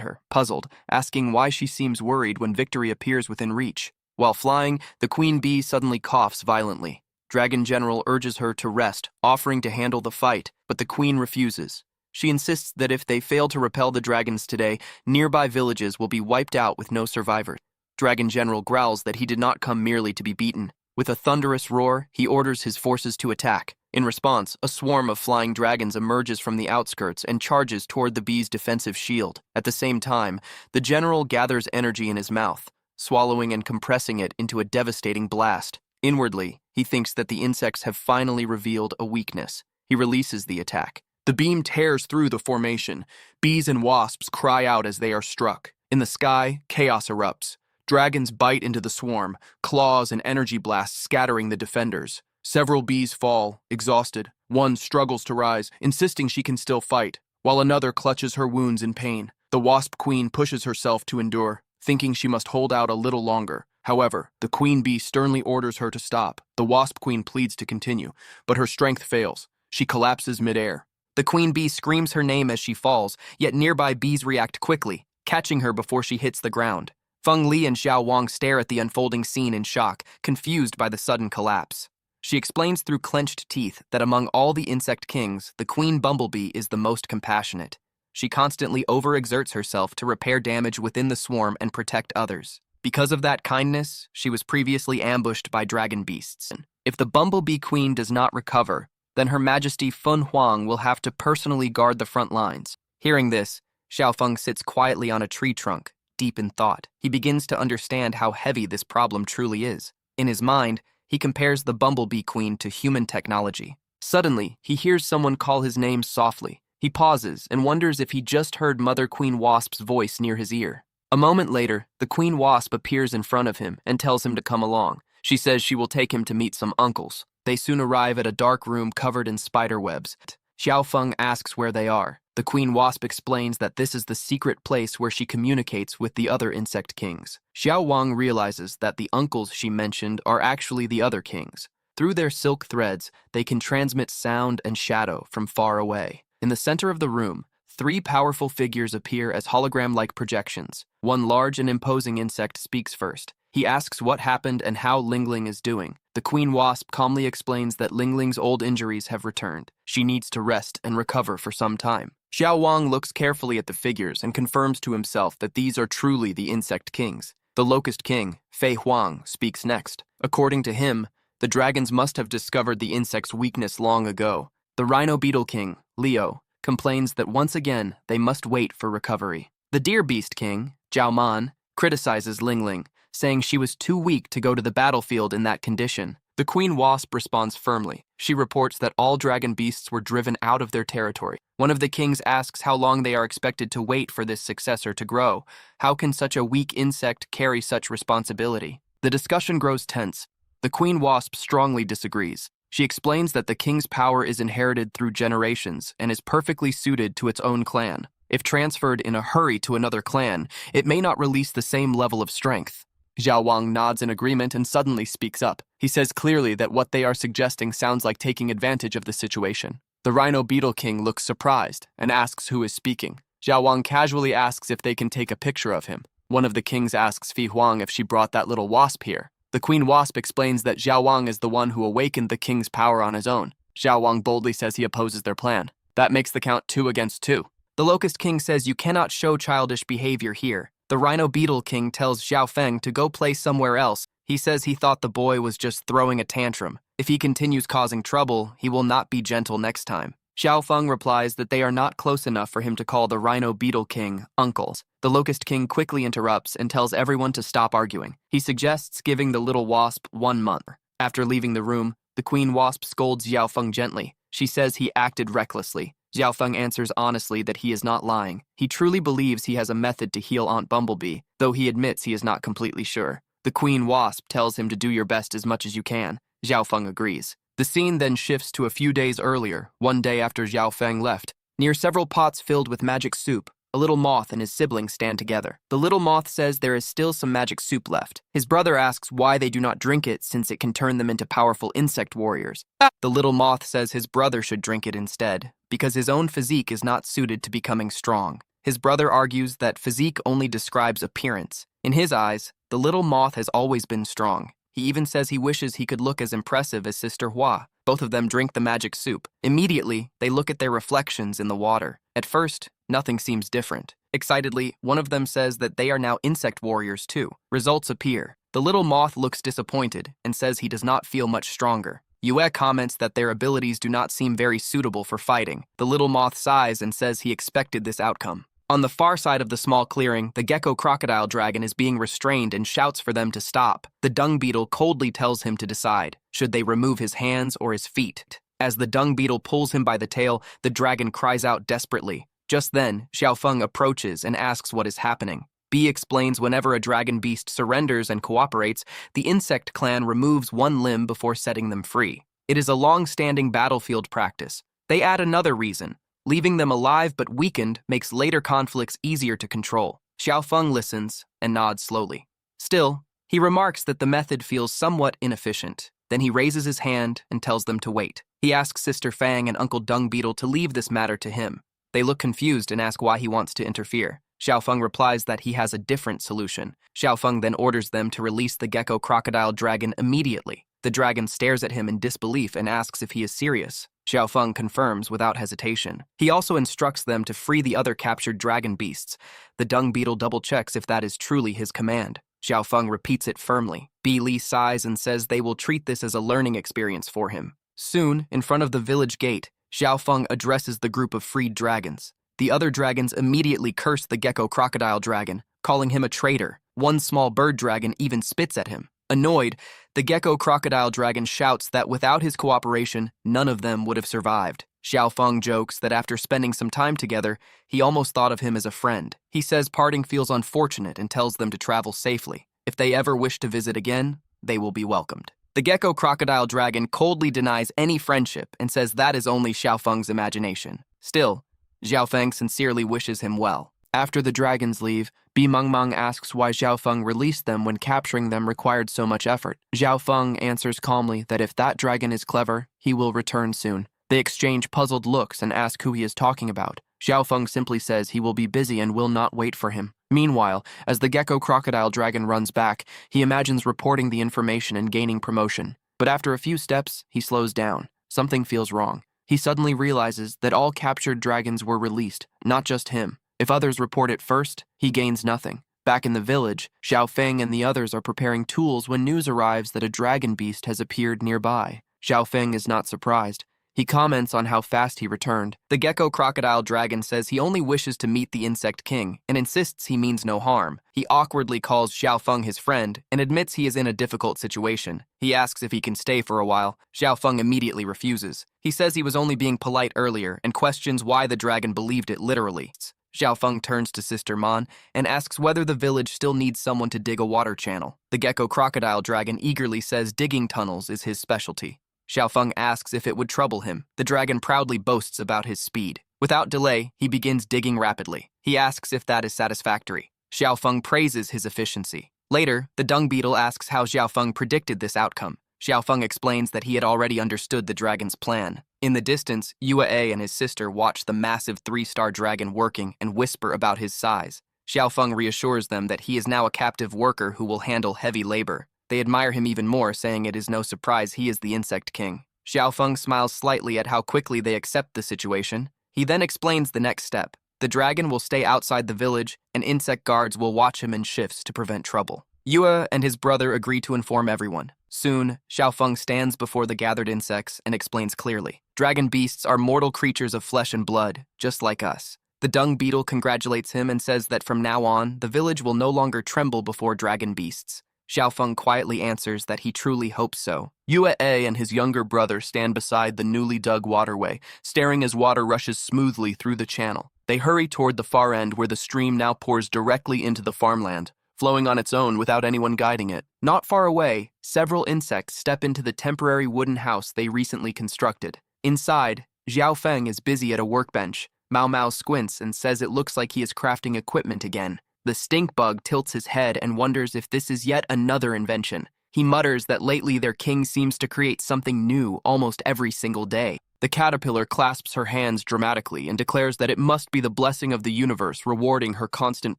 her, puzzled, asking why she seems worried when victory appears within reach. While flying, the queen bee suddenly coughs violently. Dragon General urges her to rest, offering to handle the fight, but the queen refuses. She insists that if they fail to repel the dragons today, nearby villages will be wiped out with no survivors. Dragon General growls that he did not come merely to be beaten. With a thunderous roar, he orders his forces to attack. In response, a swarm of flying dragons emerges from the outskirts and charges toward the bee's defensive shield. At the same time, the general gathers energy in his mouth, swallowing and compressing it into a devastating blast. Inwardly, he thinks that the insects have finally revealed a weakness. He releases the attack. The beam tears through the formation. Bees and wasps cry out as they are struck. In the sky, chaos erupts. Dragons bite into the swarm, claws and energy blasts scattering the defenders. Several bees fall, exhausted. One struggles to rise, insisting she can still fight, while another clutches her wounds in pain. The wasp queen pushes herself to endure, thinking she must hold out a little longer. However, the queen bee sternly orders her to stop. The wasp queen pleads to continue, but her strength fails. She collapses midair. The queen bee screams her name as she falls, yet nearby bees react quickly, catching her before she hits the ground. Feng Li and Xiao Wang stare at the unfolding scene in shock, confused by the sudden collapse. She explains through clenched teeth that among all the insect kings, the queen bumblebee is the most compassionate. She constantly overexerts herself to repair damage within the swarm and protect others. Because of that kindness, she was previously ambushed by dragon beasts. If the bumblebee queen does not recover, then Her Majesty Feng Huang will have to personally guard the front lines. Hearing this, Xiao Feng sits quietly on a tree trunk, deep in thought. He begins to understand how heavy this problem truly is. In his mind, he compares the bumblebee queen to human technology. Suddenly, he hears someone call his name softly. He pauses and wonders if he just heard Mother Queen Wasp's voice near his ear. A moment later, the Queen Wasp appears in front of him and tells him to come along. She says she will take him to meet some uncles. They soon arrive at a dark room covered in spider webs. Xiao Feng asks where they are. The Queen Wasp explains that this is the secret place where she communicates with the other insect kings. Xiao Wang realizes that the uncles she mentioned are actually the other kings. Through their silk threads, they can transmit sound and shadow from far away. In the center of the room, 3 powerful figures appear as hologram-like projections. One large and imposing insect speaks first. He asks what happened and how Lingling is doing. The Queen Wasp calmly explains that Lingling's old injuries have returned. She needs to rest and recover for some time. Xiao Wang looks carefully at the figures and confirms to himself that these are truly the insect kings. The Locust King, Fei Huang, speaks next. According to him, the dragons must have discovered the insect's weakness long ago. The Rhino Beetle King, Leo, complains that once again they must wait for recovery. The Deer Beast King, Zhao Man, criticizes Ling Ling, saying she was too weak to go to the battlefield in that condition. The Queen Wasp responds firmly. She reports that all dragon beasts were driven out of their territory. One of the kings asks how long they are expected to wait for this successor to grow. How can such a weak insect carry such responsibility? The discussion grows tense. The Queen Wasp strongly disagrees. She explains that the king's power is inherited through generations and is perfectly suited to its own clan. If transferred in a hurry to another clan, it may not release the same level of strength. Zhao Wang nods in agreement and suddenly speaks up. He says clearly that what they are suggesting sounds like taking advantage of the situation. The Rhino Beetle King looks surprised and asks who is speaking. Zhao Wang casually asks if they can take a picture of him. One of the kings asks Fi Huang if she brought that little wasp here. The Queen Wasp explains that Zhao Wang is the one who awakened the king's power on his own. Zhao Wang boldly says he opposes their plan. That makes the count 2 against 2. The Locust King says you cannot show childish behavior here. The Rhino Beetle King tells Xiao Feng to go play somewhere else. He says he thought the boy was just throwing a tantrum. If he continues causing trouble, he will not be gentle next time. Xiao Feng replies that they are not close enough for him to call the Rhino Beetle King uncles. The Locust King quickly interrupts and tells everyone to stop arguing. He suggests giving the little wasp 1 month. After leaving the room, the Queen Wasp scolds Xiao Feng gently. She says he acted recklessly. Xiao Feng answers honestly that he is not lying. He truly believes he has a method to heal Aunt Bumblebee, though he admits he is not completely sure. The Queen Wasp tells him to do your best as much as you can. Xiao Feng agrees. The scene then shifts to a few days earlier, one day after Xiao Feng left. Near several pots filled with magic soup, a little moth and his siblings stand together. The little moth says there is still some magic soup left. His brother asks why they do not drink it since it can turn them into powerful insect warriors. The little moth says his brother should drink it instead, because his own physique is not suited to becoming strong. His brother argues that physique only describes appearance. In his eyes, the little moth has always been strong. He even says he wishes he could look as impressive as Sister Hua. Both of them drink the magic soup. Immediately, they look at their reflections in the water. At first, nothing seems different. Excitedly, one of them says that they are now insect warriors too. Results appear. The little moth looks disappointed and says he does not feel much stronger. Yue comments that their abilities do not seem very suitable for fighting. The little moth sighs and says he expected this outcome. On the far side of the small clearing, the gecko crocodile dragon is being restrained and shouts for them to stop. The dung beetle coldly tells him to decide. Should they remove his hands or his feet? As the dung beetle pulls him by the tail, the dragon cries out desperately. Just then, Xiao Feng approaches and asks what is happening. B explains whenever a dragon beast surrenders and cooperates, the insect clan removes one limb before setting them free. It is a long-standing battlefield practice. They add another reason. Leaving them alive but weakened makes later conflicts easier to control. Xiao Feng listens and nods slowly. Still, he remarks that the method feels somewhat inefficient. Then he raises his hand and tells them to wait. He asks Sister Fang and Uncle Dung Beetle to leave this matter to him. They look confused and ask why he wants to interfere. Xiao Feng replies that he has a different solution. Xiao Feng then orders them to release the gecko crocodile dragon immediately. The dragon stares at him in disbelief and asks if he is serious. Xiao Feng confirms without hesitation. He also instructs them to free the other captured dragon beasts. The dung beetle double-checks if that is truly his command. Xiao Feng repeats it firmly. Bi Li sighs and says they will treat this as a learning experience for him. Soon, in front of the village gate, Xiao Feng addresses the group of freed dragons. The other dragons immediately curse the gecko crocodile dragon, calling him a traitor. One small bird dragon even spits at him. Annoyed, the gecko crocodile dragon shouts that without his cooperation, none of them would have survived. Xiao Feng jokes that after spending some time together, he almost thought of him as a friend. He says parting feels unfortunate and tells them to travel safely. If they ever wish to visit again, they will be welcomed. The gecko crocodile dragon coldly denies any friendship and says that is only Xiao Feng's imagination. Still, Xiao Feng sincerely wishes him well. After the dragons leave, Bi Mengmeng asks why Xiao Feng released them when capturing them required so much effort. Xiao Feng answers calmly that if that dragon is clever, he will return soon. They exchange puzzled looks and ask who he is talking about. Xiao Feng simply says he will be busy and will not wait for him. Meanwhile, as the gecko crocodile dragon runs back, he imagines reporting the information and gaining promotion. But after a few steps, he slows down. Something feels wrong. He suddenly realizes that all captured dragons were released, not just him. If others report it first, he gains nothing. Back in the village, Xiao Feng and the others are preparing tools when news arrives that a dragon beast has appeared nearby. Xiao Feng is not surprised. He He comments on how fast he returned. The gecko crocodile dragon says he only wishes to meet the insect king and insists he means no harm. He awkwardly calls Xiaofeng his friend and admits he is in a difficult situation. He asks if he can stay for a while. Xiaofeng immediately refuses. He says he was only being polite earlier and questions why the dragon believed it literally. Xiaofeng turns to Sister Man and asks whether the village still needs someone to dig a water channel. The gecko crocodile dragon eagerly says digging tunnels is his specialty. Xiaofeng asks if it would trouble him. The dragon proudly boasts about his speed. Without delay, he begins digging rapidly. He asks if that is satisfactory. Xiaofeng praises his efficiency. Later, the dung beetle asks how Xiaofeng predicted this outcome. Xiaofeng explains that he had already understood the dragon's plan. In the distance, Yue and his sister watch the massive 3-star dragon working and whisper about his size. Xiaofeng reassures them that he is now a captive worker who will handle heavy labor. They admire him even more, saying it is no surprise he is the insect king. Xiaofeng smiles slightly at how quickly they accept the situation. He then explains the next step. The dragon will stay outside the village, and insect guards will watch him in shifts to prevent trouble. Yue and his brother agree to inform everyone. Soon, Xiaofeng stands before the gathered insects and explains clearly. Dragon beasts are mortal creatures of flesh and blood, just like us. The dung beetle congratulates him and says that from now on, the village will no longer tremble before dragon beasts. Xiaofeng quietly answers that he truly hopes so. Yue and his younger brother stand beside the newly dug waterway, staring as water rushes smoothly through the channel. They hurry toward the far end where the stream now pours directly into the farmland, flowing on its own without anyone guiding it. Not far away, several insects step into the temporary wooden house they recently constructed. Inside, Xiaofeng is busy at a workbench. Mao Mao squints and says it looks like he is crafting equipment again. The stink bug tilts his head and wonders if this is yet another invention. He mutters that lately their king seems to create something new almost every single day. The caterpillar clasps her hands dramatically and declares that it must be the blessing of the universe rewarding her constant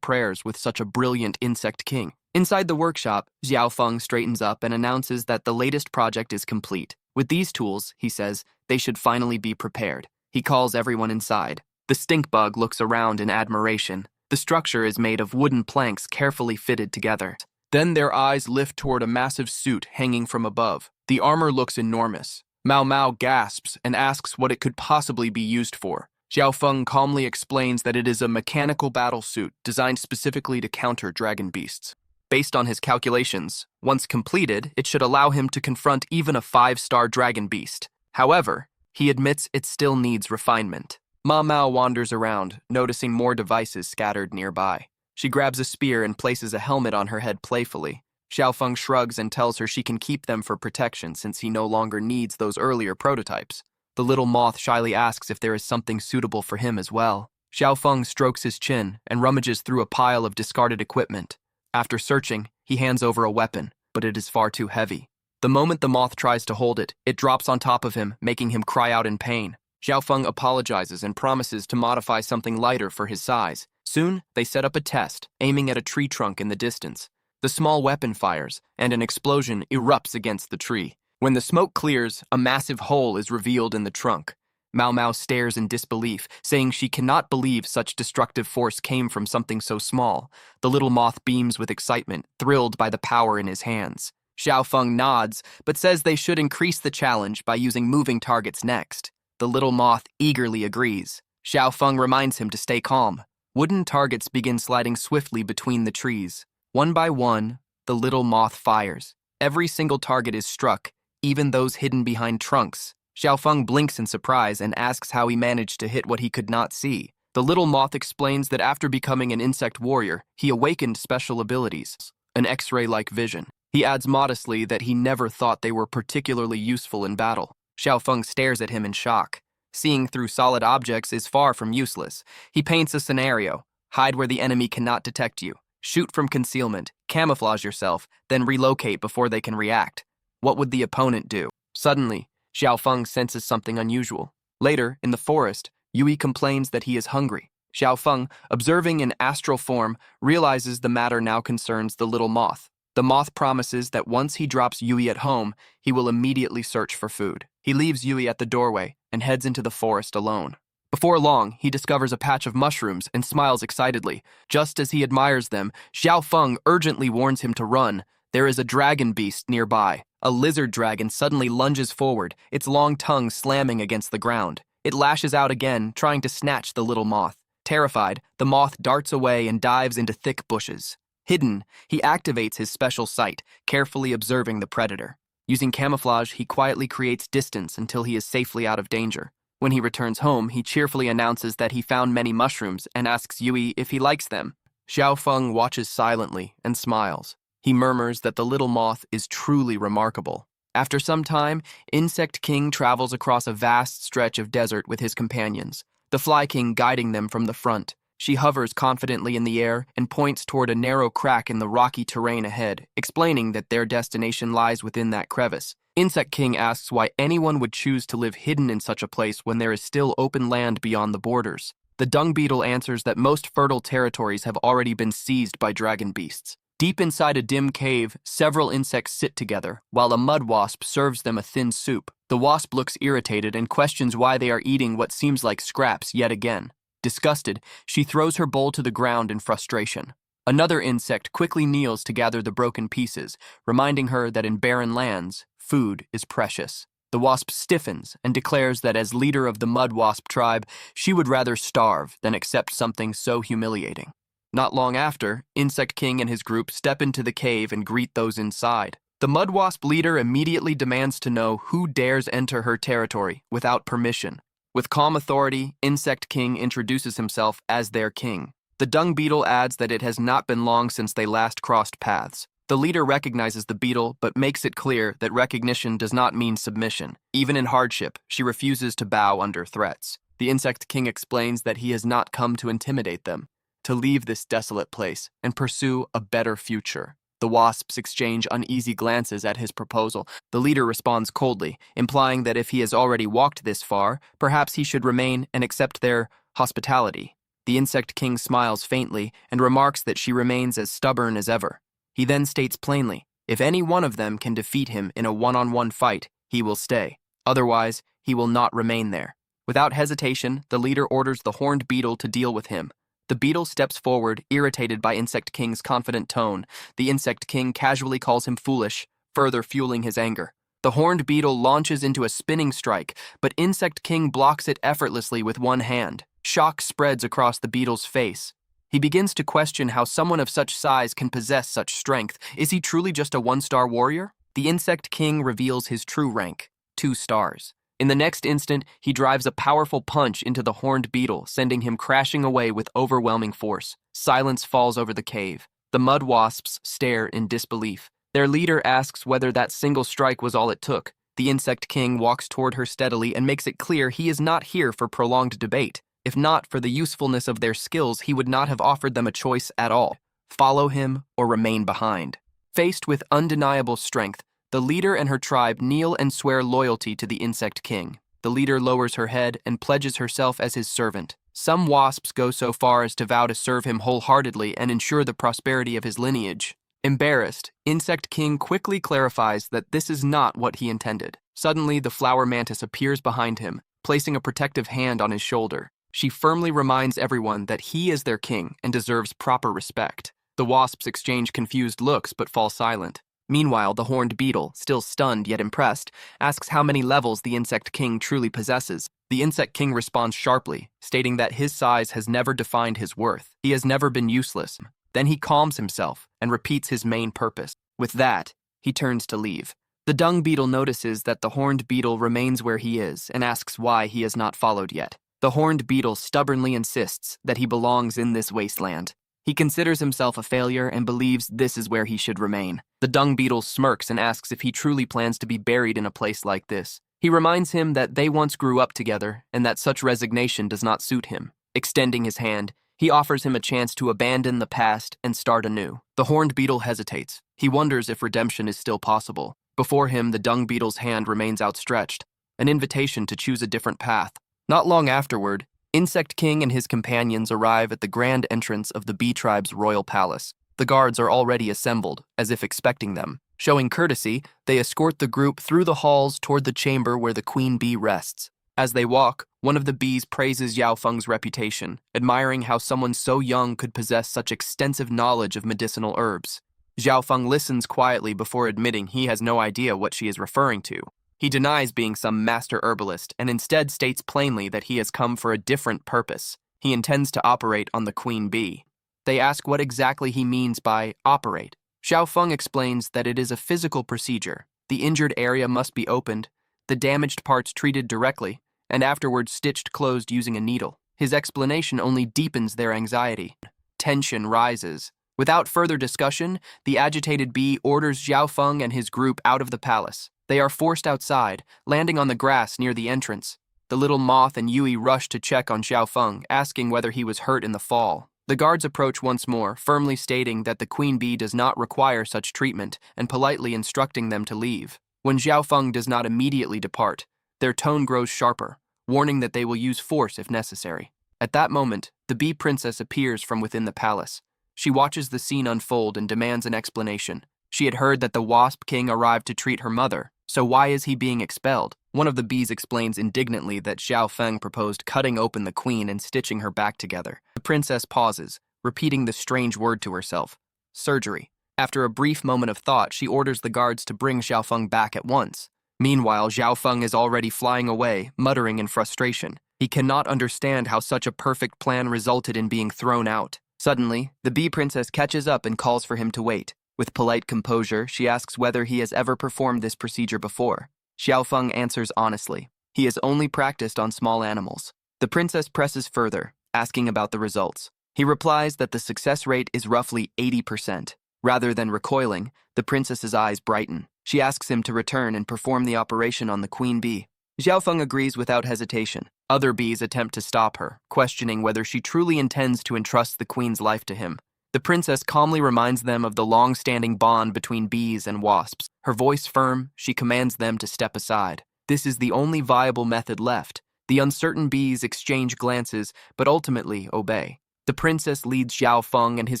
prayers with such a brilliant insect king. Inside the workshop, Xiaofeng straightens up and announces that the latest project is complete. With these tools, he says, they should finally be prepared. He calls everyone inside. The stink bug looks around in admiration. The structure is made of wooden planks carefully fitted together. Then their eyes lift toward a massive suit hanging from above. The armor looks enormous. Mao Mao gasps and asks what it could possibly be used for. Xiaofeng calmly explains that it is a mechanical battle suit designed specifically to counter dragon beasts. Based on his calculations, once completed, it should allow him to confront even a 5-star dragon beast. However, he admits it still needs refinement. Ma Mao wanders around, noticing more devices scattered nearby. She grabs a spear and places a helmet on her head playfully. Xiaofeng shrugs and tells her she can keep them for protection since he no longer needs those earlier prototypes. The little moth shyly asks if there is something suitable for him as well. Xiaofeng strokes his chin and rummages through a pile of discarded equipment. After searching, he hands over a weapon, but it is far too heavy. The moment the moth tries to hold it, it drops on top of him, making him cry out in pain. Xiaofeng apologizes and promises to modify something lighter for his size. Soon, they set up a test, aiming at a tree trunk in the distance. The small weapon fires, and an explosion erupts against the tree. When the smoke clears, a massive hole is revealed in the trunk. Mao Mao stares in disbelief, saying she cannot believe such destructive force came from something so small. The little moth beams with excitement, thrilled by the power in his hands. Xiaofeng nods, but says they should increase the challenge by using moving targets next. The little moth eagerly agrees. Xiaofeng reminds him to stay calm. Wooden targets begin sliding swiftly between the trees. One by one, the little moth fires. Every single target is struck, even those hidden behind trunks. Xiaofeng blinks in surprise and asks how he managed to hit what he could not see. The little moth explains that after becoming an insect warrior, he awakened special abilities, an X-ray-like vision. He adds modestly that he never thought they were particularly useful in battle. Xiaofeng stares at him in shock. Seeing through solid objects is far from useless. He paints a scenario. Hide where the enemy cannot detect you. Shoot from concealment. Camouflage yourself, then relocate before they can react. What would the opponent do? Suddenly, Xiaofeng senses something unusual. Later, in the forest, Yui complains that he is hungry. Xiaofeng, observing in astral form, realizes the matter now concerns the little moth. The moth promises that once he drops Yui at home, he will immediately search for food. He leaves Yui at the doorway and heads into the forest alone. Before long, he discovers a patch of mushrooms and smiles excitedly. Just as he admires them, Xiaofeng urgently warns him to run. There is a dragon beast nearby. A lizard dragon suddenly lunges forward, its long tongue slamming against the ground. It lashes out again, trying to snatch the little moth. Terrified, the moth darts away and dives into thick bushes. Hidden, he activates his special sight, carefully observing the predator. Using camouflage, he quietly creates distance until he is safely out of danger. When he returns home, he cheerfully announces that he found many mushrooms and asks Yui if he likes them. Xiaofeng watches silently and smiles. He murmurs that the little moth is truly remarkable. After some time, Insect King travels across a vast stretch of desert with his companions, the Fly King guiding them from the front. She hovers confidently in the air and points toward a narrow crack in the rocky terrain ahead, explaining that their destination lies within that crevice. Insect King asks why anyone would choose to live hidden in such a place when there is still open land beyond the borders. The dung beetle answers that most fertile territories have already been seized by dragon beasts. Deep inside a dim cave, several insects sit together, while a mud wasp serves them a thin soup. The wasp looks irritated and questions why they are eating what seems like scraps yet again. Disgusted, she throws her bowl to the ground in frustration. Another insect quickly kneels to gather the broken pieces, reminding her that in barren lands, food is precious. The wasp stiffens and declares that as leader of the mud wasp tribe, she would rather starve than accept something so humiliating. Not long after, Insect King and his group step into the cave and greet those inside. The mud wasp leader immediately demands to know who dares enter her territory without permission. With calm authority, Insect King introduces himself as their king. The dung beetle adds that it has not been long since they last crossed paths. The leader recognizes the beetle, but makes it clear that recognition does not mean submission. Even in hardship, she refuses to bow under threats. The Insect King explains that he has not come to intimidate them, to leave this desolate place and pursue a better future. The wasps exchange uneasy glances at his proposal. The leader responds coldly, implying that if he has already walked this far, perhaps he should remain and accept their hospitality. The Insect King smiles faintly and remarks that she remains as stubborn as ever. He then states plainly, if any one of them can defeat him in a one-on-one fight, he will stay. Otherwise, he will not remain there. Without hesitation, the leader orders the horned beetle to deal with him. The beetle steps forward, irritated by Insect King's confident tone. The Insect King casually calls him foolish, further fueling his anger. The horned beetle launches into a spinning strike, but Insect King blocks it effortlessly with one hand. Shock spreads across the beetle's face. He begins to question how someone of such size can possess such strength. Is he truly just a one-star warrior? The Insect King reveals his true rank, 2 stars. In the next instant, he drives a powerful punch into the horned beetle, sending him crashing away with overwhelming force. Silence falls over the cave. The mud wasps stare in disbelief. Their leader asks whether that single strike was all it took. The Insect King walks toward her steadily and makes it clear he is not here for prolonged debate. If not for the usefulness of their skills, he would not have offered them a choice at all. Follow him or remain behind. Faced with undeniable strength, the leader and her tribe kneel and swear loyalty to the Insect King. The leader lowers her head and pledges herself as his servant. Some wasps go so far as to vow to serve him wholeheartedly and ensure the prosperity of his lineage. Embarrassed, Insect King quickly clarifies that this is not what he intended. Suddenly, the flower mantis appears behind him, placing a protective hand on his shoulder. She firmly reminds everyone that he is their king and deserves proper respect. The wasps exchange confused looks but fall silent. Meanwhile, the horned beetle, still stunned yet impressed, asks how many levels the Insect King truly possesses. The Insect King responds sharply, stating that his size has never defined his worth. He has never been useless. Then he calms himself and repeats his main purpose. With that, he turns to leave. The dung beetle notices that the horned beetle remains where he is and asks why he has not followed yet. The horned beetle stubbornly insists that he belongs in this wasteland. He considers himself a failure and believes this is where he should remain. The dung beetle smirks and asks if he truly plans to be buried in a place like this. He reminds him that they once grew up together and that such resignation does not suit him. Extending his hand, he offers him a chance to abandon the past and start anew. The horned beetle hesitates. He wonders if redemption is still possible. Before him, the dung beetle's hand remains outstretched, an invitation to choose a different path. Not long afterward, Insect King and his companions arrive at the grand entrance of the bee tribe's royal palace. The guards are already assembled, as if expecting them. Showing courtesy, they escort the group through the halls toward the chamber where the queen bee rests. As they walk, one of the bees praises Yao Feng's reputation, admiring how someone so young could possess such extensive knowledge of medicinal herbs. Xiaofeng listens quietly before admitting he has no idea what she is referring to. He denies being some master herbalist and instead states plainly that he has come for a different purpose. He intends to operate on the queen bee. They ask what exactly he means by operate. Xiaofeng explains that it is a physical procedure. The injured area must be opened, the damaged parts treated directly, and afterwards stitched closed using a needle. His explanation only deepens their anxiety. Tension rises. Without further discussion, the agitated bee orders Xiaofeng and his group out of the palace. They are forced outside, landing on the grass near the entrance. The little moth and Yui rush to check on Xiaofeng, asking whether he was hurt in the fall. The guards approach once more, firmly stating that the queen bee does not require such treatment and politely instructing them to leave. When Xiaofeng does not immediately depart, their tone grows sharper, warning that they will use force if necessary. At that moment, the bee princess appears from within the palace. She watches the scene unfold and demands an explanation. She had heard that the wasp king arrived to treat her mother, so why is he being expelled? One of the bees explains indignantly that Xiaofeng proposed cutting open the queen and stitching her back together. The princess pauses, repeating the strange word to herself. Surgery. After a brief moment of thought, she orders the guards to bring Xiaofeng back at once. Meanwhile, Xiaofeng is already flying away, muttering in frustration. He cannot understand how such a perfect plan resulted in being thrown out. Suddenly, the bee princess catches up and calls for him to wait. With polite composure, she asks whether he has ever performed this procedure before. Xiaofeng answers honestly. He has only practiced on small animals. The princess presses further, asking about the results. He replies that the success rate is roughly 80%. Rather than recoiling, the princess's eyes brighten. She asks him to return and perform the operation on the queen bee. Xiaofeng agrees without hesitation. Other bees attempt to stop her, questioning whether she truly intends to entrust the queen's life to him. The princess calmly reminds them of the long-standing bond between bees and wasps. Her voice firm, she commands them to step aside. This is the only viable method left. The uncertain bees exchange glances, but ultimately obey. The princess leads Xiaofeng and his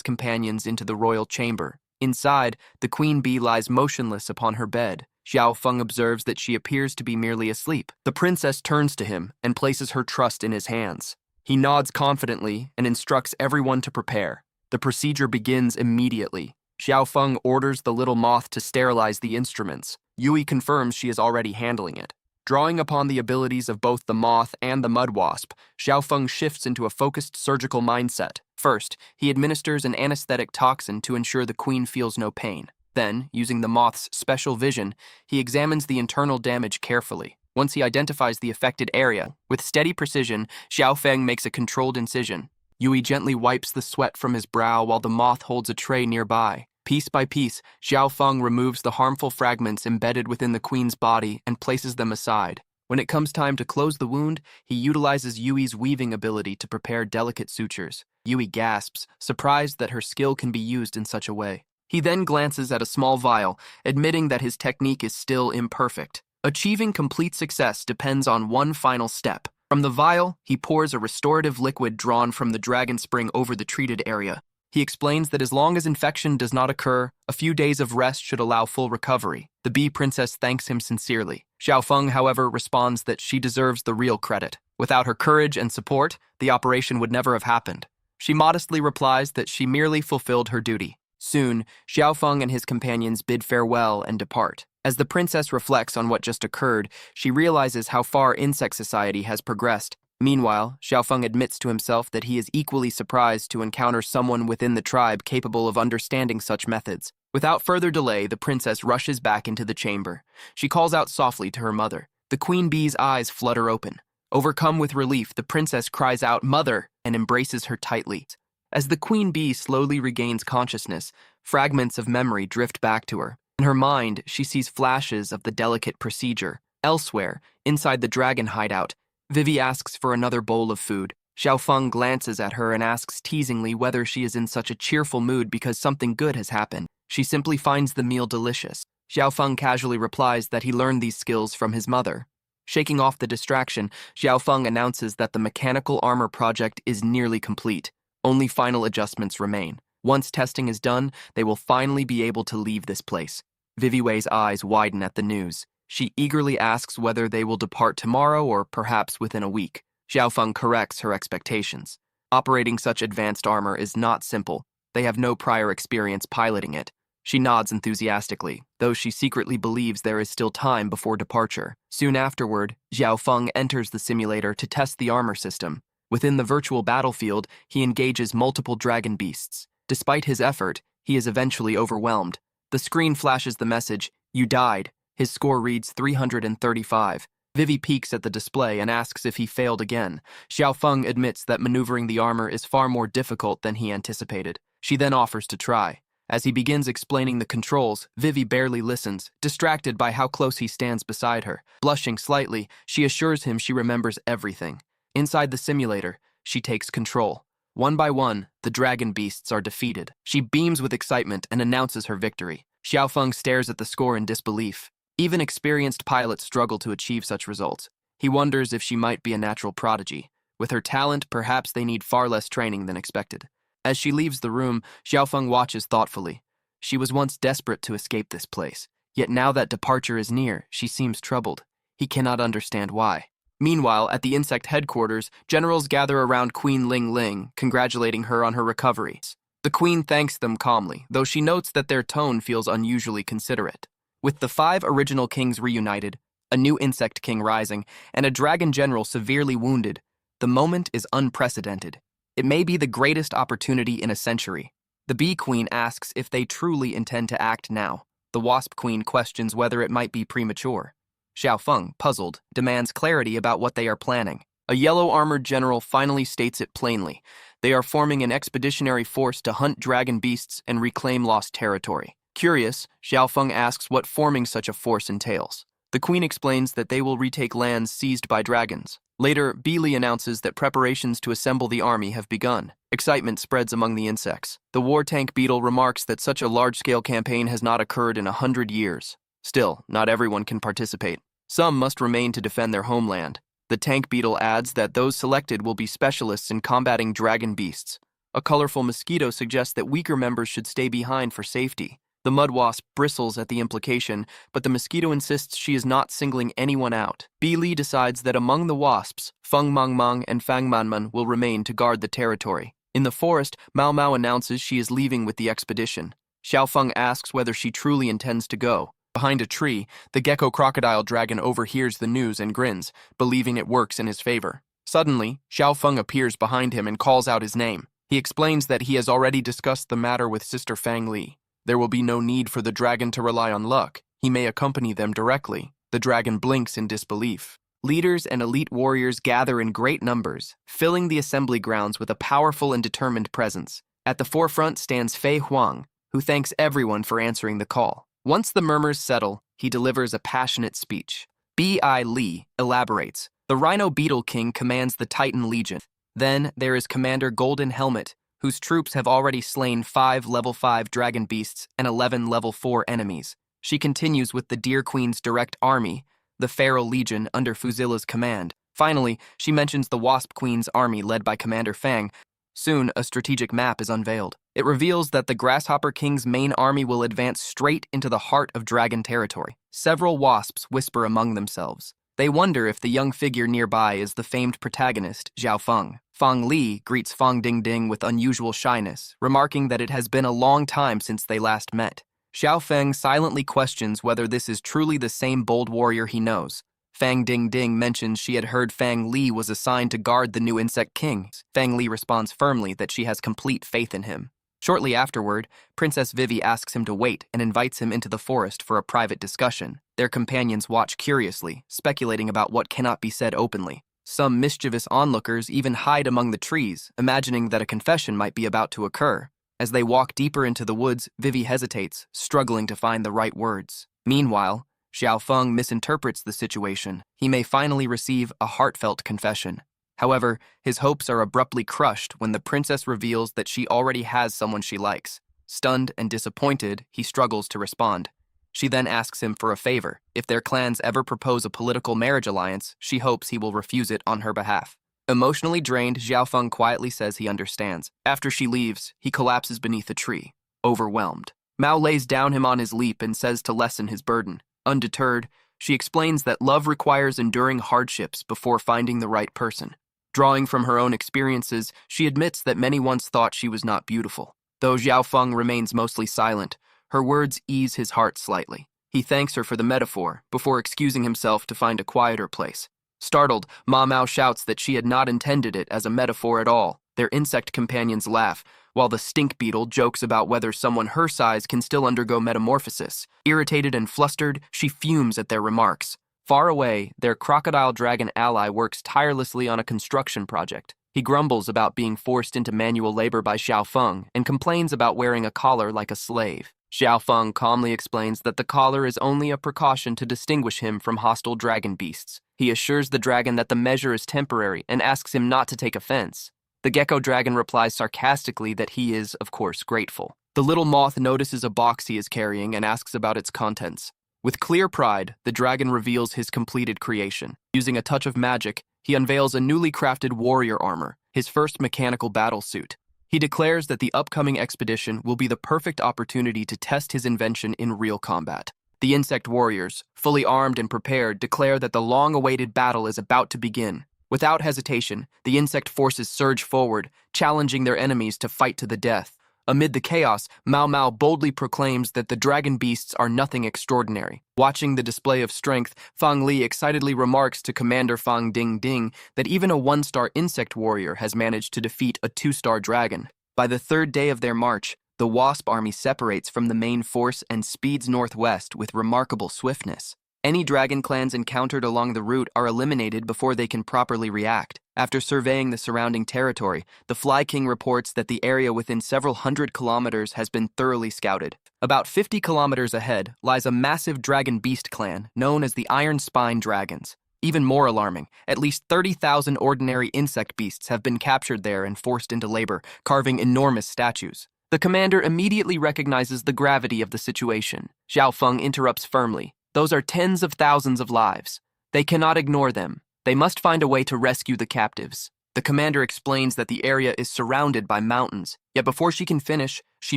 companions into the royal chamber. Inside, the queen bee lies motionless upon her bed. Xiaofeng observes that she appears to be merely asleep. The princess turns to him and places her trust in his hands. He nods confidently and instructs everyone to prepare. The procedure begins immediately. Xiaofeng orders the little moth to sterilize the instruments. Yui confirms she is already handling it. Drawing upon the abilities of both the moth and the mud wasp, Xiaofeng shifts into a focused surgical mindset. First, he administers an anesthetic toxin to ensure the queen feels no pain. Then, using the moth's special vision, he examines the internal damage carefully. Once he identifies the affected area, with steady precision, Xiaofeng makes a controlled incision. Yui gently wipes the sweat from his brow while the moth holds a tray nearby. Piece by piece, Xiaofeng removes the harmful fragments embedded within the queen's body and places them aside. When it comes time to close the wound, he utilizes Yui's weaving ability to prepare delicate sutures. Yui gasps, surprised that her skill can be used in such a way. He then glances at a small vial, admitting that his technique is still imperfect. Achieving complete success depends on one final step. From the vial, he pours a restorative liquid drawn from the dragon spring over the treated area. He explains that as long as infection does not occur, a few days of rest should allow full recovery. The bee princess thanks him sincerely. Xiaofeng, however, responds that she deserves the real credit. Without her courage and support, the operation would never have happened. She modestly replies that she merely fulfilled her duty. Soon, Xiaofeng and his companions bid farewell and depart. As the princess reflects on what just occurred, she realizes how far insect society has progressed. Meanwhile, Xiaofeng admits to himself that he is equally surprised to encounter someone within the tribe capable of understanding such methods. Without further delay, the princess rushes back into the chamber. She calls out softly to her mother. The queen bee's eyes flutter open. Overcome with relief, the princess cries out, "Mother!" and embraces her tightly. As the queen bee slowly regains consciousness, fragments of memory drift back to her. In her mind, she sees flashes of the delicate procedure. Elsewhere, inside the dragon hideout, Vivi asks for another bowl of food. Xiaofeng glances at her and asks teasingly whether she is in such a cheerful mood because something good has happened. She simply finds the meal delicious. Xiaofeng casually replies that he learned these skills from his mother. Shaking off the distraction, Xiaofeng announces that the mechanical armor project is nearly complete. Only final adjustments remain. Once testing is done, they will finally be able to leave this place. Vivi Wei's eyes widen at the news. She eagerly asks whether they will depart tomorrow or perhaps within a week. Xiaofeng corrects her expectations. Operating such advanced armor is not simple. They have no prior experience piloting it. She nods enthusiastically, though she secretly believes there is still time before departure. Soon afterward, Xiao Feng enters the simulator to test the armor system. Within the virtual battlefield, he engages multiple dragon beasts. Despite his effort, he is eventually overwhelmed. The screen flashes the message, "You died." His score reads 335. Vivi peeks at the display and asks if he failed again. Xiao Feng admits that maneuvering the armor is far more difficult than he anticipated. She then offers to try. As he begins explaining the controls, Vivi barely listens, distracted by how close he stands beside her. Blushing slightly, she assures him she remembers everything. Inside the simulator, she takes control. One by one, the dragon beasts are defeated. She beams with excitement and announces her victory. Xiao Feng stares at the score in disbelief. Even experienced pilots struggle to achieve such results. He wonders if she might be a natural prodigy. With her talent, perhaps they need far less training than expected. As she leaves the room, Xiao Feng watches thoughtfully. She was once desperate to escape this place, yet now that departure is near, she seems troubled. He cannot understand why. Meanwhile, at the insect headquarters, generals gather around Queen Ling Ling, congratulating her on her recovery. The queen thanks them calmly, though she notes that their tone feels unusually considerate. With the 5 original kings reunited, a new insect king rising, and a dragon general severely wounded, the moment is unprecedented. It may be the greatest opportunity in a century. The bee queen asks if they truly intend to act now. The wasp queen questions whether it might be premature. Xiao Feng, puzzled, demands clarity about what they are planning. A yellow-armored general finally states it plainly. They are forming an expeditionary force to hunt dragon beasts and reclaim lost territory. Curious, Xiao Feng asks what forming such a force entails. The queen explains that they will retake lands seized by dragons. Later, Beely announces that preparations to assemble the army have begun. Excitement spreads among the insects. The war tank beetle remarks that such a large-scale campaign has not occurred in 100 years. Still, not everyone can participate. Some must remain to defend their homeland. The tank beetle adds that those selected will be specialists in combating dragon beasts. A colorful mosquito suggests that weaker members should stay behind for safety. The mud wasp bristles at the implication, but the mosquito insists she is not singling anyone out. Beely decides that among the wasps, Feng Mangmang and Fang Manman will remain to guard the territory. In the forest, Mao Mao announces she is leaving with the expedition. Xiao Feng asks whether she truly intends to go. Behind a tree, the gecko crocodile dragon overhears the news and grins, believing it works in his favor. Suddenly, Xiao Feng appears behind him and calls out his name. He explains that he has already discussed the matter with Sister Fang Li. There will be no need for the dragon to rely on luck. He may accompany them directly. The dragon blinks in disbelief. Leaders and elite warriors gather in great numbers, filling the assembly grounds with a powerful and determined presence. At the forefront stands Fei Huang, who thanks everyone for answering the call. Once the murmurs settle, he delivers a passionate speech. B.I. Li elaborates. The Rhino Beetle King commands the Titan Legion. Then there is Commander Golden Helmet, whose troops have already slain 5 level 5 dragon beasts and 11 level 4 enemies. She continues with the Deer Queen's direct army, the Feral Legion under Fuzilla's command. Finally, she mentions the Wasp Queen's army led by Commander Fang. Soon, a strategic map is unveiled. It reveals that the Grasshopper King's main army will advance straight into the heart of dragon territory. Several wasps whisper among themselves. They wonder if the young figure nearby is the famed protagonist, Xiao Feng. Fang Li greets Fang Dingding with unusual shyness, remarking that it has been a long time since they last met. Xiao Feng silently questions whether this is truly the same bold warrior he knows. Fang Dingding mentions she had heard Fang Li was assigned to guard the new insect king. Fang Li responds firmly that she has complete faith in him. Shortly afterward, Princess Vivi asks him to wait and invites him into the forest for a private discussion. Their companions watch curiously, speculating about what cannot be said openly. Some mischievous onlookers even hide among the trees, imagining that a confession might be about to occur. As they walk deeper into the woods, Vivi hesitates, struggling to find the right words. Meanwhile, Xiao Feng misinterprets the situation. He may finally receive a heartfelt confession. However, his hopes are abruptly crushed when the princess reveals that she already has someone she likes. Stunned and disappointed, he struggles to respond. She then asks him for a favor. If their clans ever propose a political marriage alliance, she hopes he will refuse it on her behalf. Emotionally drained, Xiao Feng quietly says he understands. After she leaves, he collapses beneath a tree, overwhelmed. Mao lays down him on his leap and says to lessen his burden. Undeterred, she explains that love requires enduring hardships before finding the right person. Drawing from her own experiences, she admits that many once thought she was not beautiful. Though Xiao Feng remains mostly silent, Her words ease his heart slightly. He thanks her for the metaphor, before excusing himself to find a quieter place. Startled, Ma Mao shouts that she had not intended it as a metaphor at all. Their insect companions laugh, while the stink beetle jokes about whether someone her size can still undergo metamorphosis. Irritated and flustered, she fumes at their remarks. Far away, their crocodile dragon ally works tirelessly on a construction project. He grumbles about being forced into manual labor by Xiao Feng and complains about wearing a collar like a slave. Xiao Feng calmly explains that the collar is only a precaution to distinguish him from hostile dragon beasts. He assures the dragon that the measure is temporary and asks him not to take offense. The gecko dragon replies sarcastically that he is, of course, grateful. The little moth notices a box he is carrying and asks about its contents. With clear pride, the dragon reveals his completed creation. Using a touch of magic, he unveils a newly crafted warrior armor, his first mechanical battle suit. He declares that the upcoming expedition will be the perfect opportunity to test his invention in real combat. The insect warriors, fully armed and prepared, declare that the long-awaited battle is about to begin. Without hesitation, the insect forces surge forward, challenging their enemies to fight to the death. Amid the chaos, Mao Mao boldly proclaims that the dragon beasts are nothing extraordinary. Watching the display of strength, Fang Li excitedly remarks to Commander Fang Ding Ding that even a one-star insect warrior has managed to defeat a two-star dragon. By the third day of their march, the wasp army separates from the main force and speeds northwest with remarkable swiftness. Any dragon clans encountered along the route are eliminated before they can properly react. After surveying the surrounding territory, the Fly King reports that the area within several hundred kilometers has been thoroughly scouted. About 50 kilometers ahead lies a massive dragon beast clan known as the Iron Spine Dragons. Even more alarming, at least 30,000 ordinary insect beasts have been captured there and forced into labor, carving enormous statues. The commander immediately recognizes the gravity of the situation. Xiao Feng interrupts firmly. Those are tens of thousands of lives. They cannot ignore them. They must find a way to rescue the captives. The commander explains that the area is surrounded by mountains, yet before she can finish, she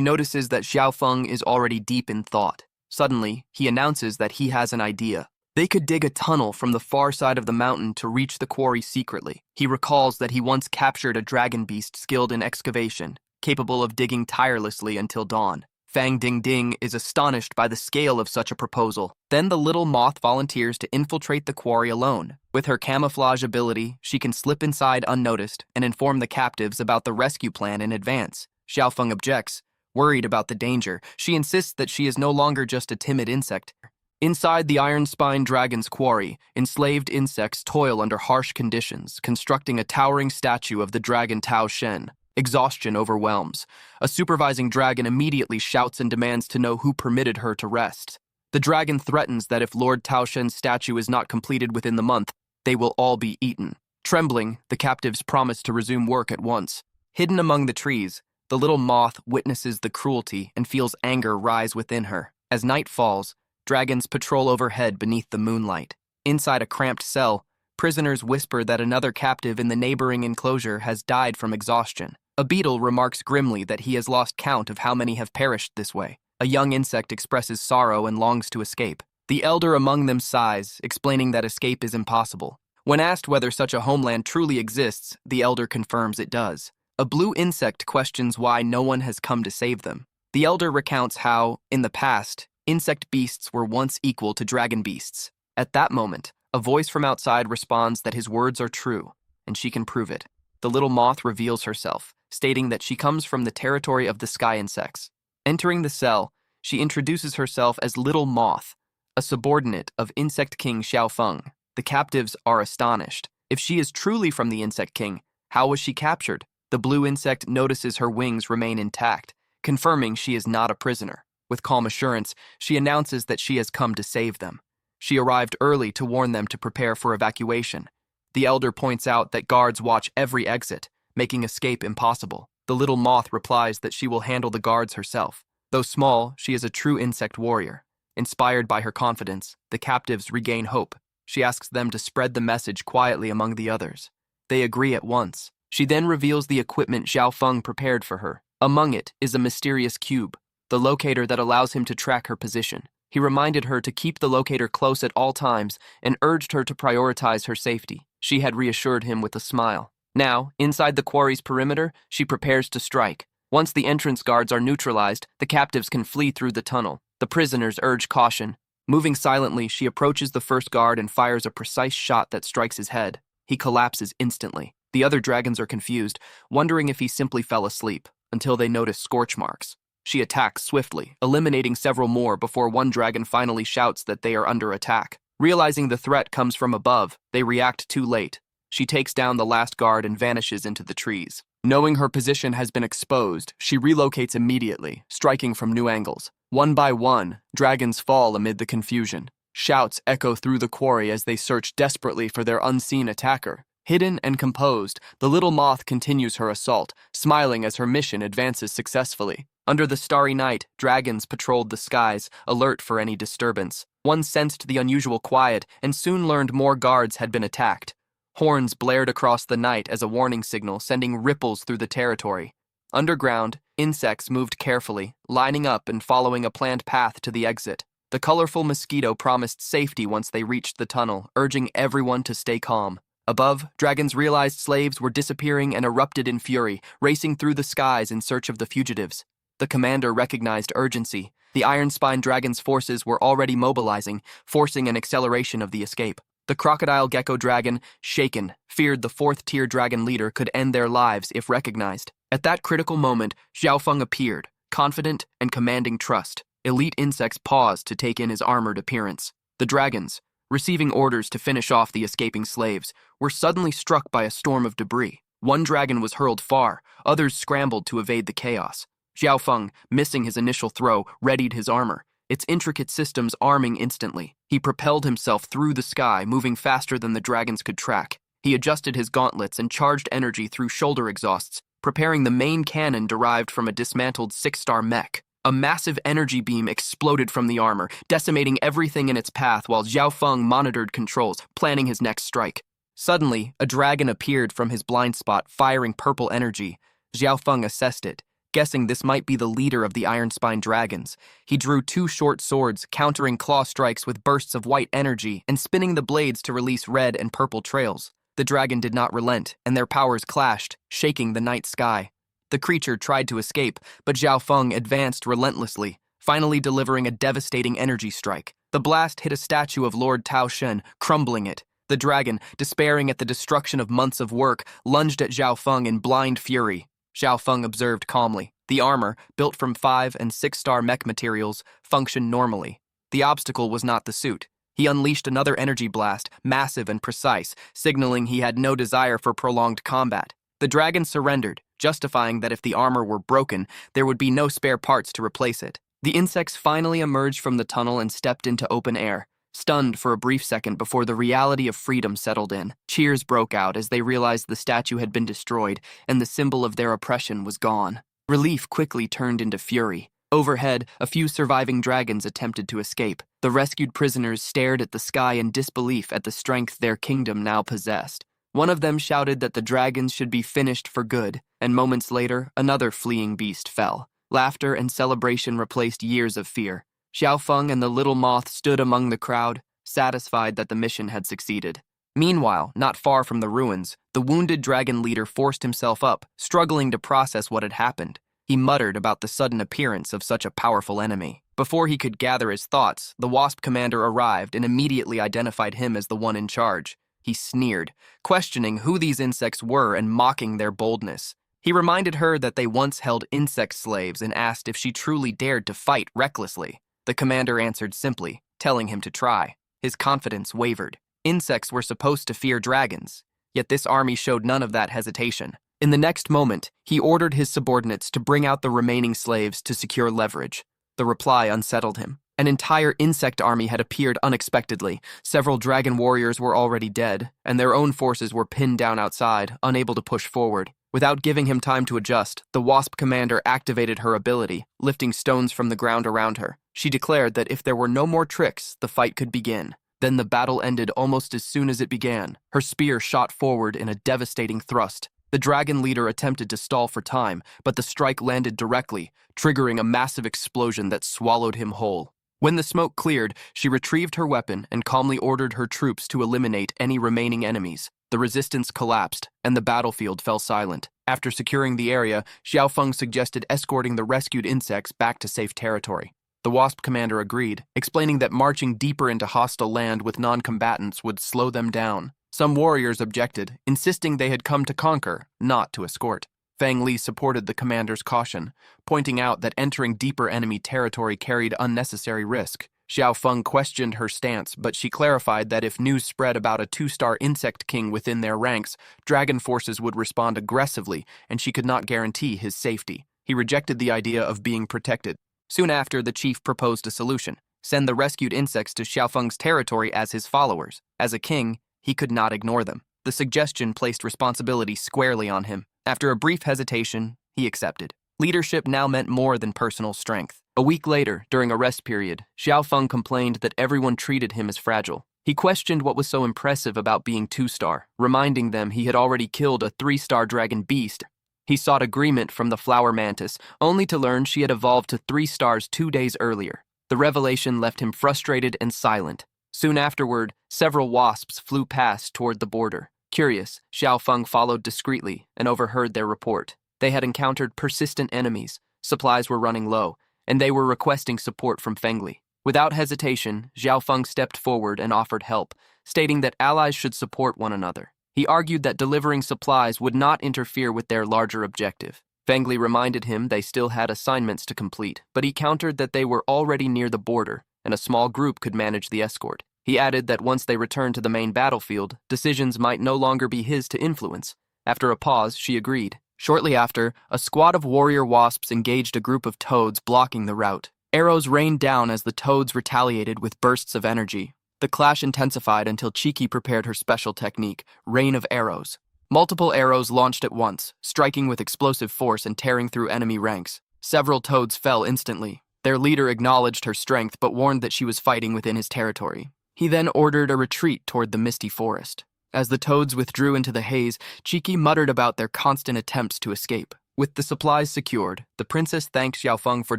notices that Xiao Feng is already deep in thought. Suddenly, he announces that he has an idea. They could dig a tunnel from the far side of the mountain to reach the quarry secretly. He recalls that he once captured a dragon beast skilled in excavation, capable of digging tirelessly until dawn. Fang Ding Ding is astonished by the scale of such a proposal. Then the little moth volunteers to infiltrate the quarry alone. With her camouflage ability, she can slip inside unnoticed and inform the captives about the rescue plan in advance. Xiao Feng objects. Worried about the danger, she insists that she is no longer just a timid insect. Inside the Iron Spine Dragon's quarry, enslaved insects toil under harsh conditions, constructing a towering statue of the dragon Tao Shen. Exhaustion overwhelms. A supervising dragon immediately shouts and demands to know who permitted her to rest. The dragon threatens that if Lord Tao Shen's statue is not completed within the month, they will all be eaten. Trembling, the captives promise to resume work at once. Hidden among the trees, the little moth witnesses the cruelty and feels anger rise within her. As night falls, dragons patrol overhead beneath the moonlight. Inside a cramped cell, prisoners whisper that another captive in the neighboring enclosure has died from exhaustion. A beetle remarks grimly that he has lost count of how many have perished this way. A young insect expresses sorrow and longs to escape. The elder among them sighs, explaining that escape is impossible. When asked whether such a homeland truly exists, the elder confirms it does. A blue insect questions why no one has come to save them. The elder recounts how, in the past, insect beasts were once equal to dragon beasts. At that moment, a voice from outside responds that his words are true, and she can prove it. The little moth reveals herself, stating that she comes from the territory of the sky insects. Entering the cell, she introduces herself as Little Moth, a subordinate of Insect King Xiao Feng. The captives are astonished. If she is truly from the Insect King, how was she captured? The blue insect notices her wings remain intact, confirming she is not a prisoner. With calm assurance, she announces that she has come to save them. She arrived early to warn them to prepare for evacuation. The elder points out that guards watch every exit, making escape impossible. The little moth replies that she will handle the guards herself. Though small, she is a true insect warrior. Inspired by her confidence, the captives regain hope. She asks them to spread the message quietly among the others. They agree at once. She then reveals the equipment Xiao Feng prepared for her. Among it is a mysterious cube, the locator that allows him to track her position. He reminded her to keep the locator close at all times and urged her to prioritize her safety. She had reassured him with a smile. Now, inside the quarry's perimeter, she prepares to strike. Once the entrance guards are neutralized, the captives can flee through the tunnel. The prisoners urge caution. Moving silently, she approaches the first guard and fires a precise shot that strikes his head. He collapses instantly. The other dragons are confused, wondering if he simply fell asleep, until they notice scorch marks. She attacks swiftly, eliminating several more before one dragon finally shouts that they are under attack. Realizing the threat comes from above, they react too late. She takes down the last guard and vanishes into the trees. Knowing her position has been exposed, she relocates immediately, striking from new angles. One by one, dragons fall amid the confusion. Shouts echo through the quarry as they search desperately for their unseen attacker. Hidden and composed, the little moth continues her assault, smiling as her mission advances successfully. Under the starry night, dragons patrolled the skies, alert for any disturbance. One sensed the unusual quiet and soon learned more guards had been attacked. Horns blared across the night as a warning signal, sending ripples through the territory. Underground, insects moved carefully, lining up and following a planned path to the exit. The colorful mosquito promised safety once they reached the tunnel, urging everyone to stay calm. Above, dragons realized slaves were disappearing and erupted in fury, racing through the skies in search of the fugitives. The commander recognized urgency. The iron-spine dragon's forces were already mobilizing, forcing an acceleration of the escape. The crocodile gecko dragon, shaken, feared the fourth-tier dragon leader could end their lives if recognized. At that critical moment, Xiaofeng appeared, confident and commanding trust. Elite insects paused to take in his armored appearance. The dragons, receiving orders to finish off the escaping slaves, were suddenly struck by a storm of debris. One dragon was hurled far, others scrambled to evade the chaos. Xiaofeng, missing his initial throw, readied his armor, its intricate systems arming instantly. He propelled himself through the sky, moving faster than the dragons could track. He adjusted his gauntlets and charged energy through shoulder exhausts, preparing the main cannon derived from a dismantled 6-star mech. A massive energy beam exploded from the armor, decimating everything in its path while Xiaofeng monitored controls, planning his next strike. Suddenly, a dragon appeared from his blind spot, firing purple energy. Xiaofeng assessed it, guessing this might be the leader of the iron-spine dragons. He drew 2 short swords, countering claw strikes with bursts of white energy and spinning the blades to release red and purple trails. The dragon did not relent, and their powers clashed, shaking the night sky. The creature tried to escape, but Xiaofeng advanced relentlessly, finally delivering a devastating energy strike. The blast hit a statue of Lord Tao Shen, crumbling it. The dragon, despairing at the destruction of months of work, lunged at Xiaofeng in blind fury. Xiaofeng observed calmly. The armor, built from 5- and 6-star mech materials, functioned normally. The obstacle was not the suit. He unleashed another energy blast, massive and precise, signaling he had no desire for prolonged combat. The dragon surrendered, justifying that if the armor were broken, there would be no spare parts to replace it. The insects finally emerged from the tunnel and stepped into open air, stunned for a brief second before the reality of freedom settled in. Cheers broke out as they realized the statue had been destroyed and the symbol of their oppression was gone. Relief quickly turned into fury. Overhead, a few surviving dragons attempted to escape. The rescued prisoners stared at the sky in disbelief at the strength their kingdom now possessed. One of them shouted that the dragons should be finished for good, and moments later, another fleeing beast fell. Laughter and celebration replaced years of fear. Xiaofeng and the little moth stood among the crowd, satisfied that the mission had succeeded. Meanwhile, not far from the ruins, the wounded dragon leader forced himself up, struggling to process what had happened. He muttered about the sudden appearance of such a powerful enemy. Before he could gather his thoughts, the Wasp commander arrived and immediately identified him as the one in charge. He sneered, questioning who these insects were and mocking their boldness. He reminded her that they once held insect slaves and asked if she truly dared to fight recklessly. The commander answered simply, telling him to try. His confidence wavered. Insects were supposed to fear dragons, yet this army showed none of that hesitation. In the next moment, he ordered his subordinates to bring out the remaining slaves to secure leverage. The reply unsettled him. An entire insect army had appeared unexpectedly. Several dragon warriors were already dead, and their own forces were pinned down outside, unable to push forward. Without giving him time to adjust, the Wasp commander activated her ability, lifting stones from the ground around her. She declared that if there were no more tricks, the fight could begin. Then the battle ended almost as soon as it began. Her spear shot forward in a devastating thrust. The dragon leader attempted to stall for time, but the strike landed directly, triggering a massive explosion that swallowed him whole. When the smoke cleared, she retrieved her weapon and calmly ordered her troops to eliminate any remaining enemies. The resistance collapsed, and the battlefield fell silent. After securing the area, Xiaofeng suggested escorting the rescued insects back to safe territory. The Wasp commander agreed, explaining that marching deeper into hostile land with non-combatants would slow them down. Some warriors objected, insisting they had come to conquer, not to escort. Fang Li supported the commander's caution, pointing out that entering deeper enemy territory carried unnecessary risk. Xiaofeng questioned her stance, but she clarified that if news spread about a 2-star insect king within their ranks, dragon forces would respond aggressively, and she could not guarantee his safety. He rejected the idea of being protected. Soon after, the chief proposed a solution: send the rescued insects to Xiaofeng's territory as his followers. As a king, he could not ignore them. The suggestion placed responsibility squarely on him. After a brief hesitation, he accepted. Leadership now meant more than personal strength. A week later, during a rest period, Xiaofeng complained that everyone treated him as fragile. He questioned what was so impressive about being 2-star, reminding them he had already killed a 3-star dragon beast. He sought agreement from the flower mantis, only to learn she had evolved to 3 stars 2 days earlier. The revelation left him frustrated and silent. Soon afterward, several wasps flew past toward the border. Curious, Xiaofeng followed discreetly and overheard their report. They had encountered persistent enemies, supplies were running low, and they were requesting support from Feng Li. Without hesitation, Xiaofeng stepped forward and offered help, stating that allies should support one another. He argued that delivering supplies would not interfere with their larger objective. Feng Li reminded him they still had assignments to complete, but he countered that they were already near the border, and a small group could manage the escort. He added that once they returned to the main battlefield, decisions might no longer be his to influence. After a pause, she agreed. Shortly after, a squad of warrior wasps engaged a group of toads blocking the route. Arrows rained down as the toads retaliated with bursts of energy. The clash intensified until Cheeky prepared her special technique, Rain of Arrows. Multiple arrows launched at once, striking with explosive force and tearing through enemy ranks. Several toads fell instantly. Their leader acknowledged her strength but warned that she was fighting within his territory. He then ordered a retreat toward the misty forest. As the toads withdrew into the haze, Cheeky muttered about their constant attempts to escape. With the supplies secured, the princess thanked Xiaofeng for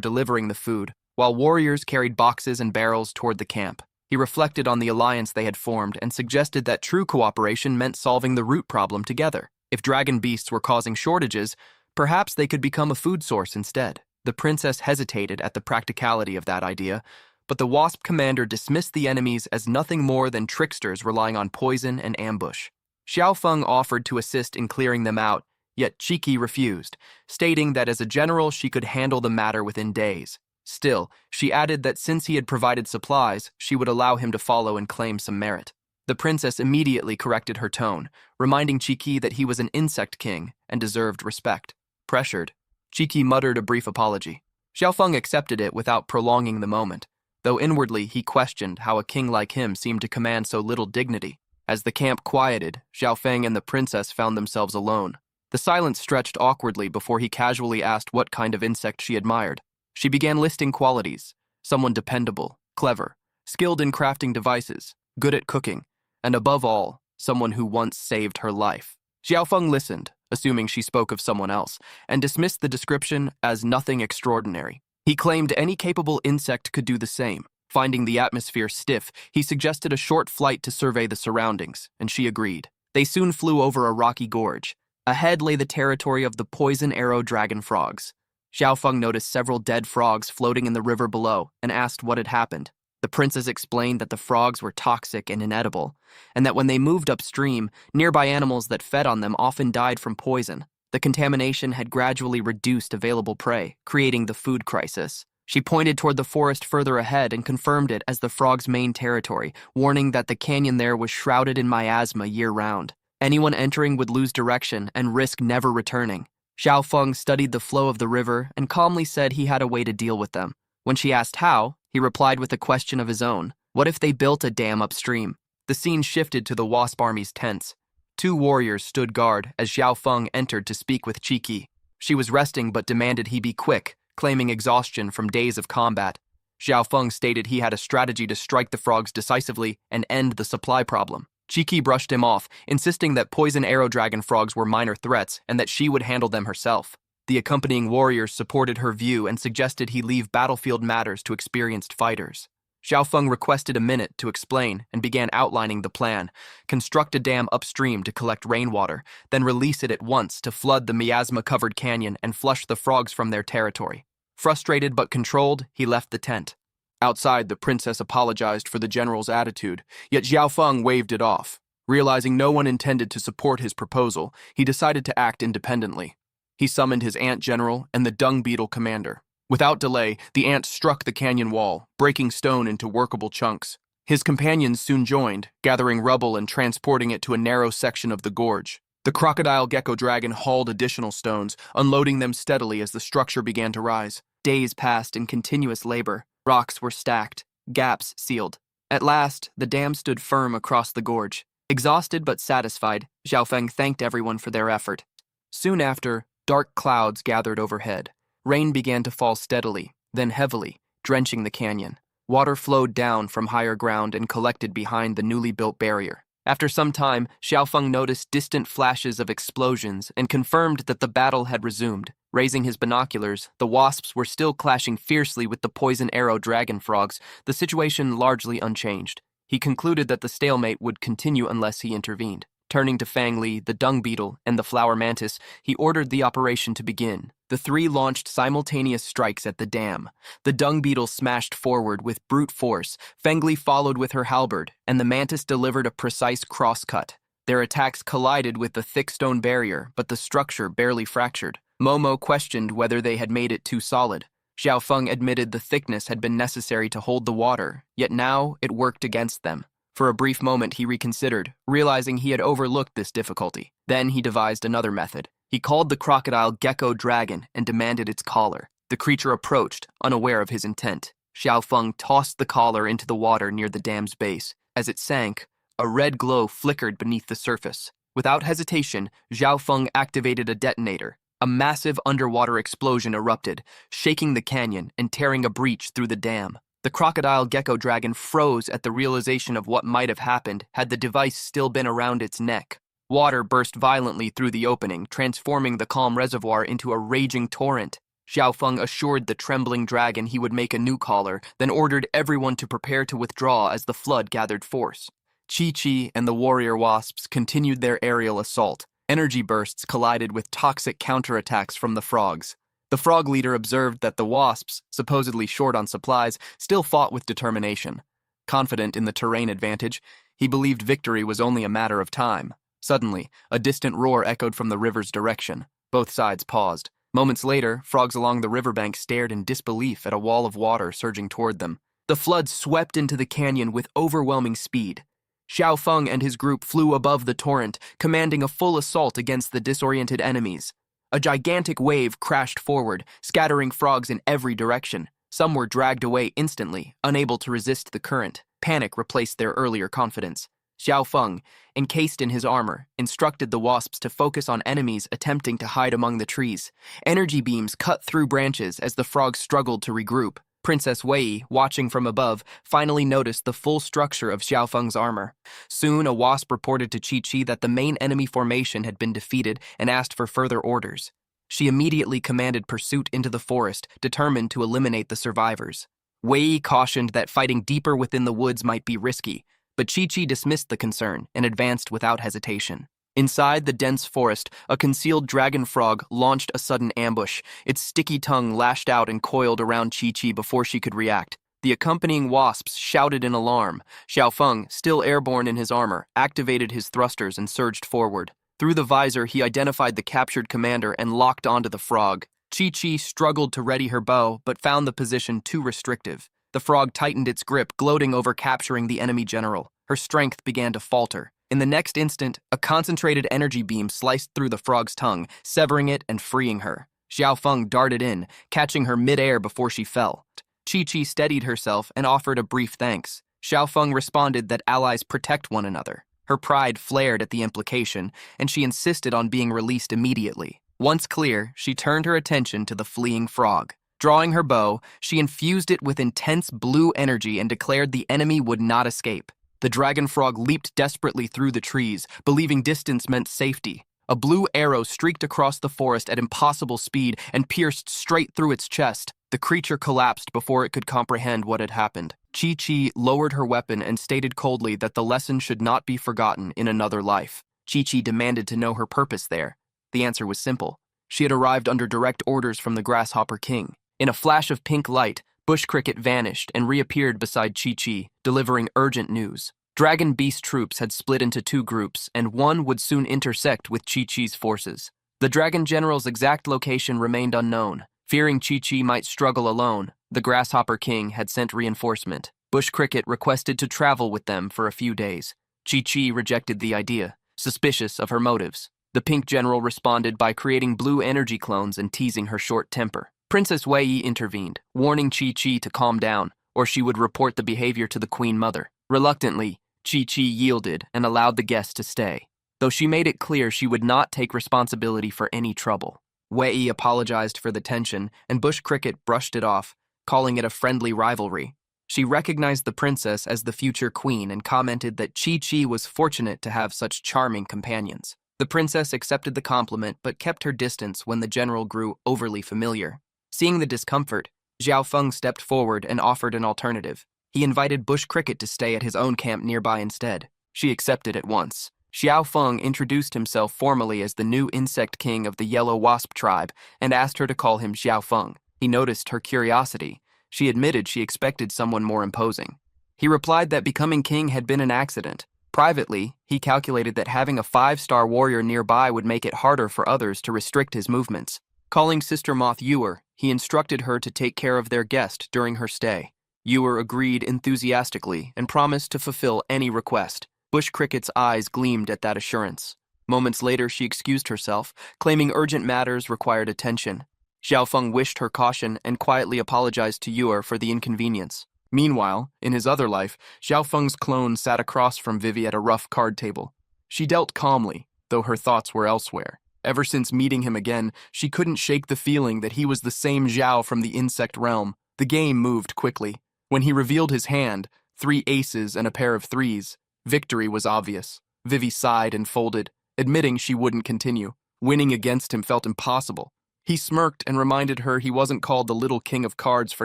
delivering the food, while warriors carried boxes and barrels toward the camp. He reflected on the alliance they had formed and suggested that true cooperation meant solving the root problem together. If dragon beasts were causing shortages, perhaps they could become a food source instead. The princess hesitated at the practicality of that idea, but the Wasp commander dismissed the enemies as nothing more than tricksters relying on poison and ambush. Xiaofeng offered to assist in clearing them out, yet Cheeky refused, stating that as a general she could handle the matter within days. Still, she added that since he had provided supplies, she would allow him to follow and claim some merit. The princess immediately corrected her tone, reminding Cheeky that he was an insect king and deserved respect. Pressured, Cheeky muttered a brief apology. Xiaofeng accepted it without prolonging the moment, though inwardly he questioned how a king like him seemed to command so little dignity. As the camp quieted, Xiaofeng and the princess found themselves alone. The silence stretched awkwardly before he casually asked what kind of insect she admired. She began listing qualities: someone dependable, clever, skilled in crafting devices, good at cooking, and above all, someone who once saved her life. Xiaofeng listened, assuming she spoke of someone else, and dismissed the description as nothing extraordinary. He claimed any capable insect could do the same. Finding the atmosphere stiff, he suggested a short flight to survey the surroundings, and she agreed. They soon flew over a rocky gorge. Ahead lay the territory of the poison arrow dragon frogs. Xiaofeng noticed several dead frogs floating in the river below and asked what had happened. The princess explained that the frogs were toxic and inedible, and that when they moved upstream, nearby animals that fed on them often died from poison. The contamination had gradually reduced available prey, creating the food crisis. She pointed toward the forest further ahead and confirmed it as the frogs' main territory, warning that the canyon there was shrouded in miasma year-round. Anyone entering would lose direction and risk never returning. Xiaofeng studied the flow of the river and calmly said he had a way to deal with them. When she asked how, he replied with a question of his own. What if they built a dam upstream? The scene shifted to the Wasp army's tents. 2 warriors stood guard as Xiaofeng entered to speak with Cheeky. She was resting but demanded he be quick, claiming exhaustion from days of combat. Xiaofeng stated he had a strategy to strike the frogs decisively and end the supply problem. Cheeky brushed him off, insisting that poison arrow dragon frogs were minor threats and that she would handle them herself. The accompanying warriors supported her view and suggested he leave battlefield matters to experienced fighters. Xiaofeng requested a minute to explain and began outlining the plan. Construct a dam upstream to collect rainwater, then release it at once to flood the miasma-covered canyon and flush the frogs from their territory. Frustrated but controlled, he left the tent. Outside, the princess apologized for the general's attitude, yet Xiaofeng waved it off. Realizing no one intended to support his proposal, he decided to act independently. He summoned his ant general and the dung beetle commander. Without delay, the ant struck the canyon wall, breaking stone into workable chunks. His companions soon joined, gathering rubble and transporting it to a narrow section of the gorge. The crocodile gecko dragon hauled additional stones, unloading them steadily as the structure began to rise. Days passed in continuous labor. Rocks were stacked, gaps sealed. At last, the dam stood firm across the gorge. Exhausted but satisfied, Xiaofeng thanked everyone for their effort. Soon after, dark clouds gathered overhead. Rain began to fall steadily, then heavily, drenching the canyon. Water flowed down from higher ground and collected behind the newly built barrier. After some time, Xiaofeng noticed distant flashes of explosions and confirmed that the battle had resumed. Raising his binoculars, the wasps were still clashing fiercely with the poison arrow dragon frogs, the situation largely unchanged. He concluded that the stalemate would continue unless he intervened. Turning to Fang Li, the dung beetle, and the flower mantis, he ordered the operation to begin. The three launched simultaneous strikes at the dam. The dung beetle smashed forward with brute force, Fang Li followed with her halberd, and the mantis delivered a precise cross-cut. Their attacks collided with the thick stone barrier, but the structure barely fractured. Momo questioned whether they had made it too solid. Xiaofeng admitted the thickness had been necessary to hold the water, yet now it worked against them. For a brief moment he reconsidered, realizing he had overlooked this difficulty. Then he devised another method. He called the crocodile gecko dragon and demanded its collar. The creature approached, unaware of his intent. Xiaofeng tossed the collar into the water near the dam's base. As it sank, a red glow flickered beneath the surface. Without hesitation, Xiaofeng activated a detonator. A massive underwater explosion erupted, shaking the canyon and tearing a breach through the dam. The crocodile gecko dragon froze at the realization of what might have happened had the device still been around its neck. Water burst violently through the opening, transforming the calm reservoir into a raging torrent. Xiaofeng assured the trembling dragon he would make a new collar, then ordered everyone to prepare to withdraw as the flood gathered force. Chi-Chi and the warrior wasps continued their aerial assault. Energy bursts collided with toxic counterattacks from the frogs. The frog leader observed that the wasps, supposedly short on supplies, still fought with determination. Confident in the terrain advantage, he believed victory was only a matter of time. Suddenly, a distant roar echoed from the river's direction. Both sides paused. Moments later, frogs along the riverbank stared in disbelief at a wall of water surging toward them. The flood swept into the canyon with overwhelming speed. Xiaofeng and his group flew above the torrent, commanding a full assault against the disoriented enemies. A gigantic wave crashed forward, scattering frogs in every direction. Some were dragged away instantly, unable to resist the current. Panic replaced their earlier confidence. Xiaofeng, encased in his armor, instructed the wasps to focus on enemies attempting to hide among the trees. Energy beams cut through branches as the frogs struggled to regroup. Princess Wei, watching from above, finally noticed the full structure of Xiaofeng's armor. Soon, a wasp reported to Chi-Chi that the main enemy formation had been defeated and asked for further orders. She immediately commanded pursuit into the forest, determined to eliminate the survivors. Wei cautioned that fighting deeper within the woods might be risky, but Chi-Chi dismissed the concern and advanced without hesitation. Inside the dense forest, a concealed dragon frog launched a sudden ambush. Its sticky tongue lashed out and coiled around Chi-Chi before she could react. The accompanying wasps shouted in alarm. Xiaofeng, still airborne in his armor, activated his thrusters and surged forward. Through the visor, he identified the captured commander and locked onto the frog. Chi-Chi struggled to ready her bow, but found the position too restrictive. The frog tightened its grip, gloating over capturing the enemy general. Her strength began to falter. In the next instant, a concentrated energy beam sliced through the frog's tongue, severing it and freeing her. Xiaofeng darted in, catching her mid-air before she fell. Chi-Chi steadied herself and offered a brief thanks. Xiaofeng responded that allies protect one another. Her pride flared at the implication, and she insisted on being released immediately. Once clear, she turned her attention to the fleeing frog. Drawing her bow, she infused it with intense blue energy and declared the enemy would not escape. The dragon frog leaped desperately through the trees, believing distance meant safety. A blue arrow streaked across the forest at impossible speed and pierced straight through its chest. The creature collapsed before it could comprehend what had happened. Chi-Chi lowered her weapon and stated coldly that the lesson should not be forgotten in another life. Chi-Chi demanded to know her purpose there. The answer was simple. She had arrived under direct orders from the Grasshopper King. In a flash of pink light, Bush Cricket vanished and reappeared beside Chi-Chi, delivering urgent news. Dragon Beast troops had split into two groups, and one would soon intersect with Chi-Chi's forces. The Dragon General's exact location remained unknown. Fearing Chi-Chi might struggle alone, the Grasshopper King had sent reinforcement. Bush Cricket requested to travel with them for a few days. Chi-Chi rejected the idea, suspicious of her motives. The Pink General responded by creating blue energy clones and teasing her short temper. Princess Wei intervened, warning Chi-Chi to calm down, or she would report the behavior to the Queen Mother. Reluctantly, Chi-Chi yielded and allowed the guest to stay, though she made it clear she would not take responsibility for any trouble. Wei apologized for the tension, and Bush Cricket brushed it off, calling it a friendly rivalry. She recognized the princess as the future queen and commented that Chi-Chi was fortunate to have such charming companions. The princess accepted the compliment but kept her distance when the general grew overly familiar. Seeing the discomfort, Xiao Feng stepped forward and offered an alternative. He invited Bush Cricket to stay at his own camp nearby instead. She accepted at once. Xiao Feng introduced himself formally as the new insect king of the Yellow Wasp tribe and asked her to call him Xiao Feng. He noticed her curiosity. She admitted she expected someone more imposing. He replied that becoming king had been an accident. Privately, he calculated that having a 5-star warrior nearby would make it harder for others to restrict his movements. Calling Sister Moth Ewer, he instructed her to take care of their guest during her stay. Ewer agreed enthusiastically and promised to fulfill any request. Bush Cricket's eyes gleamed at that assurance. Moments later, she excused herself, claiming urgent matters required attention. Xiao Feng wished her caution and quietly apologized to Ewer for the inconvenience. Meanwhile, in his other life, Xiao Feng's clone sat across from Vivi at a rough card table. She dealt calmly, though her thoughts were elsewhere. Ever since meeting him again, she couldn't shake the feeling that he was the same Zhao from the insect realm. The game moved quickly. When he revealed his hand, 3 aces and a pair of 3s, victory was obvious. Vivi sighed and folded, admitting she wouldn't continue. Winning against him felt impossible. He smirked and reminded her he wasn't called the little king of cards for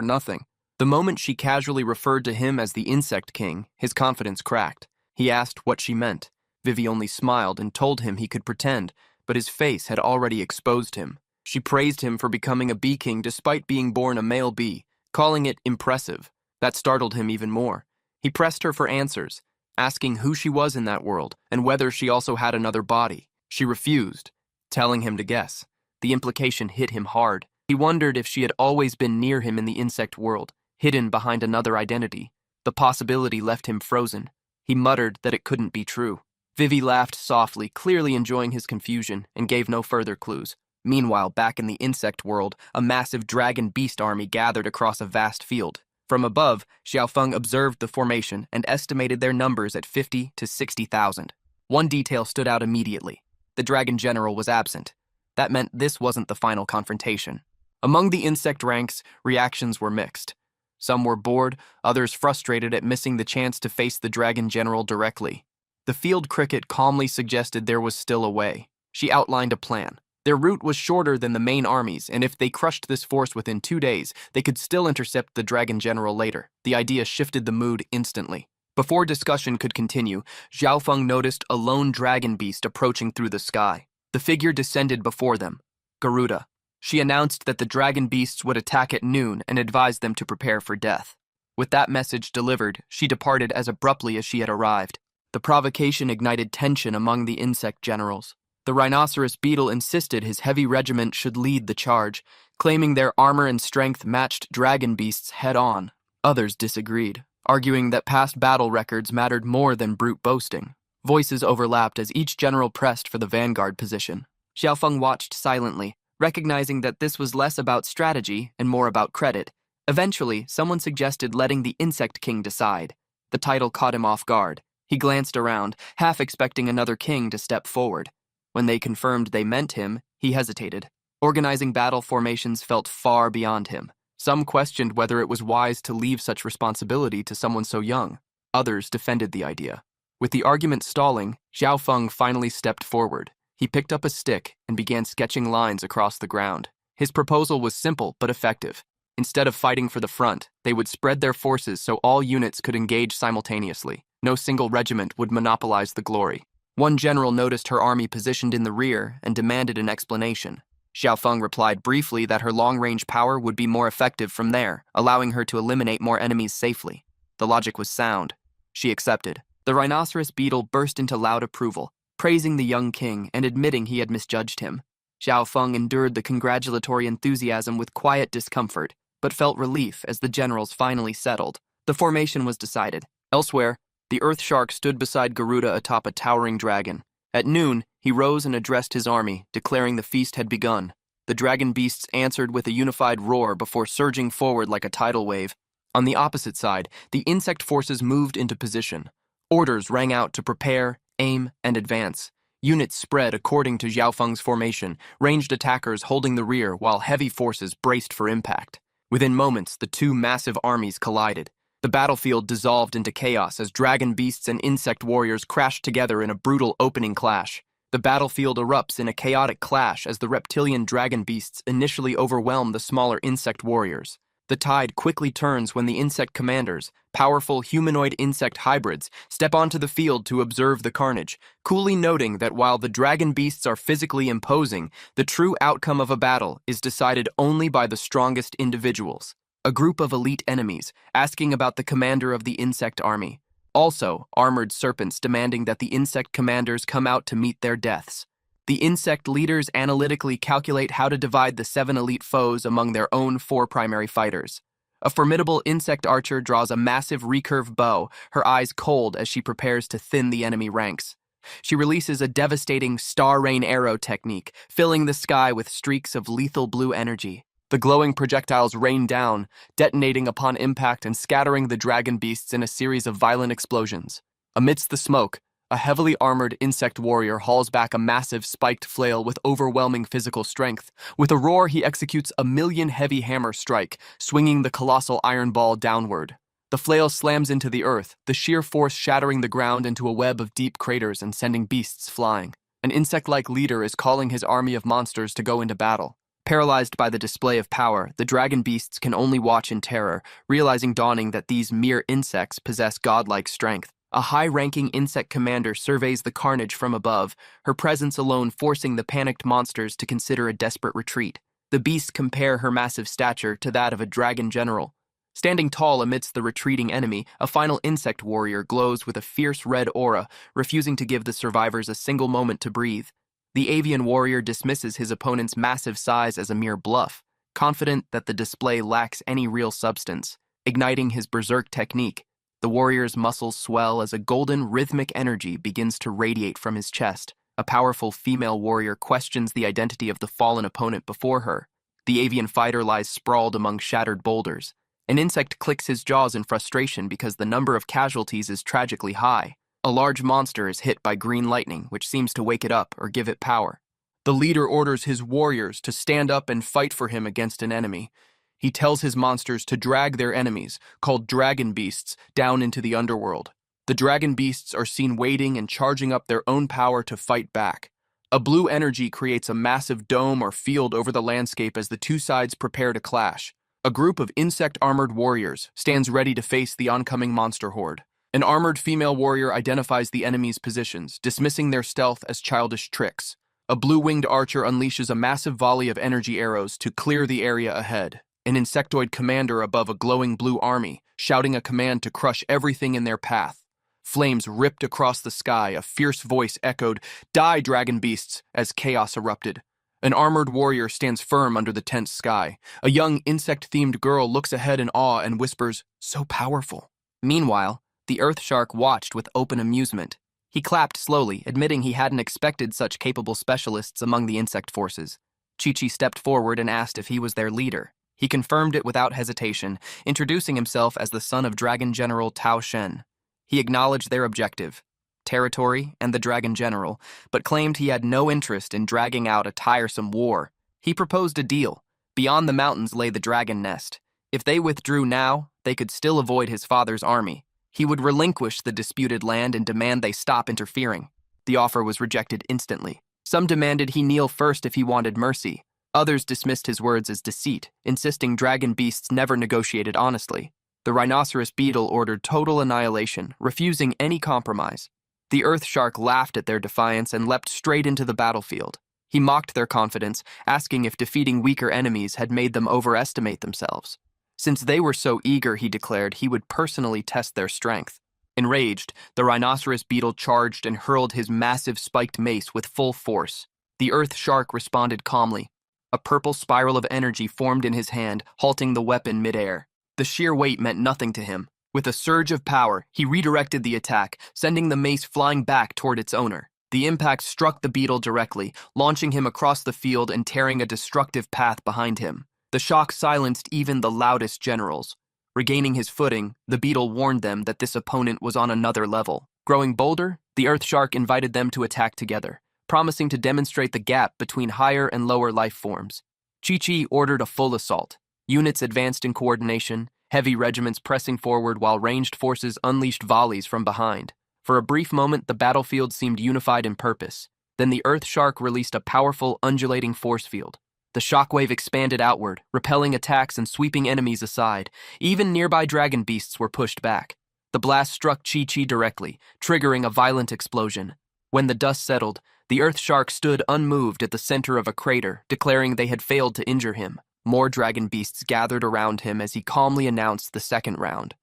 nothing. The moment she casually referred to him as the Insect King, his confidence cracked. He asked what she meant. Vivi only smiled and told him he could pretend, but his face had already exposed him. She praised him for becoming a bee king despite being born a male bee, calling it impressive. That startled him even more. He pressed her for answers, asking who she was in that world and whether she also had another body. She refused, telling him to guess. The implication hit him hard. He wondered if she had always been near him in the insect world, hidden behind another identity. The possibility left him frozen. He muttered that it couldn't be true. Vivi laughed softly, clearly enjoying his confusion, and gave no further clues. Meanwhile, back in the insect world, a massive dragon beast army gathered across a vast field. From above, Xiao Feng observed the formation and estimated their numbers at 50 to 60,000. One detail stood out immediately. The dragon general was absent. That meant this wasn't the final confrontation. Among the insect ranks, reactions were mixed. Some were bored, others frustrated at missing the chance to face the dragon general directly. The field cricket calmly suggested there was still a way. She outlined a plan. Their route was shorter than the main armies, and if they crushed this force within 2 days, they could still intercept the dragon general later. The idea shifted the mood instantly. Before discussion could continue, Xiao Feng noticed a lone dragon beast approaching through the sky. The figure descended before them. Garuda. She announced that the dragon beasts would attack at noon and advised them to prepare for death. With that message delivered, she departed as abruptly as she had arrived. The provocation ignited tension among the insect generals. The rhinoceros beetle insisted his heavy regiment should lead the charge, claiming their armor and strength matched dragon beasts head-on. Others disagreed, arguing that past battle records mattered more than brute boasting. Voices overlapped as each general pressed for the vanguard position. Xiao Feng watched silently, recognizing that this was less about strategy and more about credit. Eventually, someone suggested letting the Insect King decide. The title caught him off guard. He glanced around, half expecting another king to step forward. When they confirmed they meant him, he hesitated. Organizing battle formations felt far beyond him. Some questioned whether it was wise to leave such responsibility to someone so young. Others defended the idea. With the argument stalling, Xiao Feng finally stepped forward. He picked up a stick and began sketching lines across the ground. His proposal was simple but effective. Instead of fighting for the front, they would spread their forces so all units could engage simultaneously. No single regiment would monopolize the glory. One general noticed her army positioned in the rear and demanded an explanation. Xiao Feng replied briefly that her long-range power would be more effective from there, allowing her to eliminate more enemies safely. The logic was sound. She accepted. The rhinoceros beetle burst into loud approval, praising the young king and admitting he had misjudged him. Xiao Feng endured the congratulatory enthusiasm with quiet discomfort, but felt relief as the generals finally settled. The formation was decided. Elsewhere, the Earth Shark stood beside Garuda atop a towering dragon. At noon, he rose and addressed his army, declaring the feast had begun. The dragon beasts answered with a unified roar before surging forward like a tidal wave. On the opposite side, the insect forces moved into position. Orders rang out to prepare, aim, and advance. Units spread according to Xiao Feng's formation, ranged attackers holding the rear while heavy forces braced for impact. Within moments, the two massive armies collided. The battlefield dissolved into chaos as dragon beasts and insect warriors crashed together in a brutal opening clash. The battlefield erupts in a chaotic clash as the reptilian dragon beasts initially overwhelm the smaller insect warriors. The tide quickly turns when the insect commanders, powerful humanoid insect hybrids, step onto the field to observe the carnage, coolly noting that while the dragon beasts are physically imposing, the true outcome of a battle is decided only by the strongest individuals. A group of elite enemies, asking about the commander of the insect army. Also, armored serpents demanding that the insect commanders come out to meet their deaths. The insect leaders analytically calculate how to divide the 7 elite foes among their own 4 primary fighters. A formidable insect archer draws a massive recurve bow, her eyes cold as she prepares to thin the enemy ranks. She releases a devastating star rain arrow technique, filling the sky with streaks of lethal blue energy. The glowing projectiles rain down, detonating upon impact and scattering the dragon beasts in a series of violent explosions. Amidst the smoke, a heavily armored insect warrior hauls back a massive spiked flail with overwhelming physical strength. With a roar, he executes a 1,000,000 heavy hammer strike, swinging the colossal iron ball downward. The flail slams into the earth, the sheer force shattering the ground into a web of deep craters and sending beasts flying. An insect-like leader is calling his army of monsters to go into battle. Paralyzed by the display of power, the dragon beasts can only watch in terror, realizing dawning that these mere insects possess godlike strength. A high-ranking insect commander surveys the carnage from above, her presence alone forcing the panicked monsters to consider a desperate retreat. The beasts compare her massive stature to that of a dragon general. Standing tall amidst the retreating enemy, a final insect warrior glows with a fierce red aura, refusing to give the survivors a single moment to breathe. The avian warrior dismisses his opponent's massive size as a mere bluff, confident that the display lacks any real substance. Igniting his berserk technique, the warrior's muscles swell as a golden, rhythmic energy begins to radiate from his chest. A powerful female warrior questions the identity of the fallen opponent before her. The avian fighter lies sprawled among shattered boulders. An insect clicks his jaws in frustration because the number of casualties is tragically high. A large monster is hit by green lightning, which seems to wake it up or give it power. The leader orders his warriors to stand up and fight for him against an enemy. He tells his monsters to drag their enemies, called dragon beasts, down into the underworld. The dragon beasts are seen waiting and charging up their own power to fight back. A blue energy creates a massive dome or field over the landscape as the two sides prepare to clash. A group of insect-armored warriors stands ready to face the oncoming monster horde. An armored female warrior identifies the enemy's positions, dismissing their stealth as childish tricks. A blue-winged archer unleashes a massive volley of energy arrows to clear the area ahead. An insectoid commander above a glowing blue army, shouting a command to crush everything in their path. Flames ripped across the sky, a fierce voice echoed, "Die, dragon beasts," as chaos erupted. An armored warrior stands firm under the tense sky. A young insect-themed girl looks ahead in awe and whispers, "So powerful." Meanwhile, the Earth Shark watched with open amusement. He clapped slowly, admitting he hadn't expected such capable specialists among the insect forces. Chi-Chi stepped forward and asked if he was their leader. He confirmed it without hesitation, introducing himself as the son of Dragon General Tao Shen. He acknowledged their objective, territory and the Dragon General, but claimed he had no interest in dragging out a tiresome war. He proposed a deal. Beyond the mountains lay the dragon nest. If they withdrew now, they could still avoid his father's army. He would relinquish the disputed land and demand they stop interfering. The offer was rejected instantly. Some demanded he kneel first if he wanted mercy. Others dismissed his words as deceit, insisting dragon beasts never negotiated honestly. The rhinoceros beetle ordered total annihilation, refusing any compromise. The earth shark laughed at their defiance and leapt straight into the battlefield. He mocked their confidence, asking if defeating weaker enemies had made them overestimate themselves. Since they were so eager, he declared, he would personally test their strength. Enraged, the rhinoceros beetle charged and hurled his massive spiked mace with full force. The earth shark responded calmly. A purple spiral of energy formed in his hand, halting the weapon midair. The sheer weight meant nothing to him. With a surge of power, he redirected the attack, sending the mace flying back toward its owner. The impact struck the beetle directly, launching him across the field and tearing a destructive path behind him. The shock silenced even the loudest generals. Regaining his footing, the beetle warned them that this opponent was on another level. Growing bolder, the earth shark invited them to attack together, promising to demonstrate the gap between higher and lower life forms. Chi-Chi ordered a full assault. Units advanced in coordination, heavy regiments pressing forward while ranged forces unleashed volleys from behind. For a brief moment, the battlefield seemed unified in purpose. Then the earth shark released a powerful, undulating force field. The shockwave expanded outward, repelling attacks and sweeping enemies aside. Even nearby dragon beasts were pushed back. The blast struck Chi-Chi directly, triggering a violent explosion. When the dust settled, the earth shark stood unmoved at the center of a crater, declaring they had failed to injure him. More dragon beasts gathered around him as he calmly announced the second round.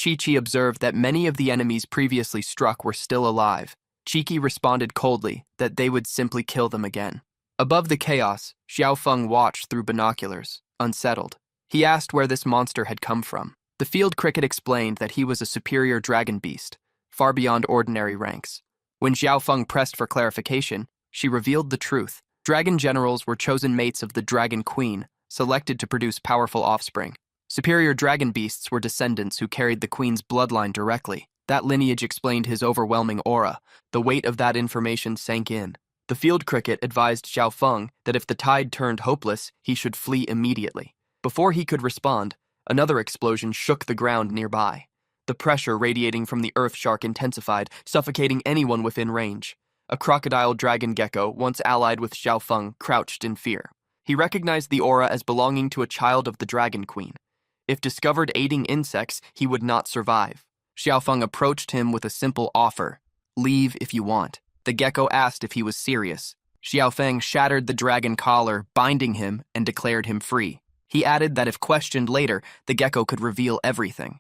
Chi-Chi observed that many of the enemies previously struck were still alive. Chi-Chi responded coldly that they would simply kill them again. Above the chaos, Xiaofeng watched through binoculars, unsettled. He asked where this monster had come from. The field cricket explained that he was a superior dragon beast, far beyond ordinary ranks. When Xiaofeng pressed for clarification, she revealed the truth. Dragon generals were chosen mates of the dragon queen, selected to produce powerful offspring. Superior dragon beasts were descendants who carried the queen's bloodline directly. That lineage explained his overwhelming aura. The weight of that information sank in. The field cricket advised Xiaofeng that if the tide turned hopeless, he should flee immediately. Before he could respond, another explosion shook the ground nearby. The pressure radiating from the earth shark intensified, suffocating anyone within range. A crocodile dragon gecko, once allied with Xiaofeng, crouched in fear. He recognized the aura as belonging to a child of the dragon queen. If discovered aiding insects, he would not survive. Xiaofeng approached him with a simple offer. Leave if you want. The gecko asked if he was serious. Xiaofeng shattered the dragon collar, binding him, and declared him free. He added that if questioned later, the gecko could reveal everything.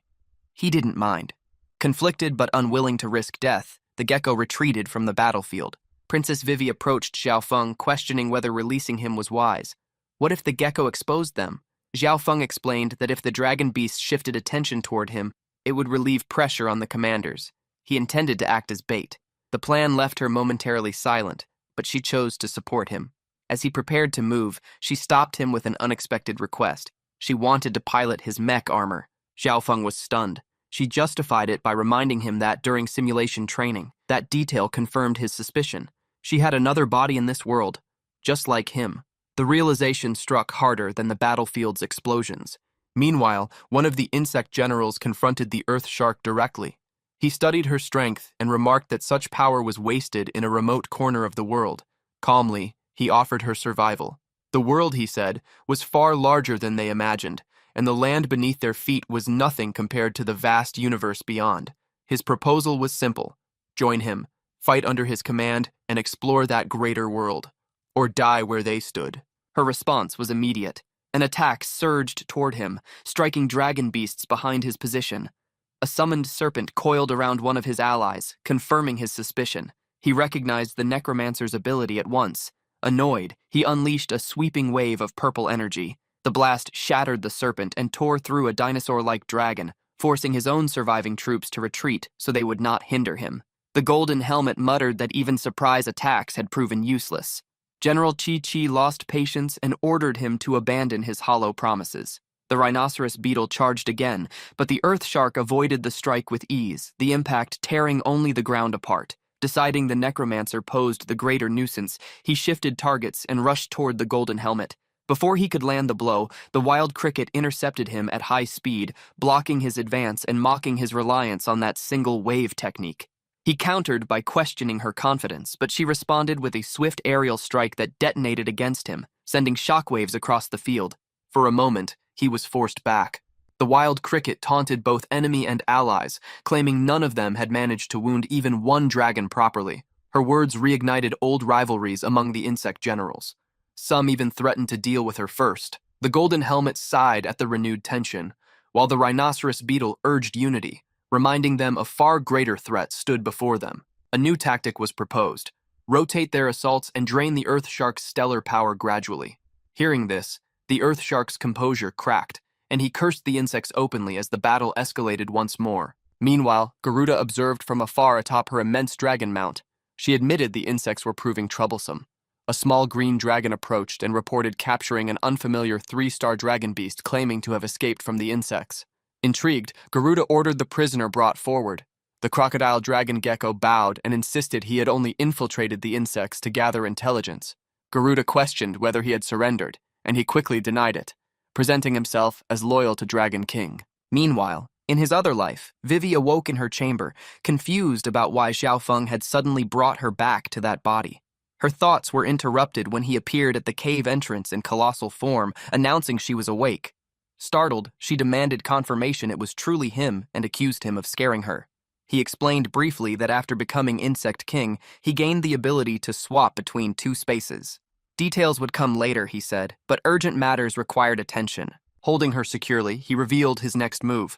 He didn't mind. Conflicted but unwilling to risk death, the gecko retreated from the battlefield. Princess Vivi approached Xiaofeng, questioning whether releasing him was wise. What if the gecko exposed them? Xiaofeng explained that if the dragon beast shifted attention toward him, it would relieve pressure on the commanders. He intended to act as bait. The plan left her momentarily silent, but she chose to support him. As he prepared to move, she stopped him with an unexpected request. She wanted to pilot his mech armor. Xiaofeng was stunned. She justified it by reminding him that during simulation training, that detail confirmed his suspicion. She had another body in this world, just like him. The realization struck harder than the battlefield's explosions. Meanwhile, one of the insect generals confronted the earth shark directly. He studied her strength and remarked that such power was wasted in a remote corner of the world. Calmly, he offered her survival. The world, he said, was far larger than they imagined, and the land beneath their feet was nothing compared to the vast universe beyond. His proposal was simple. Join him, fight under his command, and explore that greater world. Or die where they stood. Her response was immediate. An attack surged toward him, striking dragon beasts behind his position. A summoned serpent coiled around one of his allies, confirming his suspicion. He recognized the necromancer's ability at once. Annoyed, he unleashed a sweeping wave of purple energy. The blast shattered the serpent and tore through a dinosaur-like dragon, forcing his own surviving troops to retreat so they would not hinder him. The golden helmet muttered that even surprise attacks had proven useless. General Chi-Chi lost patience and ordered him to abandon his hollow promises. The rhinoceros beetle charged again, but the earth shark avoided the strike with ease, the impact tearing only the ground apart. Deciding the necromancer posed the greater nuisance, he shifted targets and rushed toward the golden helmet. Before he could land the blow, the wild cricket intercepted him at high speed, blocking his advance and mocking his reliance on that single wave technique. He countered by questioning her confidence, but she responded with a swift aerial strike that detonated against him. sending shockwaves across the field. For a moment, he was forced back. The wild cricket taunted both enemy and allies, claiming none of them had managed to wound even one dragon properly. Her words reignited old rivalries among the insect generals. Some even threatened to deal with her first. The golden helmet sighed at the renewed tension, while the rhinoceros beetle urged unity, reminding them of far greater threats stood before them. A new tactic was proposed: rotate their assaults and drain the earth shark's stellar power gradually. Hearing this, the earth shark's composure cracked, and he cursed the insects openly as the battle escalated once more. Meanwhile, Garuda observed from afar atop her immense dragon mount. She admitted the insects were proving troublesome. A small green dragon approached and reported capturing an unfamiliar 3-star dragon beast claiming to have escaped from the insects. Intrigued, Garuda ordered the prisoner brought forward. The crocodile dragon gecko bowed and insisted he had only infiltrated the insects to gather intelligence. Garuda questioned whether he had surrendered, and he quickly denied it, presenting himself as loyal to Dragon King. Meanwhile, in his other life, Vivi awoke in her chamber, confused about why Xiaofeng had suddenly brought her back to that body. Her thoughts were interrupted when he appeared at the cave entrance in colossal form, announcing she was awake. Startled, she demanded confirmation it was truly him and accused him of scaring her. He explained briefly that after becoming Insect King, he gained the ability to swap between 2 spaces. Details would come later, he said, but urgent matters required attention. Holding her securely, he revealed his next move.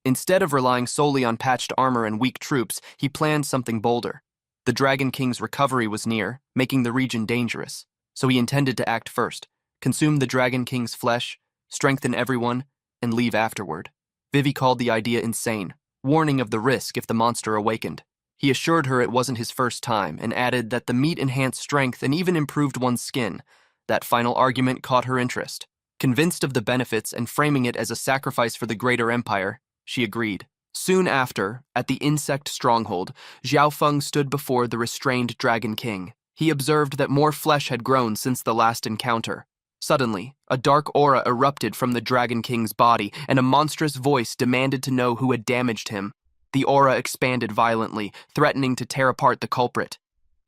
Instead of relying solely on patched armor and weak troops, he planned something bolder. The Dragon King's recovery was near, making the region dangerous, so he intended to act first, consume the Dragon King's flesh, strengthen everyone, and leave afterward. Vivi called the idea insane, warning of the risk if the monster awakened. He assured her it wasn't his first time and added that the meat enhanced strength and even improved one's skin. That final argument caught her interest. Convinced of the benefits and framing it as a sacrifice for the greater empire, she agreed. Soon after, at the insect stronghold, Xiaofeng stood before the restrained Dragon King. He observed that more flesh had grown since the last encounter. Suddenly, a dark aura erupted from the Dragon King's body, and a monstrous voice demanded to know who had damaged him. The aura expanded violently, threatening to tear apart the culprit.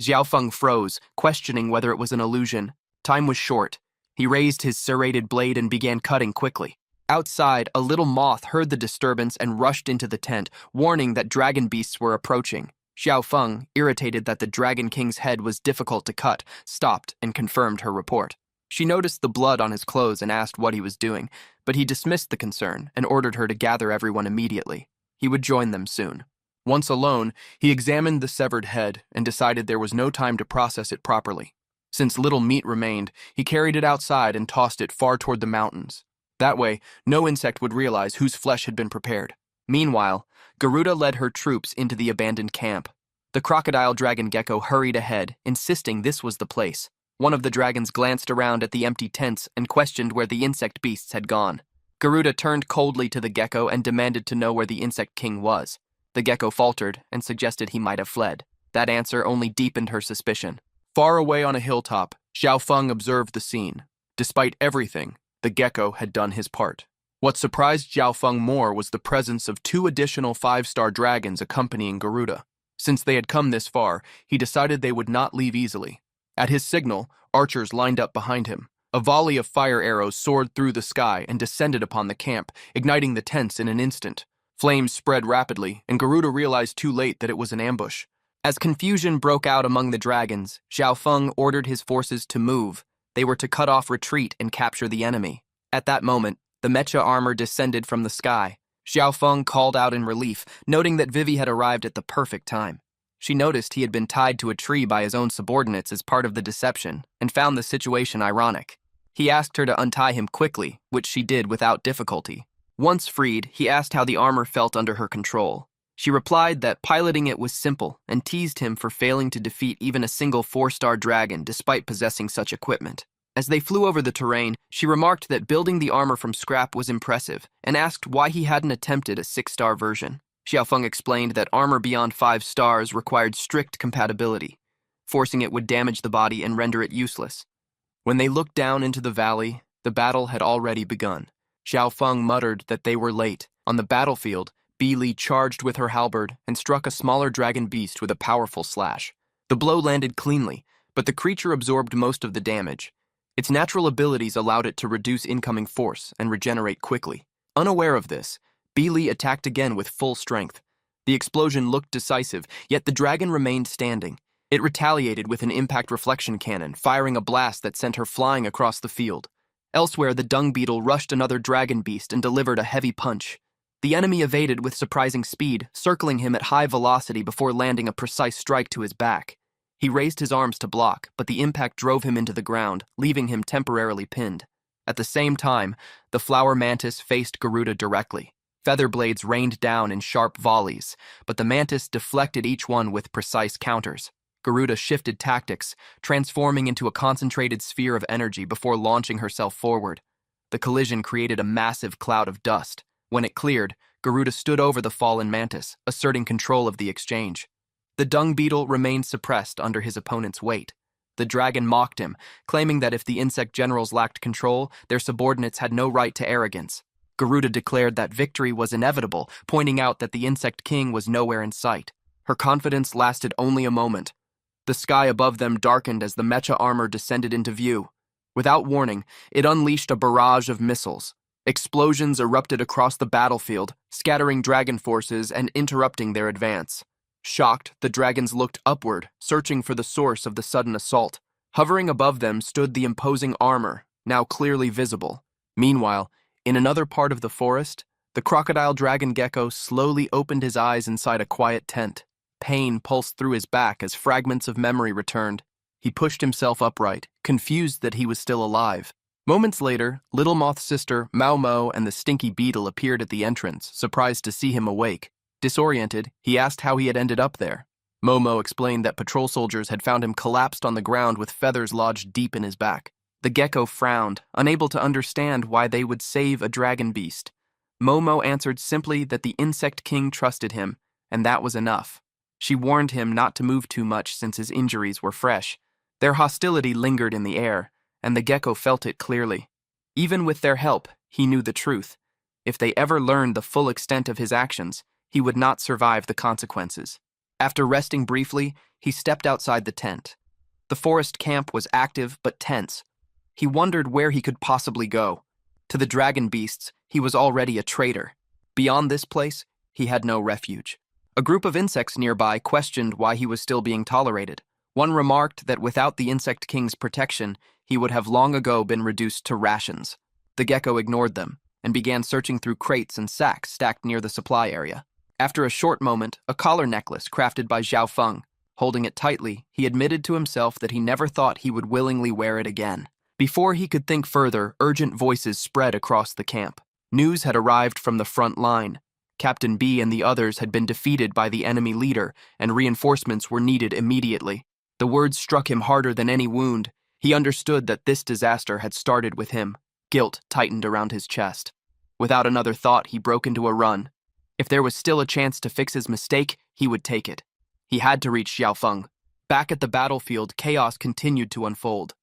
Xiaofeng froze, questioning whether it was an illusion. Time was short. He raised his serrated blade and began cutting quickly. Outside, a little moth heard the disturbance and rushed into the tent, warning that dragon beasts were approaching. Xiaofeng, irritated that the Dragon King's head was difficult to cut, stopped and confirmed her report. She noticed the blood on his clothes and asked what he was doing, but he dismissed the concern and ordered her to gather everyone immediately. He would join them soon. Once alone, he examined the severed head and decided there was no time to process it properly. Since little meat remained, he carried it outside and tossed it far toward the mountains. That way, no insect would realize whose flesh had been prepared. Meanwhile, Garuda led her troops into the abandoned camp. The crocodile dragon gecko hurried ahead, insisting this was the place. One of the dragons glanced around at the empty tents and questioned where the insect beasts had gone. Garuda turned coldly to the gecko and demanded to know where the Insect King was. The gecko faltered and suggested he might have fled. That answer only deepened her suspicion. Far away on a hilltop, Xiaofeng observed the scene. Despite everything, the gecko had done his part. What surprised Xiaofeng more was the presence of 2 additional 5-star dragons accompanying Garuda. Since they had come this far, he decided they would not leave easily. At his signal, archers lined up behind him. A volley of fire arrows soared through the sky and descended upon the camp, igniting the tents in an instant. Flames spread rapidly, and Garuda realized too late that it was an ambush. As confusion broke out among the dragons, Xiaofeng ordered his forces to move. They were to cut off retreat and capture the enemy. At that moment, the mecha armor descended from the sky. Xiaofeng called out in relief, noting that Vivi had arrived at the perfect time. She noticed he had been tied to a tree by his own subordinates as part of the deception, and found the situation ironic. He asked her to untie him quickly, which she did without difficulty. Once freed, he asked how the armor felt under her control. She replied that piloting it was simple and teased him for failing to defeat even a single 4-star dragon despite possessing such equipment. As they flew over the terrain, she remarked that building the armor from scrap was impressive and asked why he hadn't attempted a 6-star version. Xiaofeng explained that armor beyond 5 stars required strict compatibility. Forcing it would damage the body and render it useless. When they looked down into the valley, the battle had already begun. Xiaofeng muttered that they were late. On the battlefield, Li charged with her halberd and struck a smaller dragon beast with a powerful slash. The blow landed cleanly, but the creature absorbed most of the damage. Its natural abilities allowed it to reduce incoming force and regenerate quickly. Unaware of this, Beely attacked again with full strength. The explosion looked decisive, yet the dragon remained standing. It retaliated with an impact reflection cannon, firing a blast that sent her flying across the field. Elsewhere, the dung beetle rushed another dragon beast and delivered a heavy punch. The enemy evaded with surprising speed, circling him at high velocity before landing a precise strike to his back. He raised his arms to block, but the impact drove him into the ground, leaving him temporarily pinned. At the same time, the flower mantis faced Garuda directly. Feather blades rained down in sharp volleys, but the mantis deflected each one with precise counters. Garuda shifted tactics, transforming into a concentrated sphere of energy before launching herself forward. The collision created a massive cloud of dust. When it cleared, Garuda stood over the fallen mantis, asserting control of the exchange. The dung beetle remained suppressed under his opponent's weight. The dragon mocked him, claiming that if the insect generals lacked control, their subordinates had no right to arrogance. Garuda declared that victory was inevitable, pointing out that the insect king was nowhere in sight. Her confidence lasted only a moment. The sky above them darkened as the mecha armor descended into view. Without warning, it unleashed a barrage of missiles. Explosions erupted across the battlefield, scattering dragon forces and interrupting their advance. Shocked, the dragons looked upward, searching for the source of the sudden assault. Hovering above them stood the imposing armor, now clearly visible. Meanwhile, in another part of the forest, the crocodile dragon gecko slowly opened his eyes inside a quiet tent. Pain pulsed through his back as fragments of memory returned. He pushed himself upright, confused that he was still alive. Moments later, Little Moth's sister, Mau and the stinky beetle appeared at the entrance, surprised to see him awake. Disoriented, he asked how he had ended up there. Momo explained that patrol soldiers had found him collapsed on the ground with feathers lodged deep in his back. The gecko frowned, unable to understand why they would save a dragon beast. Momo answered simply that the insect king trusted him, and that was enough. She warned him not to move too much since his injuries were fresh. Their hostility lingered in the air, and the gecko felt it clearly. Even with their help, he knew the truth. If they ever learned the full extent of his actions, he would not survive the consequences. After resting briefly, he stepped outside the tent. The forest camp was active but tense. He wondered where he could possibly go. To the dragon beasts, he was already a traitor. Beyond this place, he had no refuge. A group of insects nearby questioned why he was still being tolerated. One remarked that without the insect king's protection, he would have long ago been reduced to rations. The gecko ignored them and began searching through crates and sacks stacked near the supply area. After a short moment, a collar necklace crafted by Zhao Feng. Holding it tightly, he admitted to himself that he never thought he would willingly wear it again. Before he could think further, urgent voices spread across the camp. News had arrived from the front line. Captain B and the others had been defeated by the enemy leader, and reinforcements were needed immediately. The words struck him harder than any wound. He understood that this disaster had started with him. Guilt tightened around his chest. Without another thought, he broke into a run. If there was still a chance to fix his mistake, he would take it. He had to reach Xiaofeng. Back at the battlefield, chaos continued to unfold.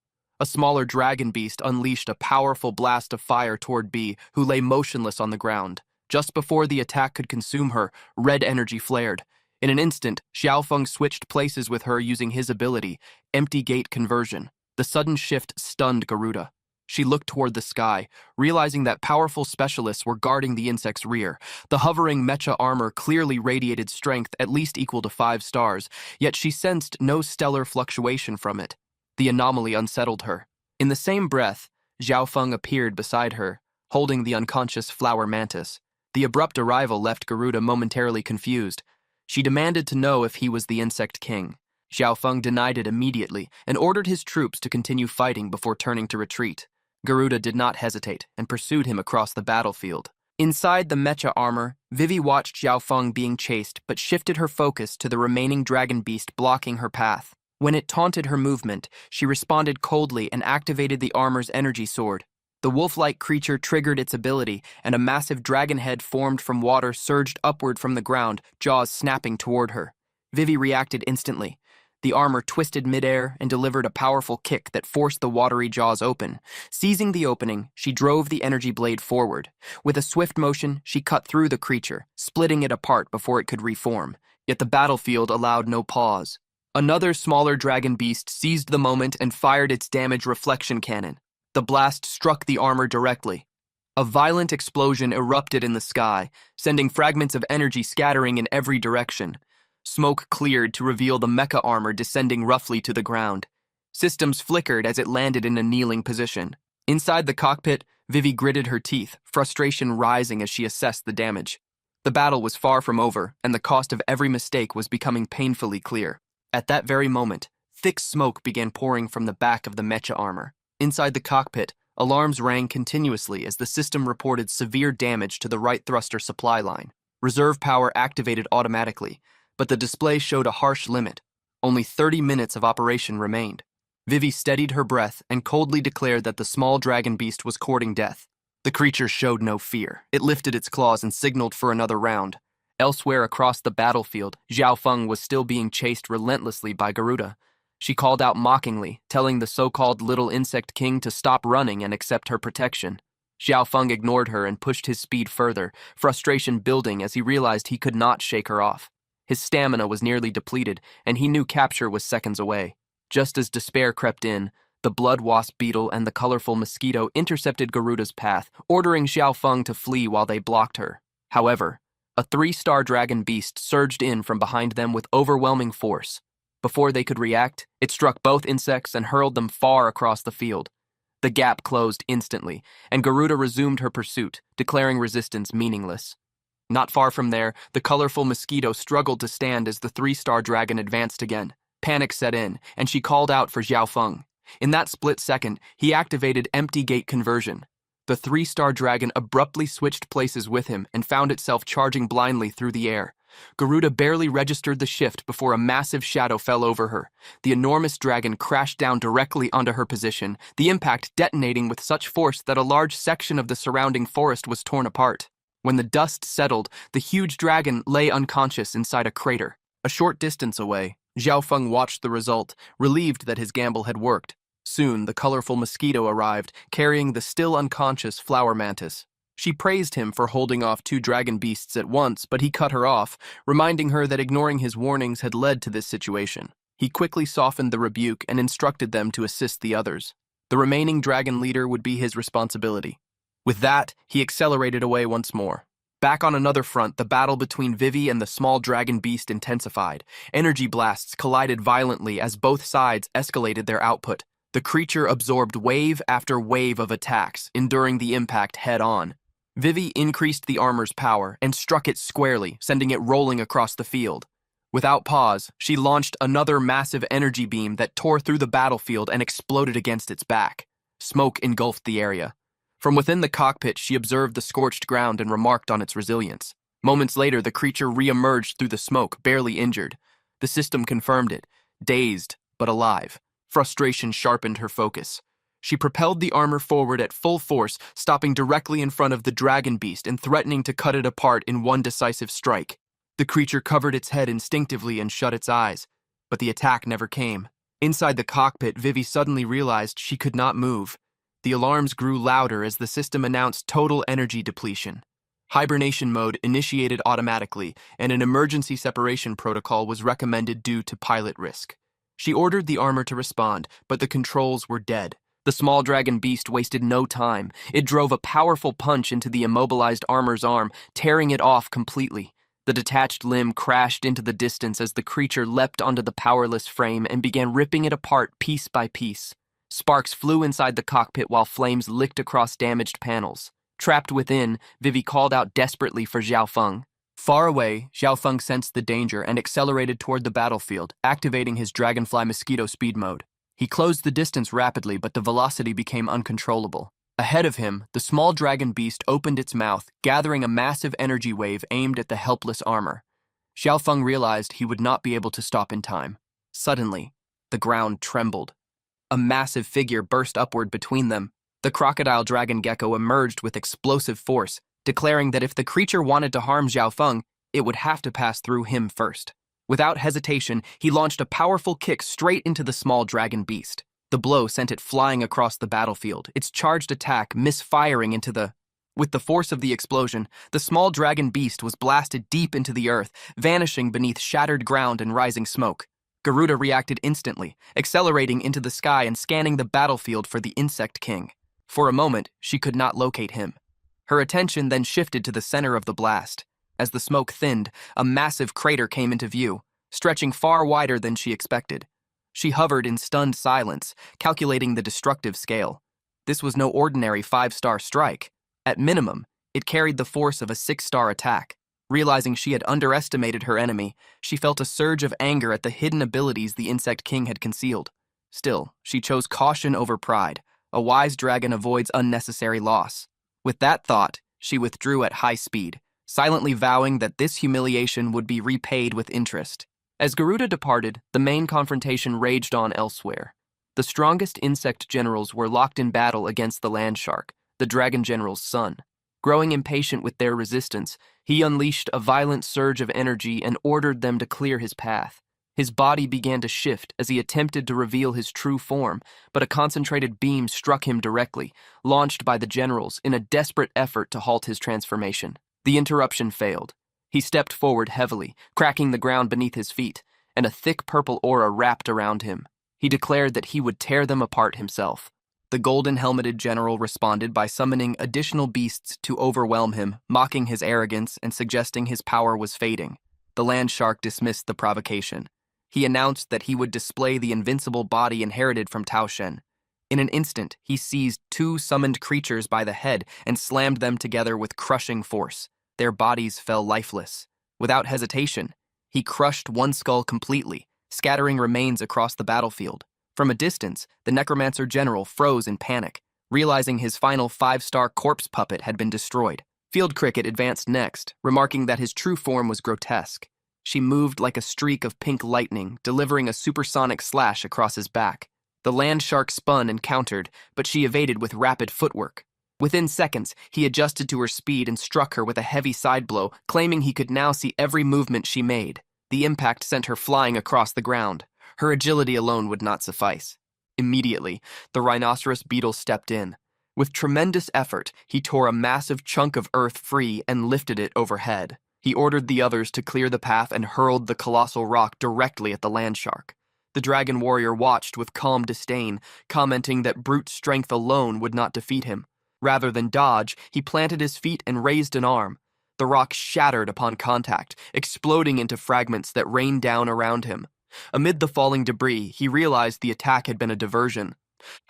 A smaller dragon beast unleashed a powerful blast of fire toward B, who lay motionless on the ground. Just before the attack could consume her, red energy flared. In an instant, Xiaofeng switched places with her using his ability, Empty Gate Conversion. The sudden shift stunned Garuda. She looked toward the sky, realizing that powerful specialists were guarding the insect's rear. The hovering mecha armor clearly radiated strength at least equal to 5 stars, yet she sensed no stellar fluctuation from it. The anomaly unsettled her. In the same breath, Xiaofeng appeared beside her, holding the unconscious flower mantis. The abrupt arrival left Garuda momentarily confused. She demanded to know if he was the insect king. Xiaofeng denied it immediately and ordered his troops to continue fighting before turning to retreat. Garuda did not hesitate and pursued him across the battlefield. Inside the mecha armor, Vivi watched Xiaofeng being chased but shifted her focus to the remaining dragon beast blocking her path. When it taunted her movement, she responded coldly and activated the armor's energy sword. The wolf-like creature triggered its ability, and a massive dragon head formed from water surged upward from the ground, jaws snapping toward her. Vivi reacted instantly. The armor twisted midair and delivered a powerful kick that forced the watery jaws open. Seizing the opening, she drove the energy blade forward. With a swift motion, she cut through the creature, splitting it apart before it could reform. Yet the battlefield allowed no pause. Another smaller dragon beast seized the moment and fired its damage reflection cannon. The blast struck the armor directly. A violent explosion erupted in the sky, sending fragments of energy scattering in every direction. Smoke cleared to reveal the mecha armor descending roughly to the ground. Systems flickered as it landed in a kneeling position. Inside the cockpit, Vivi gritted her teeth, frustration rising as she assessed the damage. The battle was far from over, and the cost of every mistake was becoming painfully clear. At that very moment, thick smoke began pouring from the back of the mecha armor. Inside the cockpit, alarms rang continuously as the system reported severe damage to the right thruster supply line. Reserve power activated automatically, but the display showed a harsh limit. Only 30 minutes of operation remained. Vivi steadied her breath and coldly declared that the small dragon beast was courting death. The creature showed no fear. It lifted its claws and signaled for another round. Elsewhere across the battlefield, Xiao Feng was still being chased relentlessly by Garuda. She called out mockingly, telling the so-called little insect king to stop running and accept her protection. Xiao Feng ignored her and pushed his speed further, frustration building as he realized he could not shake her off. His stamina was nearly depleted, and he knew capture was seconds away. Just as despair crept in, the blood wasp beetle and the colorful mosquito intercepted Garuda's path, ordering Xiao Feng to flee while they blocked her. However, a 3-star dragon beast surged in from behind them with overwhelming force. Before they could react, it struck both insects and hurled them far across the field. The gap closed instantly, and Garuda resumed her pursuit, declaring resistance meaningless. Not far from there, the colorful mosquito struggled to stand as the 3-star dragon advanced again. Panic set in, and she called out for Xiao Feng. In that split second, he activated empty gate conversion. The 3-star dragon abruptly switched places with him and found itself charging blindly through the air. Garuda barely registered the shift before a massive shadow fell over her. The enormous dragon crashed down directly onto her position, the impact detonating with such force that a large section of the surrounding forest was torn apart. When the dust settled, the huge dragon lay unconscious inside a crater. A short distance away, Xiao Feng watched the result, relieved that his gamble had worked. Soon, the colorful mosquito arrived, carrying the still unconscious flower mantis. She praised him for holding off 2 dragon beasts at once, but he cut her off, reminding her that ignoring his warnings had led to this situation. He quickly softened the rebuke and instructed them to assist the others. The remaining dragon leader would be his responsibility. With that, he accelerated away once more. Back on another front, the battle between Vivi and the small dragon beast intensified. Energy blasts collided violently as both sides escalated their output. The creature absorbed wave after wave of attacks, enduring the impact head-on. Vivi increased the armor's power and struck it squarely, sending it rolling across the field. Without pause, she launched another massive energy beam that tore through the battlefield and exploded against its back. Smoke engulfed the area. From within the cockpit, she observed the scorched ground and remarked on its resilience. Moments later, the creature re-emerged through the smoke, barely injured. The system confirmed it, dazed but alive. Frustration sharpened her focus. She propelled the armor forward at full force, stopping directly in front of the dragon beast and threatening to cut it apart in one decisive strike. The creature covered its head instinctively and shut its eyes, but the attack never came. Inside the cockpit, Vivi suddenly realized she could not move. The alarms grew louder as the system announced total energy depletion. Hibernation mode initiated automatically, and an emergency separation protocol was recommended due to pilot risk. She ordered the armor to respond, but the controls were dead. The small dragon beast wasted no time. It drove a powerful punch into the immobilized armor's arm, tearing it off completely. The detached limb crashed into the distance as the creature leapt onto the powerless frame and began ripping it apart piece by piece. Sparks flew inside the cockpit while flames licked across damaged panels. Trapped within, Vivi called out desperately for Xiao Feng. Far away, Xiao Feng sensed the danger and accelerated toward the battlefield, activating his dragonfly mosquito speed mode. He closed the distance rapidly, but the velocity became uncontrollable. Ahead of him, the small dragon beast opened its mouth, gathering a massive energy wave aimed at the helpless armor. Xiao Feng realized he would not be able to stop in time. Suddenly, the ground trembled. A massive figure burst upward between them. The crocodile dragon gecko emerged with explosive force, declaring that if the creature wanted to harm Xiao Feng, it would have to pass through him first. Without hesitation, he launched a powerful kick straight into the small dragon beast. The blow sent it flying across the battlefield, its charged attack misfiring into the... With the force of the explosion, the small dragon beast was blasted deep into the earth, vanishing beneath shattered ground and rising smoke. Garuda reacted instantly, accelerating into the sky and scanning the battlefield for the Insect King. For a moment, she could not locate him. Her attention then shifted to the center of the blast. As the smoke thinned, a massive crater came into view, stretching far wider than she expected. She hovered in stunned silence, calculating the destructive scale. This was no ordinary 5-star strike. At minimum, it carried the force of a 6-star attack. Realizing she had underestimated her enemy, she felt a surge of anger at the hidden abilities the Insect King had concealed. Still, she chose caution over pride. A wise dragon avoids unnecessary loss. With that thought, she withdrew at high speed, silently vowing that this humiliation would be repaid with interest. As Garuda departed, the main confrontation raged on elsewhere. The strongest insect generals were locked in battle against the land shark, the dragon general's son. Growing impatient with their resistance, he unleashed a violent surge of energy and ordered them to clear his path. His body began to shift as he attempted to reveal his true form, but a concentrated beam struck him directly, launched by the generals in a desperate effort to halt his transformation. The interruption failed. He stepped forward heavily, cracking the ground beneath his feet, and a thick purple aura wrapped around him. He declared that he would tear them apart himself. The golden-helmeted general responded by summoning additional beasts to overwhelm him, mocking his arrogance and suggesting his power was fading. The land shark dismissed the provocation. He announced that he would display the invincible body inherited from Tao Shen. In an instant, he seized 2 summoned creatures by the head and slammed them together with crushing force. Their bodies fell lifeless. Without hesitation, he crushed one skull completely, scattering remains across the battlefield. From a distance, the necromancer general froze in panic, realizing his final 5-star corpse puppet had been destroyed. Field Cricket advanced next, remarking that his true form was grotesque. She moved like a streak of pink lightning, delivering a supersonic slash across his back. The land shark spun and countered, but she evaded with rapid footwork. Within seconds, he adjusted to her speed and struck her with a heavy side blow, claiming he could now see every movement she made. The impact sent her flying across the ground. Her agility alone would not suffice. Immediately, the rhinoceros beetle stepped in. With tremendous effort, he tore a massive chunk of earth free and lifted it overhead. He ordered the others to clear the path and hurled the colossal rock directly at the land shark. The dragon warrior watched with calm disdain, commenting that brute strength alone would not defeat him. Rather than dodge, he planted his feet and raised an arm. The rock shattered upon contact, exploding into fragments that rained down around him. Amid the falling debris, he realized the attack had been a diversion.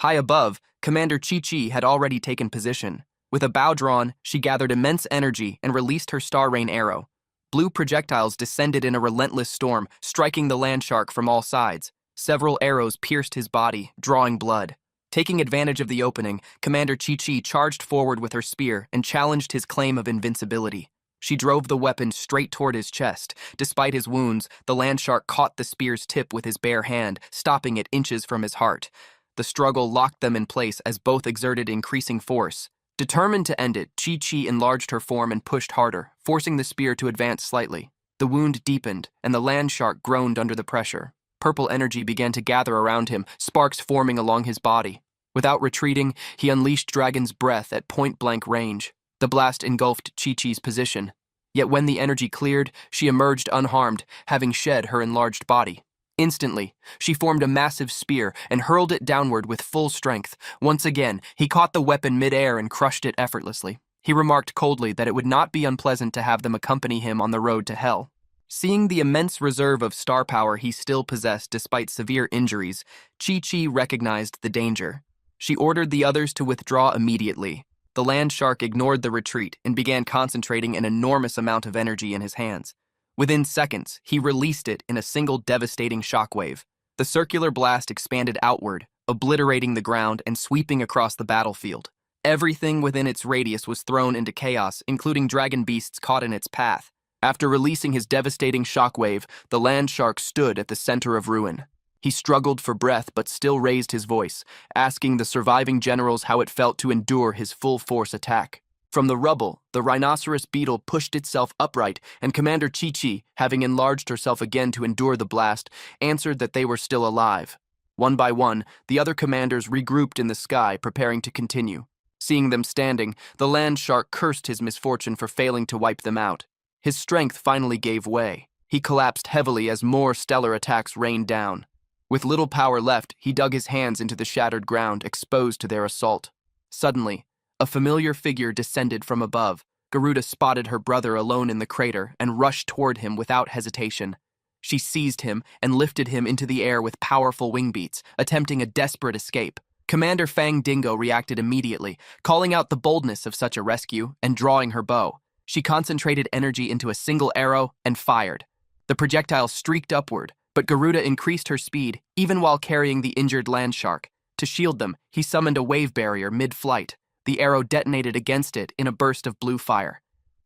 High above, Commander Chi-Chi had already taken position. With a bow drawn, she gathered immense energy and released her Star Rain arrow. Blue projectiles descended in a relentless storm, striking the land shark from all sides. Several arrows pierced his body, drawing blood. Taking advantage of the opening, Commander Chi-Chi charged forward with her spear and challenged his claim of invincibility. She drove the weapon straight toward his chest. Despite his wounds, the land shark caught the spear's tip with his bare hand, stopping it inches from his heart. The struggle locked them in place as both exerted increasing force. Determined to end it, Chi-Chi enlarged her form and pushed harder, forcing the spear to advance slightly. The wound deepened, and the land shark groaned under the pressure. Purple energy began to gather around him, sparks forming along his body. Without retreating, he unleashed Dragon's Breath at point-blank range. The blast engulfed Chi-Chi's position. Yet when the energy cleared, she emerged unharmed, having shed her enlarged body. Instantly, she formed a massive spear and hurled it downward with full strength. Once again, he caught the weapon mid-air and crushed it effortlessly. He remarked coldly that it would not be unpleasant to have them accompany him on the road to hell. Seeing the immense reserve of star power he still possessed despite severe injuries, Chi-Chi recognized the danger. She ordered the others to withdraw immediately. The land shark ignored the retreat and began concentrating an enormous amount of energy in his hands. Within seconds, he released it in a single devastating shockwave. The circular blast expanded outward, obliterating the ground and sweeping across the battlefield. Everything within its radius was thrown into chaos, including dragon beasts caught in its path. After releasing his devastating shockwave, the land shark stood at the center of ruin. He struggled for breath but still raised his voice, asking the surviving generals how it felt to endure his full-force attack. From the rubble, the rhinoceros beetle pushed itself upright, and Commander Chi-Chi, having enlarged herself again to endure the blast, answered that they were still alive. One by one, the other commanders regrouped in the sky, preparing to continue. Seeing them standing, the land shark cursed his misfortune for failing to wipe them out. His strength finally gave way. He collapsed heavily as more stellar attacks rained down. With little power left, he dug his hands into the shattered ground, exposed to their assault. Suddenly, a familiar figure descended from above. Garuda spotted her brother alone in the crater and rushed toward him without hesitation. She seized him and lifted him into the air with powerful wing beats, attempting a desperate escape. Commander Fang Dingo reacted immediately, calling out the boldness of such a rescue and drawing her bow. She concentrated energy into a single arrow and fired. The projectile streaked upward, but Garuda increased her speed, even while carrying the injured land shark. To shield them, he summoned a wave barrier mid-flight. The arrow detonated against it in a burst of blue fire.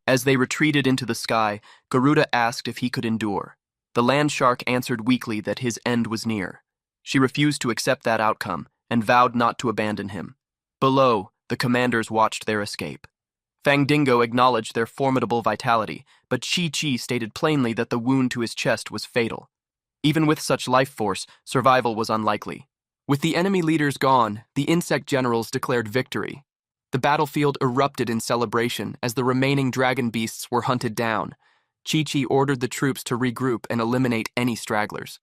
As they retreated into the sky, Garuda asked if he could endure. The land shark answered weakly that his end was near. She refused to accept that outcome and vowed not to abandon him. Below, the commanders watched their escape. Fang Dingo acknowledged their formidable vitality, but Chi stated plainly that the wound to his chest was fatal. Even with such life force, survival was unlikely. With the enemy leaders gone, the insect generals declared victory. The battlefield erupted in celebration as the remaining dragon beasts were hunted down. Chi ordered the troops to regroup and eliminate any stragglers.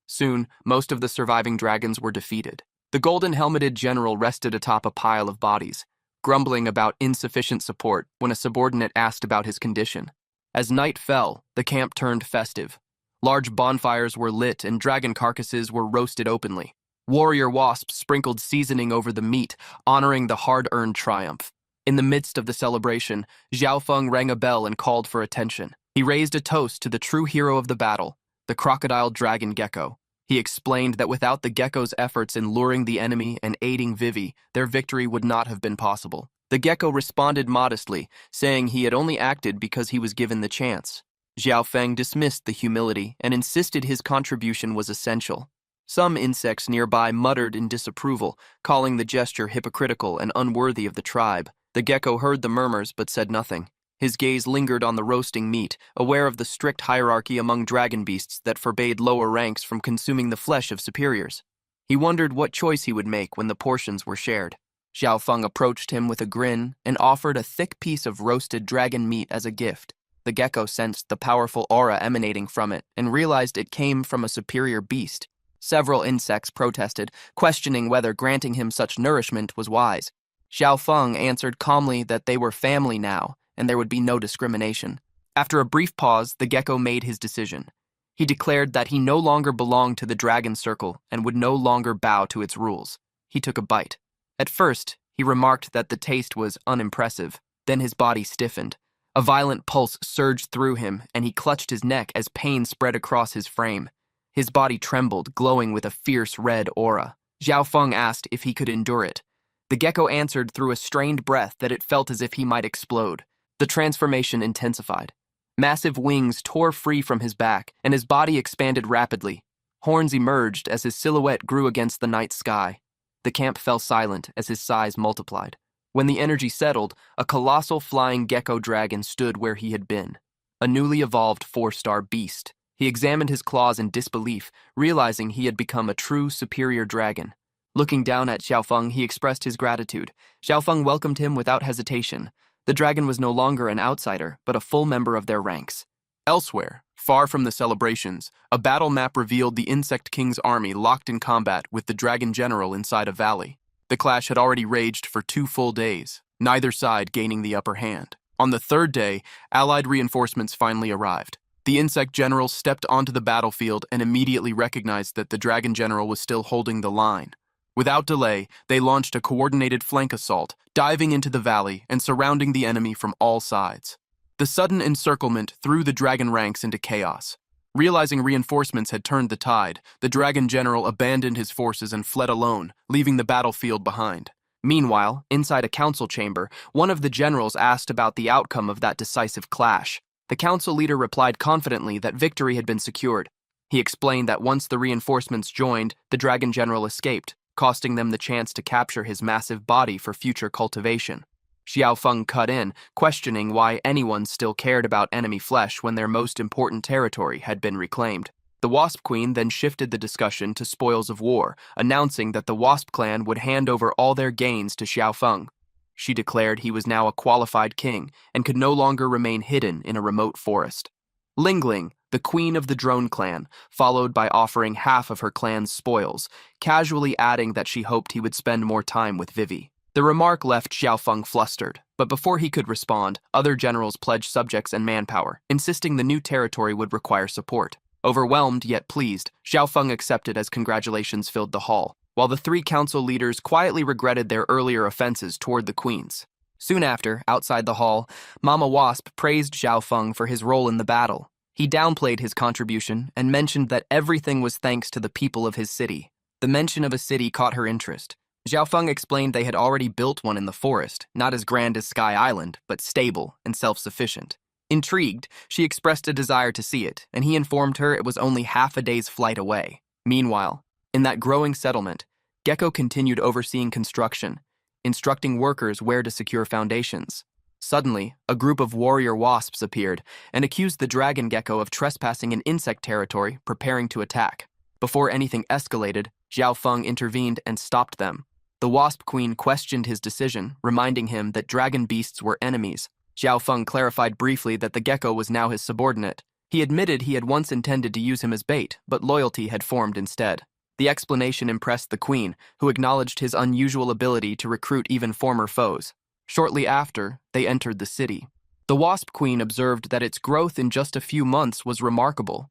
Soon, most of the surviving dragons were defeated. The golden-helmeted general rested atop a pile of bodies, grumbling about insufficient support when a subordinate asked about his condition. As night fell, the camp turned festive. Large bonfires were lit and dragon carcasses were roasted openly. Warrior wasps sprinkled seasoning over the meat, honoring the hard-earned triumph. In the midst of the celebration, Xiaofeng rang a bell and called for attention. He raised a toast to the true hero of the battle, the crocodile dragon gecko. He explained that without the gecko's efforts in luring the enemy and aiding Vivi, their victory would not have been possible. The gecko responded modestly, saying he had only acted because he was given the chance. Xiaofeng dismissed the humility and insisted his contribution was essential. Some insects nearby muttered in disapproval, calling the gesture hypocritical and unworthy of the tribe. The gecko heard the murmurs but said nothing. His gaze lingered on the roasting meat, aware of the strict hierarchy among dragon beasts that forbade lower ranks from consuming the flesh of superiors. He wondered what choice he would make when the portions were shared. Xiaofeng approached him with a grin and offered a thick piece of roasted dragon meat as a gift. The gecko sensed the powerful aura emanating from it and realized it came from a superior beast. Several insects protested, questioning whether granting him such nourishment was wise. Xiaofeng answered calmly that they were family now, and there would be no discrimination. After a brief pause, the gecko made his decision. He declared that he no longer belonged to the dragon circle and would no longer bow to its rules. He took a bite. At first, he remarked that the taste was unimpressive. Then his body stiffened. A violent pulse surged through him, and he clutched his neck as pain spread across his frame. His body trembled, glowing with a fierce red aura. Xiaofeng asked if he could endure it. The gecko answered through a strained breath that it felt as if he might explode. The transformation intensified. Massive wings tore free from his back, and his body expanded rapidly. Horns emerged as his silhouette grew against the night sky. The camp fell silent as his size multiplied. When the energy settled, a colossal flying gecko dragon stood where he had been. A newly evolved 4-star beast. He examined his claws in disbelief, realizing he had become a true superior dragon. Looking down at Xiaofeng, he expressed his gratitude. Xiaofeng welcomed him without hesitation. The dragon was no longer an outsider, but a full member of their ranks. Elsewhere, far from the celebrations, a battle map revealed the Insect King's army locked in combat with the dragon general inside a valley. The clash had already raged for 2 full days, neither side gaining the upper hand. On the 3rd day, allied reinforcements finally arrived. The insect general stepped onto the battlefield and immediately recognized that the dragon general was still holding the line. Without delay, they launched a coordinated flank assault, diving into the valley and surrounding the enemy from all sides. The sudden encirclement threw the dragon ranks into chaos. Realizing reinforcements had turned the tide, the dragon general abandoned his forces and fled alone, leaving the battlefield behind. Meanwhile, inside a council chamber, one of the generals asked about the outcome of that decisive clash. The council leader replied confidently that victory had been secured. He explained that once the reinforcements joined, the dragon general escaped, costing them the chance to capture his massive body for future cultivation. Xiaofeng cut in, questioning why anyone still cared about enemy flesh when their most important territory had been reclaimed. The Wasp Queen then shifted the discussion to spoils of war, announcing that the Wasp clan would hand over all their gains to Xiaofeng. She declared he was now a qualified king and could no longer remain hidden in a remote forest. Lingling, the queen of the drone clan, followed by offering half of her clan's spoils, casually adding that she hoped he would spend more time with Vivi. The remark left Xiaofeng flustered, but before he could respond, other generals pledged subjects and manpower, insisting the new territory would require support. Overwhelmed yet pleased, Xiaofeng accepted as congratulations filled the hall, while the three council leaders quietly regretted their earlier offenses toward the queens. Soon after, outside the hall, Mama Wasp praised Xiaofeng for his role in the battle. He downplayed his contribution and mentioned that everything was thanks to the people of his city. The mention of a city caught her interest. Xiaofeng explained they had already built one in the forest, not as grand as Sky Island, but stable and self-sufficient. Intrigued, she expressed a desire to see it, and he informed her it was only half a day's flight away. Meanwhile, in that growing settlement, Gecko continued overseeing construction, instructing workers where to secure foundations. Suddenly, a group of warrior wasps appeared and accused the dragon gecko of trespassing in insect territory, preparing to attack. Before anything escalated, Xiaofeng intervened and stopped them. The wasp queen questioned his decision, reminding him that dragon beasts were enemies. Xiaofeng clarified briefly that the gecko was now his subordinate. He admitted he had once intended to use him as bait, but loyalty had formed instead. The explanation impressed the queen, who acknowledged his unusual ability to recruit even former foes. Shortly after, they entered the city. The wasp queen observed that its growth in just a few months was remarkable.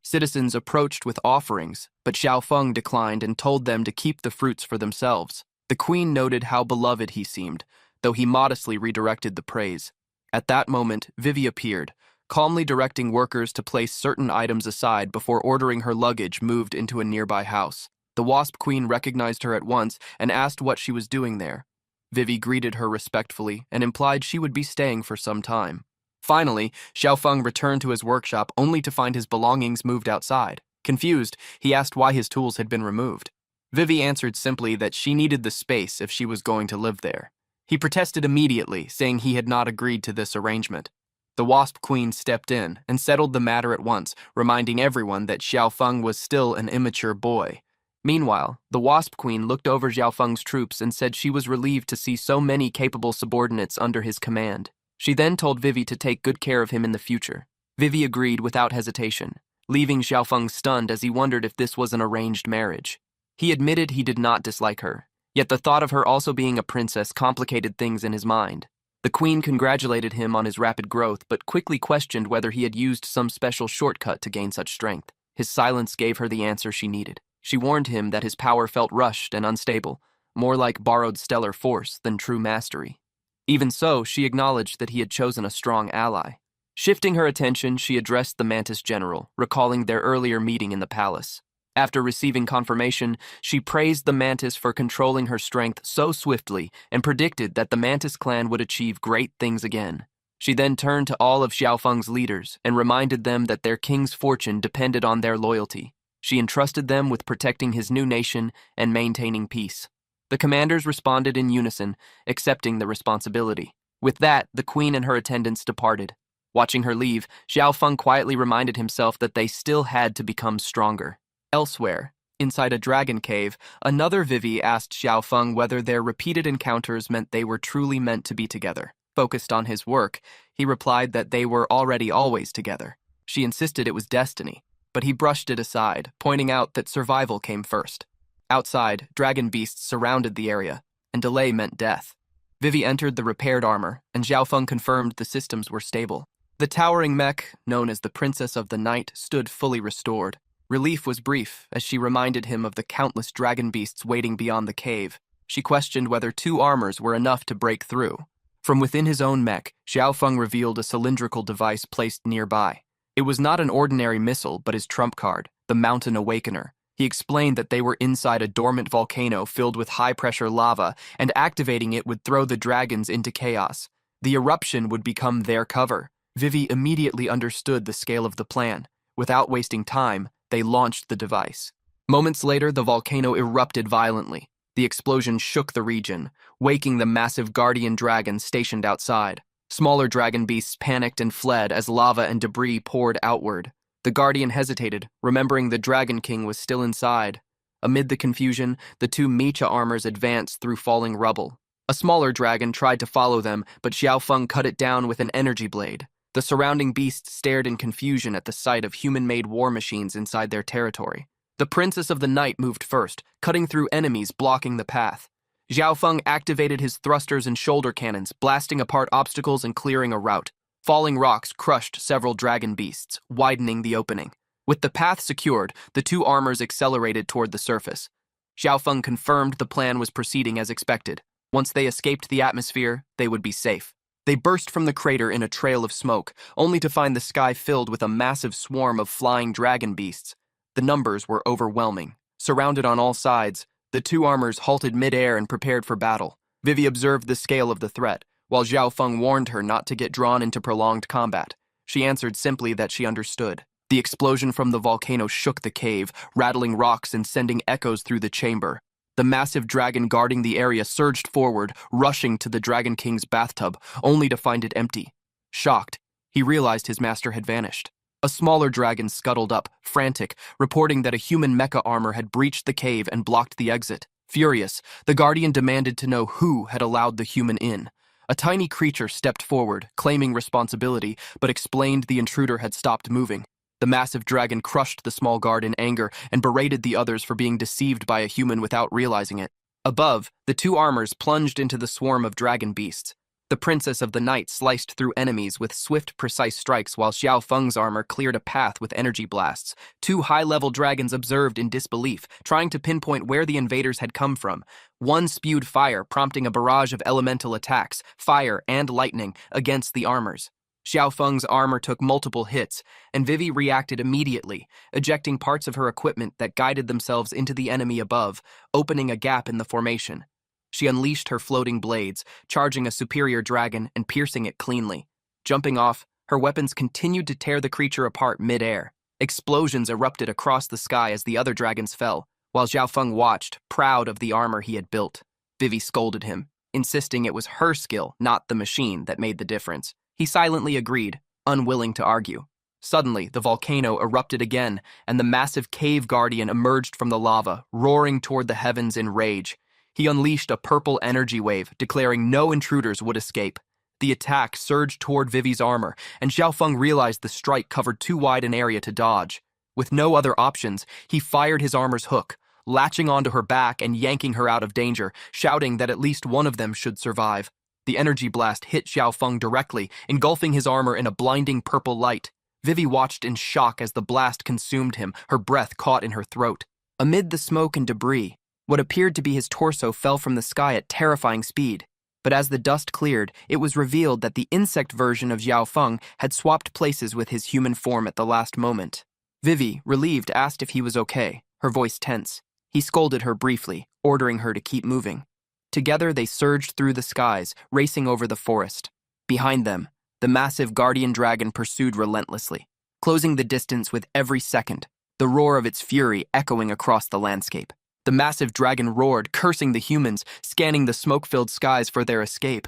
Citizens approached with offerings, but Xiaofeng declined and told them to keep the fruits for themselves. The queen noted how beloved he seemed, though he modestly redirected the praise. At that moment, Vivi appeared, calmly directing workers to place certain items aside before ordering her luggage moved into a nearby house. The wasp queen recognized her at once and asked what she was doing there. Vivi greeted her respectfully and implied she would be staying for some time. Finally, Xiaofeng returned to his workshop only to find his belongings moved outside. Confused, he asked why his tools had been removed. Vivi answered simply that she needed the space if she was going to live there. He protested immediately, saying he had not agreed to this arrangement. The wasp queen stepped in and settled the matter at once, reminding everyone that Xiaofeng was still an immature boy. Meanwhile, the wasp queen looked over Xiaofeng's troops and said she was relieved to see so many capable subordinates under his command. She then told Vivi to take good care of him in the future. Vivi agreed without hesitation, leaving Xiaofeng stunned as he wondered if this was an arranged marriage. He admitted he did not dislike her, yet the thought of her also being a princess complicated things in his mind. The queen congratulated him on his rapid growth, but quickly questioned whether he had used some special shortcut to gain such strength. His silence gave her the answer she needed. She warned him that his power felt rushed and unstable, more like borrowed stellar force than true mastery. Even so, she acknowledged that he had chosen a strong ally. Shifting her attention, she addressed the Mantis General, recalling their earlier meeting in the palace. After receiving confirmation, she praised the Mantis for controlling her strength so swiftly and predicted that the Mantis clan would achieve great things again. She then turned to all of Xiaofeng's leaders and reminded them that their king's fortune depended on their loyalty. She entrusted them with protecting his new nation and maintaining peace. The commanders responded in unison, accepting the responsibility. With that, the queen and her attendants departed. Watching her leave, Xiaofeng quietly reminded himself that they still had to become stronger. Elsewhere, inside a dragon cave, another Vivi asked Xiaofeng whether their repeated encounters meant they were truly meant to be together. Focused on his work, he replied that they were already always together. She insisted it was destiny, but he brushed it aside, pointing out that survival came first. Outside, dragon beasts surrounded the area, and delay meant death. Vivi entered the repaired armor, and Xiaofeng confirmed the systems were stable. The towering mech, known as the Princess of the Night, stood fully restored. Relief was brief, as she reminded him of the countless dragon beasts waiting beyond the cave. She questioned whether 2 armors were enough to break through. From within his own mech, Xiaofeng revealed a cylindrical device placed nearby. It was not an ordinary missile, but his trump card, the Mountain Awakener. He explained that they were inside a dormant volcano filled with high-pressure lava, and activating it would throw the dragons into chaos. The eruption would become their cover. Vivi immediately understood the scale of the plan. Without wasting time, they launched the device. Moments later, the volcano erupted violently. The explosion shook the region, waking the massive guardian dragon stationed outside. Smaller dragon beasts panicked and fled as lava and debris poured outward. The guardian hesitated, remembering the Dragon King was still inside. Amid the confusion, the 2 Mecha armors advanced through falling rubble. A smaller dragon tried to follow them, but Xiaofeng cut it down with an energy blade. The surrounding beasts stared in confusion at the sight of human-made war machines inside their territory. The Princess of the Night moved first, cutting through enemies blocking the path. Xiaofeng activated his thrusters and shoulder cannons, blasting apart obstacles and clearing a route. Falling rocks crushed several dragon beasts, widening the opening. With the path secured, the two armors accelerated toward the surface. Xiaofeng confirmed the plan was proceeding as expected. Once they escaped the atmosphere, they would be safe. They burst from the crater in a trail of smoke, only to find the sky filled with a massive swarm of flying dragon beasts. The numbers were overwhelming. Surrounded on all sides, the two armors halted mid-air and prepared for battle. Vivi observed the scale of the threat, while Xiaofeng warned her not to get drawn into prolonged combat. She answered simply that she understood. The explosion from the volcano shook the cave, rattling rocks and sending echoes through the chamber. The massive dragon guarding the area surged forward, rushing to the Dragon King's bathtub, only to find it empty. Shocked, he realized his master had vanished. A smaller dragon scuttled up, frantic, reporting that a human mecha armor had breached the cave and blocked the exit. Furious, the guardian demanded to know who had allowed the human in. A tiny creature stepped forward, claiming responsibility, but explained the intruder had stopped moving. The massive dragon crushed the small guard in anger and berated the others for being deceived by a human without realizing it. Above, the two armors plunged into the swarm of dragon beasts. The Princess of the Night sliced through enemies with swift, precise strikes while Xiaofeng's armor cleared a path with energy blasts. Two high-level dragons observed in disbelief, trying to pinpoint where the invaders had come from. One spewed fire, prompting a barrage of elemental attacks, fire and lightning, against the armors. Xiaofeng's armor took multiple hits, and Vivi reacted immediately, ejecting parts of her equipment that guided themselves into the enemy above, opening a gap in the formation. She unleashed her floating blades, charging a superior dragon and piercing it cleanly. Jumping off, her weapons continued to tear the creature apart mid-air. Explosions erupted across the sky as the other dragons fell, while Xiaofeng watched, proud of the armor he had built. Vivi scolded him, insisting it was her skill, not the machine, that made the difference. He silently agreed, unwilling to argue. Suddenly, the volcano erupted again, and the massive cave guardian emerged from the lava, roaring toward the heavens in rage. He unleashed a purple energy wave, declaring no intruders would escape. The attack surged toward Vivi's armor, and Xiaofeng realized the strike covered too wide an area to dodge. With no other options, he fired his armor's hook, latching onto her back and yanking her out of danger, shouting that at least one of them should survive. The energy blast hit Xiaofeng directly, engulfing his armor in a blinding purple light. Vivi watched in shock as the blast consumed him, her breath caught in her throat. Amid the smoke and debris, what appeared to be his torso fell from the sky at terrifying speed. But as the dust cleared, it was revealed that the insect version of Xiaofeng had swapped places with his human form at the last moment. Vivi, relieved, asked if he was okay, her voice tense. He scolded her briefly, ordering her to keep moving. Together they surged through the skies, racing over the forest. Behind them, the massive guardian dragon pursued relentlessly, closing the distance with every second, the roar of its fury echoing across the landscape. The massive dragon roared, cursing the humans, scanning the smoke-filled skies for their escape.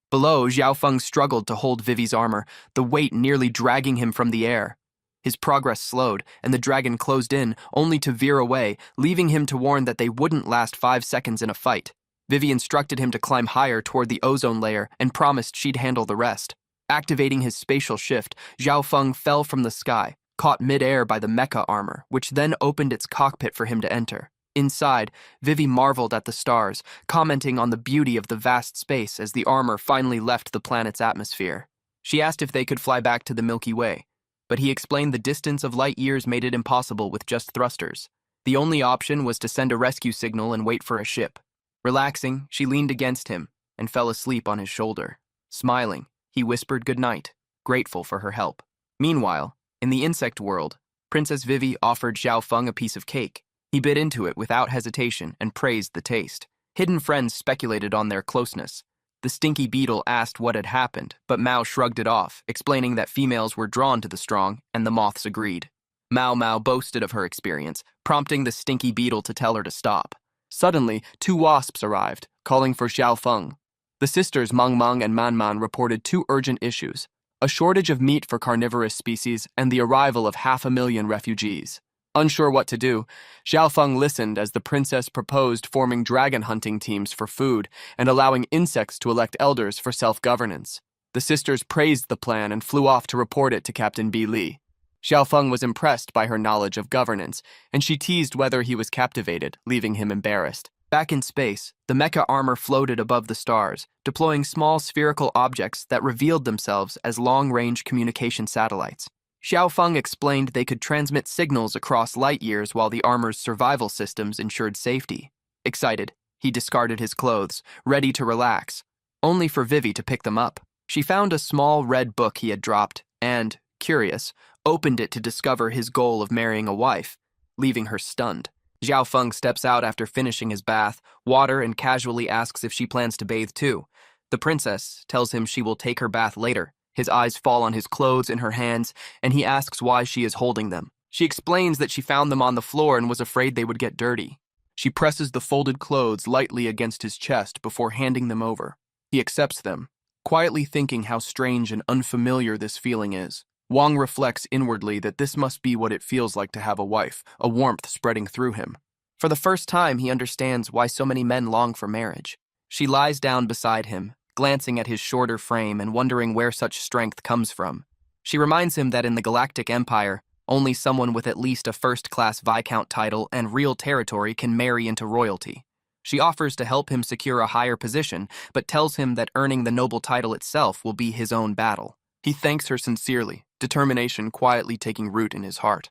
Below, Xiaofeng struggled to hold Vivi's armor, the weight nearly dragging him from the air. His progress slowed, and the dragon closed in, only to veer away, leaving him to warn that they wouldn't last 5 seconds in a fight. Vivi instructed him to climb higher toward the ozone layer and promised she'd handle the rest. Activating his spatial shift, Xiaofeng fell from the sky, caught mid-air by the mecha armor, which then opened its cockpit for him to enter. Inside, Vivi marveled at the stars, commenting on the beauty of the vast space as the armor finally left the planet's atmosphere. She asked if they could fly back to the Milky Way, but he explained the distance of light years made it impossible with just thrusters. The only option was to send a rescue signal and wait for a ship. Relaxing, she leaned against him and fell asleep on his shoulder. Smiling, he whispered goodnight, grateful for her help. Meanwhile, in the insect world, Princess Vivi offered Xiaofeng a piece of cake. He bit into it without hesitation and praised the taste. Hidden friends speculated on their closeness. The stinky beetle asked what had happened, but Mao shrugged it off, explaining that females were drawn to the strong, and the moths agreed. Mao boasted of her experience, prompting the stinky beetle to tell her to stop. Suddenly, 2 wasps arrived, calling for Xiaofeng. The sisters Mangmang and Manman reported 2 urgent issues: a shortage of meat for carnivorous species and the arrival of 500,000 refugees. Unsure what to do, Xiaofeng listened as the princess proposed forming dragon hunting teams for food and allowing insects to elect elders for self-governance. The sisters praised the plan and flew off to report it to Captain B. Lee. Xiaofeng was impressed by her knowledge of governance, and she teased whether he was captivated, leaving him embarrassed. Back in space, the mecha armor floated above the stars, deploying small spherical objects that revealed themselves as long-range communication satellites. Xiaofeng explained they could transmit signals across light years while the armor's survival systems ensured safety. Excited, he discarded his clothes, ready to relax, only for Vivi to pick them up. She found a small red book he had dropped and, curious, opened it to discover his goal of marrying a wife, leaving her stunned. Xiaofeng steps out after finishing his bath, water, and casually asks if she plans to bathe too. The princess tells him she will take her bath later. His eyes fall on his clothes in her hands, and he asks why she is holding them. She explains that she found them on the floor and was afraid they would get dirty. She presses the folded clothes lightly against his chest before handing them over. He accepts them, quietly thinking how strange and unfamiliar this feeling is. Wang reflects inwardly that this must be what it feels like to have a wife, a warmth spreading through him. For the first time, he understands why so many men long for marriage. She lies down beside him, glancing at his shorter frame and wondering where such strength comes from. She reminds him that in the Galactic Empire, only someone with at least a first-class Viscount title and real territory can marry into royalty. She offers to help him secure a higher position, but tells him that earning the noble title itself will be his own battle. He thanks her sincerely, determination quietly taking root in his heart.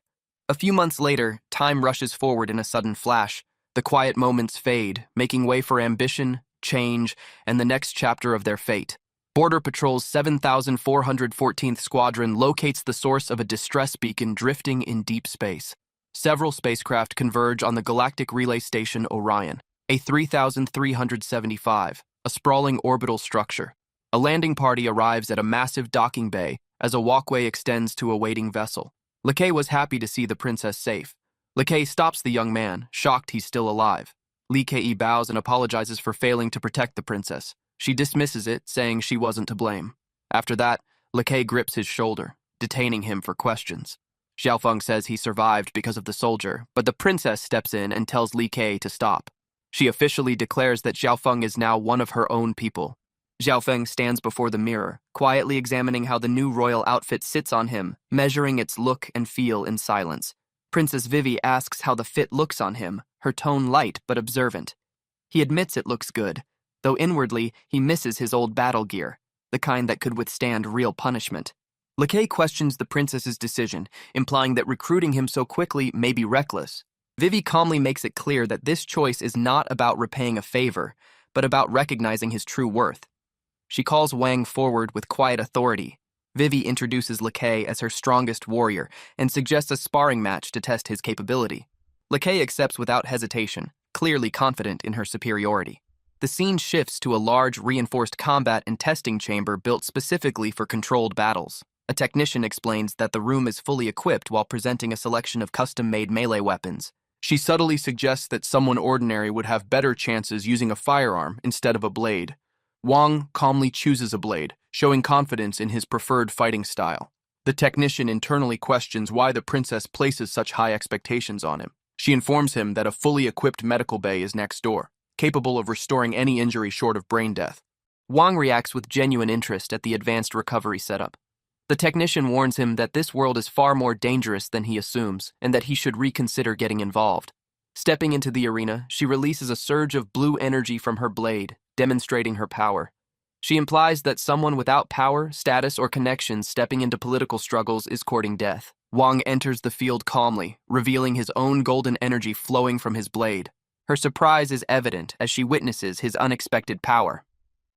A few months later, time rushes forward in a sudden flash. The quiet moments fade, making way for ambition, change, and the next chapter of their fate. Border Patrol's 7,414th Squadron locates the source of a distress beacon drifting in deep space. Several spacecraft converge on the galactic relay station Orion, a 3,375, a sprawling orbital structure. A landing party arrives at a massive docking bay as a walkway extends to a waiting vessel. Lekay was happy to see the princess safe. Lekay stops the young man, shocked he's still alive. Lee Ke bows and apologizes for failing to protect the princess. She dismisses it, saying she wasn't to blame. After that, Lekay grips his shoulder, detaining him for questions. Xiaofeng says he survived because of the soldier, but the princess steps in and tells Lee Ke to stop. She officially declares that Xiaofeng is now one of her own people. Xiaofeng stands before the mirror, quietly examining how the new royal outfit sits on him, measuring its look and feel in silence. Princess Vivi asks how the fit looks on him, her tone light but observant. He admits it looks good, though inwardly he misses his old battle gear, the kind that could withstand real punishment. Lekay questions the princess's decision, implying that recruiting him so quickly may be reckless. Vivi calmly makes it clear that this choice is not about repaying a favor, but about recognizing his true worth. She calls Wang forward with quiet authority. Vivi introduces Lekay as her strongest warrior and suggests a sparring match to test his capability. Lekay accepts without hesitation, clearly confident in her superiority. The scene shifts to a large, reinforced combat and testing chamber built specifically for controlled battles. A technician explains that the room is fully equipped while presenting a selection of custom-made melee weapons. She subtly suggests that someone ordinary would have better chances using a firearm instead of a blade. Wang calmly chooses a blade, showing confidence in his preferred fighting style. The technician internally questions why the princess places such high expectations on him. She informs him that a fully equipped medical bay is next door, capable of restoring any injury short of brain death. Wang reacts with genuine interest at the advanced recovery setup. The technician warns him that this world is far more dangerous than he assumes, and that he should reconsider getting involved. Stepping into the arena, she releases a surge of blue energy from her blade, demonstrating her power. She implies that someone without power, status, or connections stepping into political struggles is courting death. Wang enters the field calmly, revealing his own golden energy flowing from his blade. Her surprise is evident as she witnesses his unexpected power.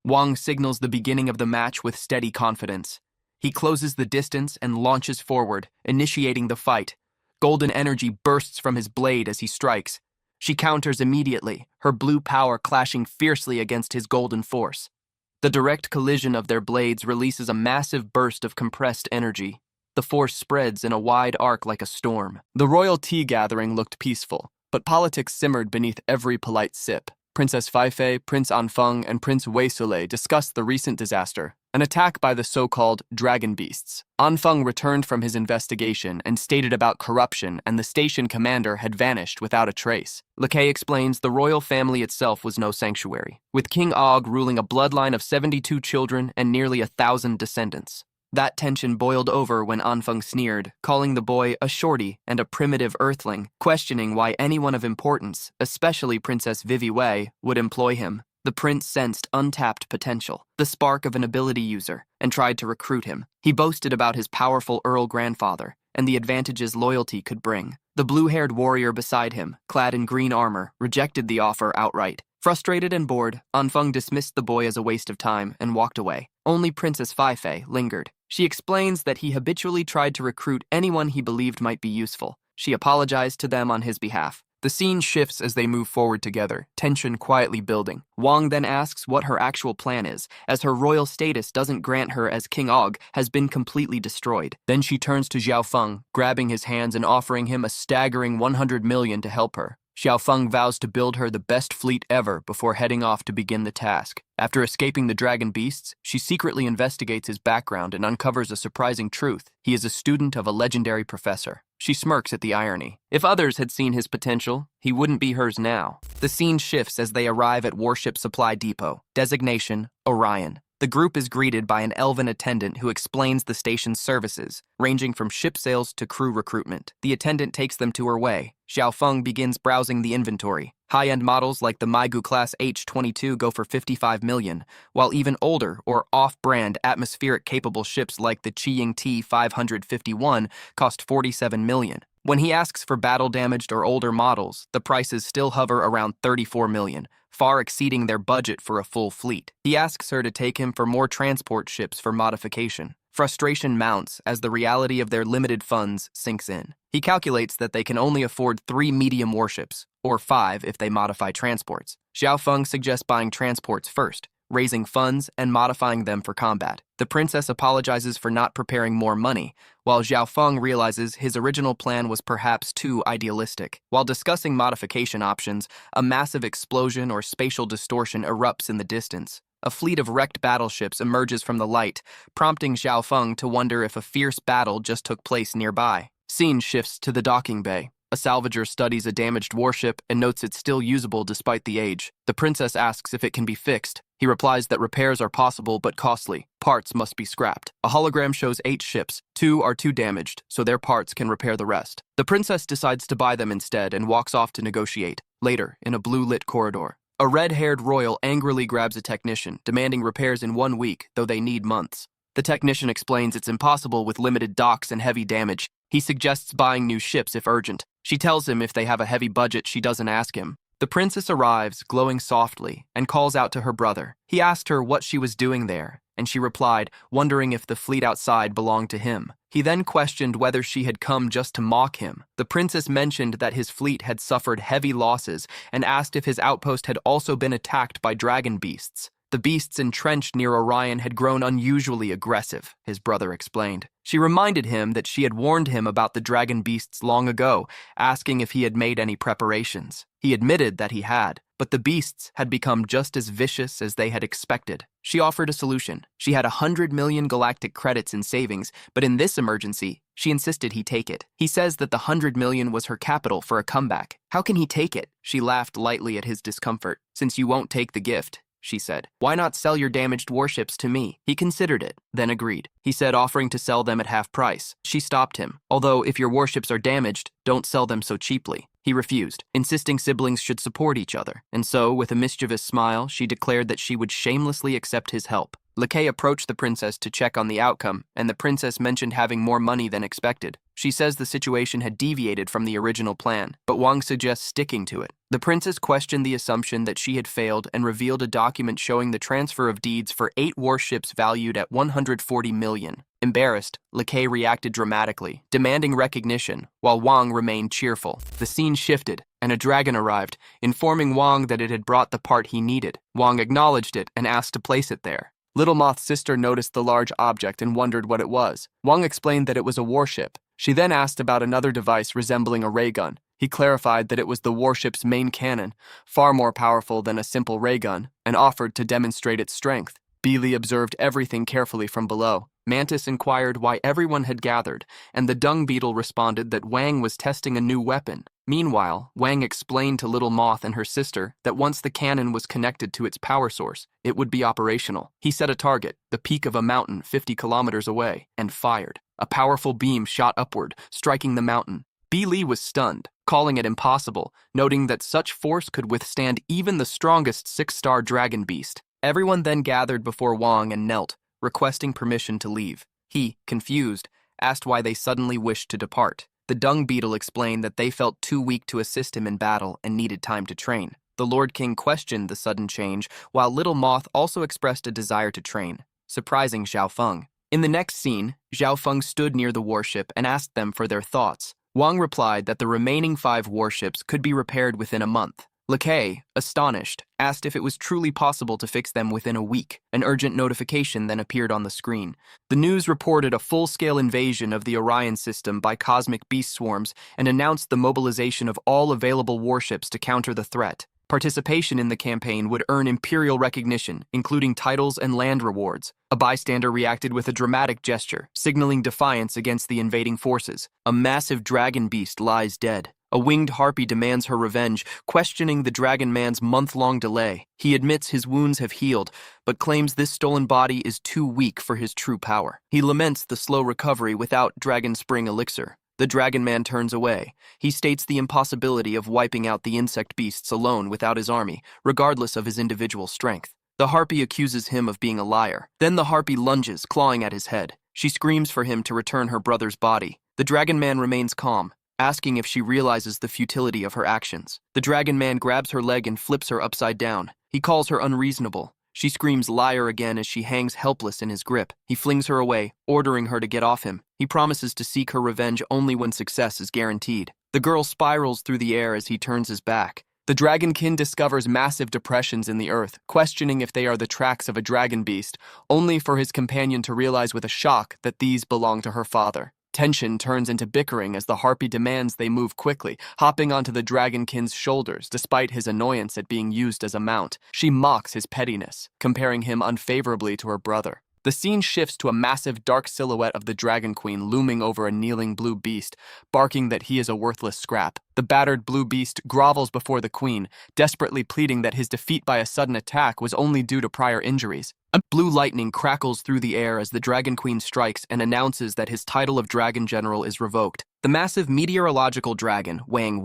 Wang signals the beginning of the match with steady confidence. He closes the distance and launches forward, initiating the fight. Golden energy bursts from his blade as he strikes. She counters immediately, her blue power clashing fiercely against his golden force. The direct collision of their blades releases a massive burst of compressed energy. The force spreads in a wide arc like a storm. The royal tea gathering looked peaceful, but politics simmered beneath every polite sip. Princess Feifei, Prince Anfeng, and Prince Wei Sule discussed the recent disaster, An attack by the so-called dragon beasts. Anfeng returned from his investigation and stated about corruption, and the station commander had vanished without a trace. Lakay explains the royal family itself was no sanctuary, with King Og ruling a bloodline of 72 children and nearly 1,000 descendants. That tension boiled over when Anfeng sneered, calling the boy a shorty and a primitive earthling, questioning why anyone of importance, especially Princess Vivi Wei, would employ him. The prince sensed untapped potential, the spark of an ability user, and tried to recruit him. He boasted about his powerful Earl grandfather and the advantages loyalty could bring. The blue-haired warrior beside him, clad in green armor, rejected the offer outright. Frustrated and bored, Anfeng dismissed the boy as a waste of time and walked away. Only Princess Feifei lingered. She explains that he habitually tried to recruit anyone he believed might be useful. She apologized to them on his behalf. The scene shifts as they move forward together, tension quietly building. Wang then asks what her actual plan is, as her royal status doesn't grant her as King Og has been completely destroyed. Then she turns to Xiaofeng, grabbing his hands and offering him a staggering 100 million to help her. Xiaofeng vows to build her the best fleet ever before heading off to begin the task. After escaping the dragon beasts, she secretly investigates his background and uncovers a surprising truth. He is a student of a legendary professor. She smirks at the irony. If others had seen his potential, he wouldn't be hers now. The scene shifts as they arrive at Warship Supply Depot. Designation, Orion. The group is greeted by an elven attendant who explains the station's services, ranging from ship sales to crew recruitment. The attendant takes them to her way. Xiaofeng begins browsing the inventory. High-end models like the Maigu Class H-22 go for 55 million, while even older or off-brand atmospheric-capable ships like the Qiying T-551 cost 47 million. When he asks for battle-damaged or older models, the prices still hover around 34 million, far exceeding their budget for a full fleet. He asks her to take him for more transport ships for modification. Frustration mounts as the reality of their limited funds sinks in. He calculates that they can only afford 3 medium warships, or 5 if they modify transports. Xiaofeng suggests buying transports first, raising funds and modifying them for combat. The princess apologizes for not preparing more money, while Xiaofeng realizes his original plan was perhaps too idealistic. While discussing modification options, a massive explosion or spatial distortion erupts in the distance. A fleet of wrecked battleships emerges from the light, prompting Xiaofeng to wonder if a fierce battle just took place nearby. Scene shifts to the docking bay. A salvager studies a damaged warship and notes it's still usable despite the age. The princess asks if it can be fixed. He replies that repairs are possible but costly. Parts must be scrapped. A hologram shows 8 ships. 2 are too damaged, so their parts can repair the rest. The princess decides to buy them instead and walks off to negotiate. Later, in a blue-lit corridor, a red-haired royal angrily grabs a technician, demanding repairs in 1 week, though they need months. The technician explains it's impossible with limited docks and heavy damage. He suggests buying new ships if urgent. She tells him if they have a heavy budget, she doesn't ask him. The princess arrives, glowing softly, and calls out to her brother. He asked her what she was doing there, and she replied, wondering if the fleet outside belonged to him. He then questioned whether she had come just to mock him. The princess mentioned that his fleet had suffered heavy losses and asked if his outpost had also been attacked by dragon beasts. The beasts entrenched near Orion had grown unusually aggressive, his brother explained. She reminded him that she had warned him about the dragon beasts long ago, asking if he had made any preparations. He admitted that he had, but the beasts had become just as vicious as they had expected. She offered a solution. She had 100 million galactic credits in savings, but in this emergency, she insisted he take it. He says that the 100 million was her capital for a comeback. How can he take it? She laughed lightly at his discomfort. Since you won't take the gift, she said. Why not sell your damaged warships to me? He considered it, then agreed. He said offering to sell them at half price. She stopped him. Although, if your warships are damaged, don't sell them so cheaply. He refused, insisting siblings should support each other. And so, with a mischievous smile, she declared that she would shamelessly accept his help. Lakay approached the princess to check on the outcome, and the princess mentioned having more money than expected. She says the situation had deviated from the original plan, but Wang suggests sticking to it. The princess questioned the assumption that she had failed and revealed a document showing the transfer of deeds for 8 warships valued at 140 million. Embarrassed, Lakay reacted dramatically, demanding recognition, while Wang remained cheerful. The scene shifted, and a dragon arrived, informing Wang that it had brought the part he needed. Wang acknowledged it and asked to place it there. Little Moth's sister noticed the large object and wondered what it was. Wang explained that it was a warship. She then asked about another device resembling a ray gun. He clarified that it was the warship's main cannon, far more powerful than a simple ray gun, and offered to demonstrate its strength. Beely observed everything carefully from below. Mantis inquired why everyone had gathered, and the dung beetle responded that Wang was testing a new weapon. Meanwhile, Wang explained to Little Moth and her sister that once the cannon was connected to its power source, it would be operational. He set a target, the peak of a mountain 50 kilometers away, and fired. A powerful beam shot upward, striking the mountain. Beely was stunned, calling it impossible, noting that such force could withstand even the strongest 6-star dragon beast. Everyone then gathered before Wang and knelt, requesting permission to leave. He, confused, asked why they suddenly wished to depart. The dung beetle explained that they felt too weak to assist him in battle and needed time to train. The Lord King questioned the sudden change, while Little Moth also expressed a desire to train, surprising Zhao Feng. In the next scene, Zhao Feng stood near the warship and asked them for their thoughts. Wang replied that the remaining 5 warships could be repaired within a month. Lakay, astonished, asked if it was truly possible to fix them within a week. An urgent notification then appeared on the screen. The news reported a full-scale invasion of the Orion system by cosmic beast swarms and announced the mobilization of all available warships to counter the threat. Participation in the campaign would earn imperial recognition, including titles and land rewards. A bystander reacted with a dramatic gesture, signaling defiance against the invading forces. A massive dragon beast lies dead. A winged harpy demands her revenge, questioning the dragon man's month-long delay. He admits his wounds have healed, but claims this stolen body is too weak for his true power. He laments the slow recovery without Dragon Spring elixir. The dragon man turns away. He states the impossibility of wiping out the insect beasts alone without his army, regardless of his individual strength. The harpy accuses him of being a liar. Then the harpy lunges, clawing at his head. She screams for him to return her brother's body. The dragon man remains calm, asking if she realizes the futility of her actions. The dragon man grabs her leg and flips her upside down. He calls her unreasonable. She screams liar again as she hangs helpless in his grip. He flings her away, ordering her to get off him. He promises to seek her revenge only when success is guaranteed. The girl spirals through the air as he turns his back. The dragonkin discovers massive depressions in the earth, questioning if they are the tracks of a dragon beast, only for his companion to realize with a shock that these belong to her father. Tension turns into bickering as the harpy demands they move quickly, hopping onto the dragonkin's shoulders despite his annoyance at being used as a mount. She mocks his pettiness, comparing him unfavorably to her brother. The scene shifts to a massive dark silhouette of the Dragon Queen looming over a kneeling blue beast, barking that he is a worthless scrap. The battered blue beast grovels before the queen, desperately pleading that his defeat by a sudden attack was only due to prior injuries. A blue lightning crackles through the air as the Dragon Queen strikes and announces that his title of Dragon General is revoked. The massive meteorological dragon, weighing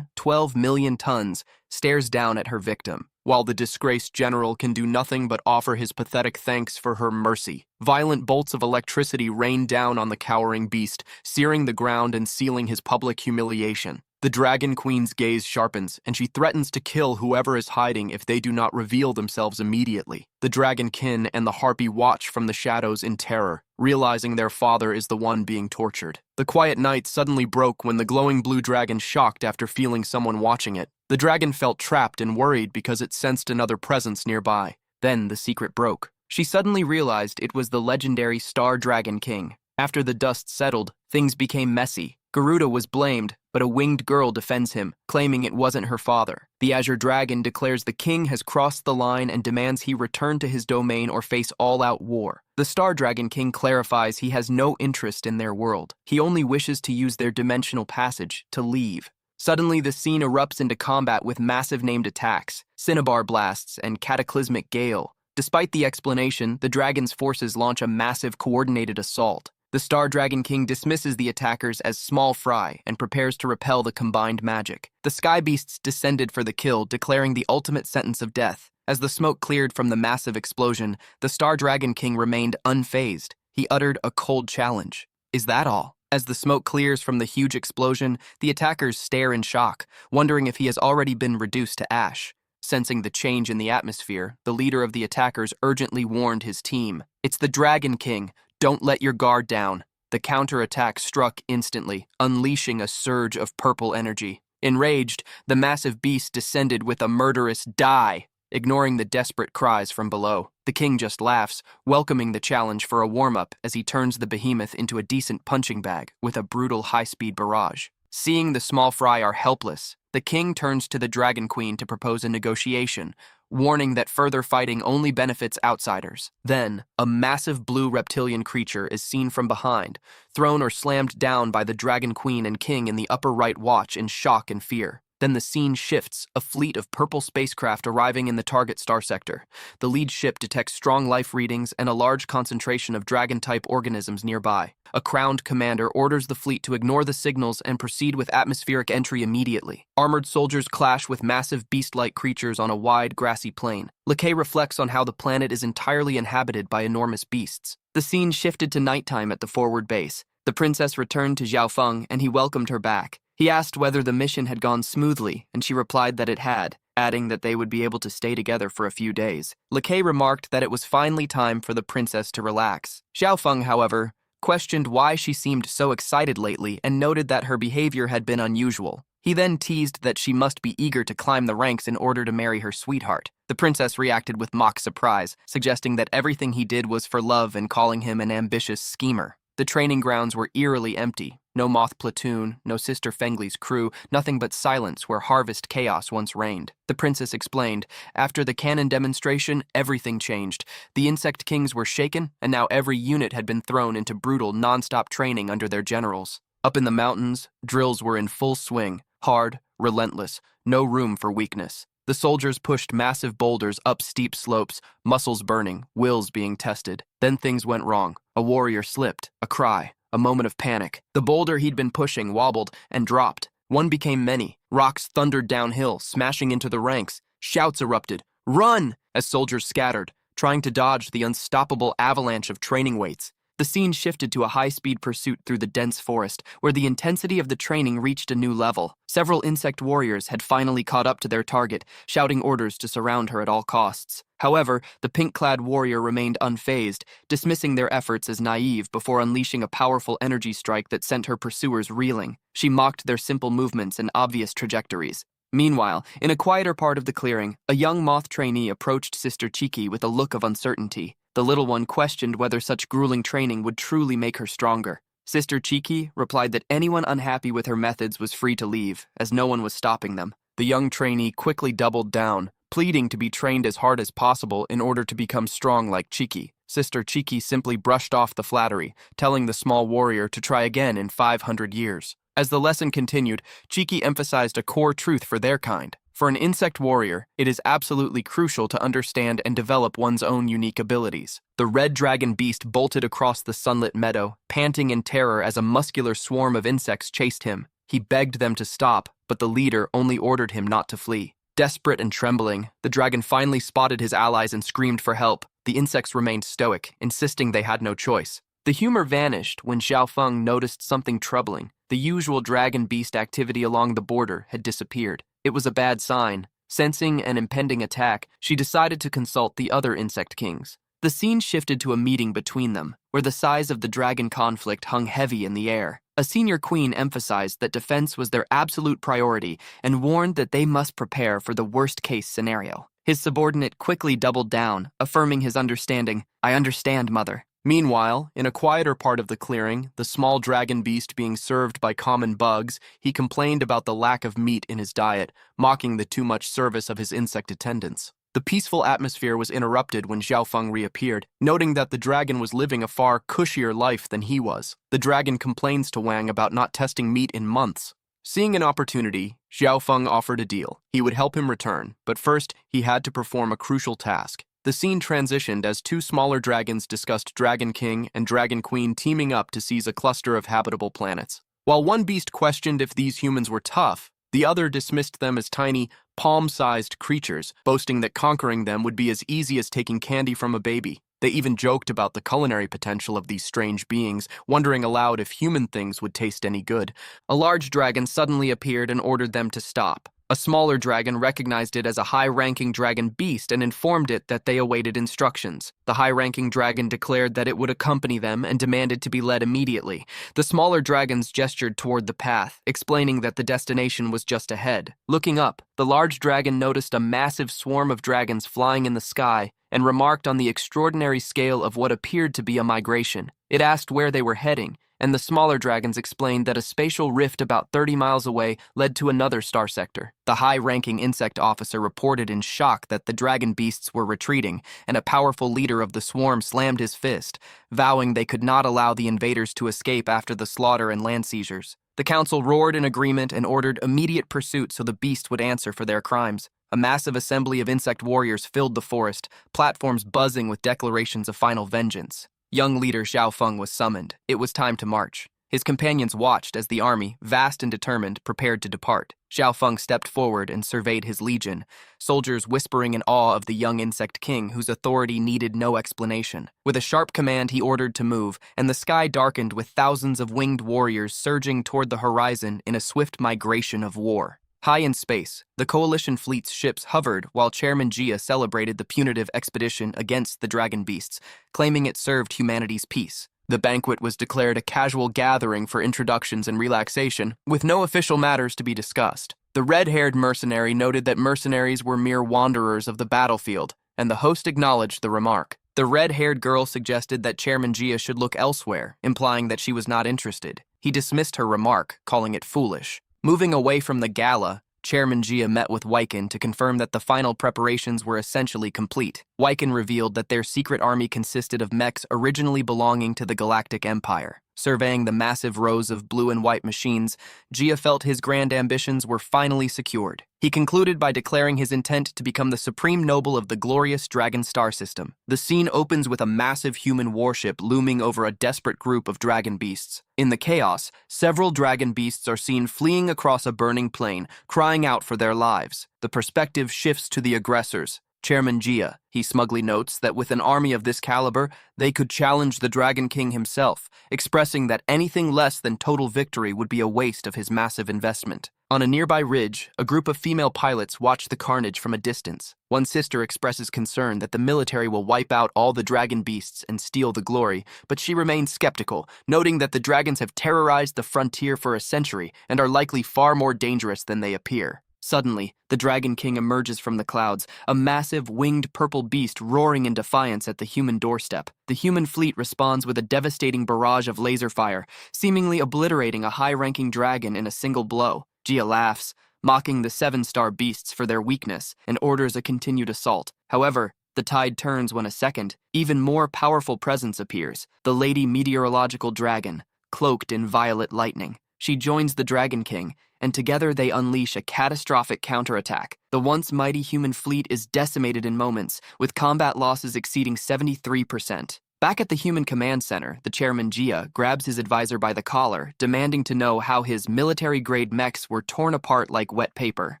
12 million tons, stares down at her victim, while the disgraced general can do nothing but offer his pathetic thanks for her mercy. Violent bolts of electricity rain down on the cowering beast, searing the ground and sealing his public humiliation. The Dragon Queen's gaze sharpens, and she threatens to kill whoever is hiding if they do not reveal themselves immediately. The Dragonkin and the Harpy watch from the shadows in terror, realizing their father is the one being tortured. The quiet night suddenly broke when the glowing blue dragon shocked after feeling someone watching it. The dragon felt trapped and worried because it sensed another presence nearby. Then the secret broke. She suddenly realized it was the legendary Star Dragon King. After the dust settled, things became messy. Garuda was blamed, but a winged girl defends him, claiming it wasn't her father. The Azure Dragon declares the king has crossed the line and demands he return to his domain or face all-out war. The Star Dragon King clarifies he has no interest in their world. He only wishes to use their dimensional passage to leave. Suddenly, the scene erupts into combat with massive named attacks, cinnabar blasts, and cataclysmic gale. Despite the explanation, the dragon's forces launch a massive coordinated assault. The Star Dragon King dismisses the attackers as small fry and prepares to repel the combined magic. The Sky Beasts descended for the kill, declaring the ultimate sentence of death. As the smoke cleared from the massive explosion, the Star Dragon King remained unfazed. He uttered a cold challenge. Is that all? As the smoke clears from the huge explosion, the attackers stare in shock, wondering if he has already been reduced to ash. Sensing the change in the atmosphere, the leader of the attackers urgently warned his team. It's the Dragon King. Don't let your guard down. The counterattack struck instantly, unleashing a surge of purple energy. Enraged, the massive beast descended with a murderous die, ignoring the desperate cries from below. The king just laughs, welcoming the challenge for a warm-up as he turns the behemoth into a decent punching bag with a brutal high-speed barrage. Seeing the small fry are helpless, the king turns to the Dragon Queen to propose a negotiation, warning that further fighting only benefits outsiders. Then, a massive blue reptilian creature is seen from behind, thrown or slammed down by the Dragon Queen and King in the upper right watch in shock and fear. Then the scene shifts, a fleet of purple spacecraft arriving in the target star sector. The lead ship detects strong life readings and a large concentration of dragon-type organisms nearby. A crowned commander orders the fleet to ignore the signals and proceed with atmospheric entry immediately. Armored soldiers clash with massive beast-like creatures on a wide, grassy plain. Lakay reflects on how the planet is entirely inhabited by enormous beasts. The scene shifted to nighttime at the forward base. The princess returned to Xiaofeng, and he welcomed her back. He asked whether the mission had gone smoothly, and she replied that it had, adding that they would be able to stay together for a few days. Lakay remarked that it was finally time for the princess to relax. Xiaofeng, however, questioned why she seemed so excited lately and noted that her behavior had been unusual. He then teased that she must be eager to climb the ranks in order to marry her sweetheart. The princess reacted with mock surprise, suggesting that everything he did was for love and calling him an ambitious schemer. The training grounds were eerily empty. No moth platoon, no Sister Fengli's crew, nothing but silence where harvest chaos once reigned. The princess explained, after the cannon demonstration, everything changed. The insect kings were shaken, and now every unit had been thrown into brutal, non-stop training under their generals. Up in the mountains, drills were in full swing, hard, relentless, no room for weakness. The soldiers pushed massive boulders up steep slopes, muscles burning, wills being tested. Then things went wrong. A warrior slipped, a cry, a moment of panic. The boulder he'd been pushing wobbled and dropped. One became many. Rocks thundered downhill, smashing into the ranks. Shouts erupted. "Run!" as soldiers scattered, trying to dodge the unstoppable avalanche of training weights. The scene shifted to a high-speed pursuit through the dense forest, where the intensity of the training reached a new level. Several insect warriors had finally caught up to their target, shouting orders to surround her at all costs. However, the pink-clad warrior remained unfazed, dismissing their efforts as naive before unleashing a powerful energy strike that sent her pursuers reeling. She mocked their simple movements and obvious trajectories. Meanwhile, in a quieter part of the clearing, a young moth trainee approached Sister Chiki with a look of uncertainty. The little one questioned whether such grueling training would truly make her stronger. Sister Chiki replied that anyone unhappy with her methods was free to leave, as no one was stopping them. The young trainee quickly doubled down, pleading to be trained as hard as possible in order to become strong like Chiki. Sister Chiki simply brushed off the flattery, telling the small warrior to try again in 500 years. As the lesson continued, Chiki emphasized a core truth for their kind. For an insect warrior, it is absolutely crucial to understand and develop one's own unique abilities. The red dragon beast bolted across the sunlit meadow, panting in terror as a muscular swarm of insects chased him. He begged them to stop, but the leader only ordered him not to flee. Desperate and trembling, the dragon finally spotted his allies and screamed for help. The insects remained stoic, insisting they had no choice. The humor vanished when Xiaofeng noticed something troubling. The usual dragon beast activity along the border had disappeared. It was a bad sign. Sensing an impending attack, she decided to consult the other insect kings. The scene shifted to a meeting between them, where the size of the dragon conflict hung heavy in the air. A senior queen emphasized that defense was their absolute priority and warned that they must prepare for the worst-case scenario. His subordinate quickly doubled down, affirming his understanding. "I understand, Mother." Meanwhile, in a quieter part of the clearing, the small dragon beast being served by common bugs, he complained about the lack of meat in his diet, mocking the too much service of his insect attendants. The peaceful atmosphere was interrupted when Xiaofeng reappeared, noting that the dragon was living a far cushier life than he was. The dragon complains to Wang about not testing meat in months. Seeing an opportunity, Xiaofeng offered a deal. He would help him return, but first he had to perform a crucial task. The scene transitioned as two smaller dragons discussed Dragon King and Dragon Queen teaming up to seize a cluster of habitable planets. While one beast questioned if these humans were tough, the other dismissed them as tiny, palm-sized creatures, boasting that conquering them would be as easy as taking candy from a baby. They even joked about the culinary potential of these strange beings, wondering aloud if human things would taste any good. A large dragon suddenly appeared and ordered them to stop. A smaller dragon recognized it as a high-ranking dragon beast and informed it that they awaited instructions. The high-ranking dragon declared that it would accompany them and demanded to be led immediately. The smaller dragons gestured toward the path, explaining that the destination was just ahead. Looking up, the large dragon noticed a massive swarm of dragons flying in the sky and remarked on the extraordinary scale of what appeared to be a migration. It asked where they were heading, and the smaller dragons explained that a spatial rift about 30 miles away led to another star sector. The high-ranking insect officer reported in shock that the dragon beasts were retreating, and a powerful leader of the swarm slammed his fist, vowing they could not allow the invaders to escape after the slaughter and land seizures. The council roared in agreement and ordered immediate pursuit so the beasts would answer for their crimes. A massive assembly of insect warriors filled the forest, platforms buzzing with declarations of final vengeance. Young leader Xiao Feng was summoned. It was time to march. His companions watched as the army, vast and determined, prepared to depart. Xiao Feng stepped forward and surveyed his legion, soldiers whispering in awe of the young insect king whose authority needed no explanation. With a sharp command, he ordered to move, and the sky darkened with thousands of winged warriors surging toward the horizon in a swift migration of war. High in space, the coalition fleet's ships hovered while Chairman Jia celebrated the punitive expedition against the dragon beasts, claiming it served humanity's peace. The banquet was declared a casual gathering for introductions and relaxation, with no official matters to be discussed. The red-haired mercenary noted that mercenaries were mere wanderers of the battlefield, and the host acknowledged the remark. The red-haired girl suggested that Chairman Jia should look elsewhere, implying that she was not interested. He dismissed her remark, calling it foolish. Moving away from the gala, Chairman Jia met with Weiken to confirm that the final preparations were essentially complete. Weiken revealed that their secret army consisted of mechs originally belonging to the Galactic Empire. Surveying the massive rows of blue and white machines, Jia felt his grand ambitions were finally secured. He concluded by declaring his intent to become the supreme noble of the glorious Dragon Star system. The scene opens with a massive human warship looming over a desperate group of dragon beasts. In the chaos, several dragon beasts are seen fleeing across a burning plain, crying out for their lives. The perspective shifts to the aggressors. Chairman Jia, he smugly notes that with an army of this caliber, they could challenge the Dragon King himself, expressing that anything less than total victory would be a waste of his massive investment. On a nearby ridge, a group of female pilots watch the carnage from a distance. One sister expresses concern that the military will wipe out all the dragon beasts and steal the glory, but she remains skeptical, noting that the dragons have terrorized the frontier for a century and are likely far more dangerous than they appear. Suddenly, the Dragon King emerges from the clouds, a massive winged purple beast roaring in defiance at the human doorstep. The human fleet responds with a devastating barrage of laser fire, seemingly obliterating a high-ranking dragon in a single blow. Jia laughs, mocking the 7-star beasts for their weakness, and orders a continued assault. However, the tide turns when a second, even more powerful presence appears, the Lady Meteorological Dragon, cloaked in violet lightning. She joins the Dragon King, and together they unleash a catastrophic counterattack. The once mighty human fleet is decimated in moments, with combat losses exceeding 73%. Back at the Human Command Center, the Chairman Jia grabs his advisor by the collar, demanding to know how his military-grade mechs were torn apart like wet paper.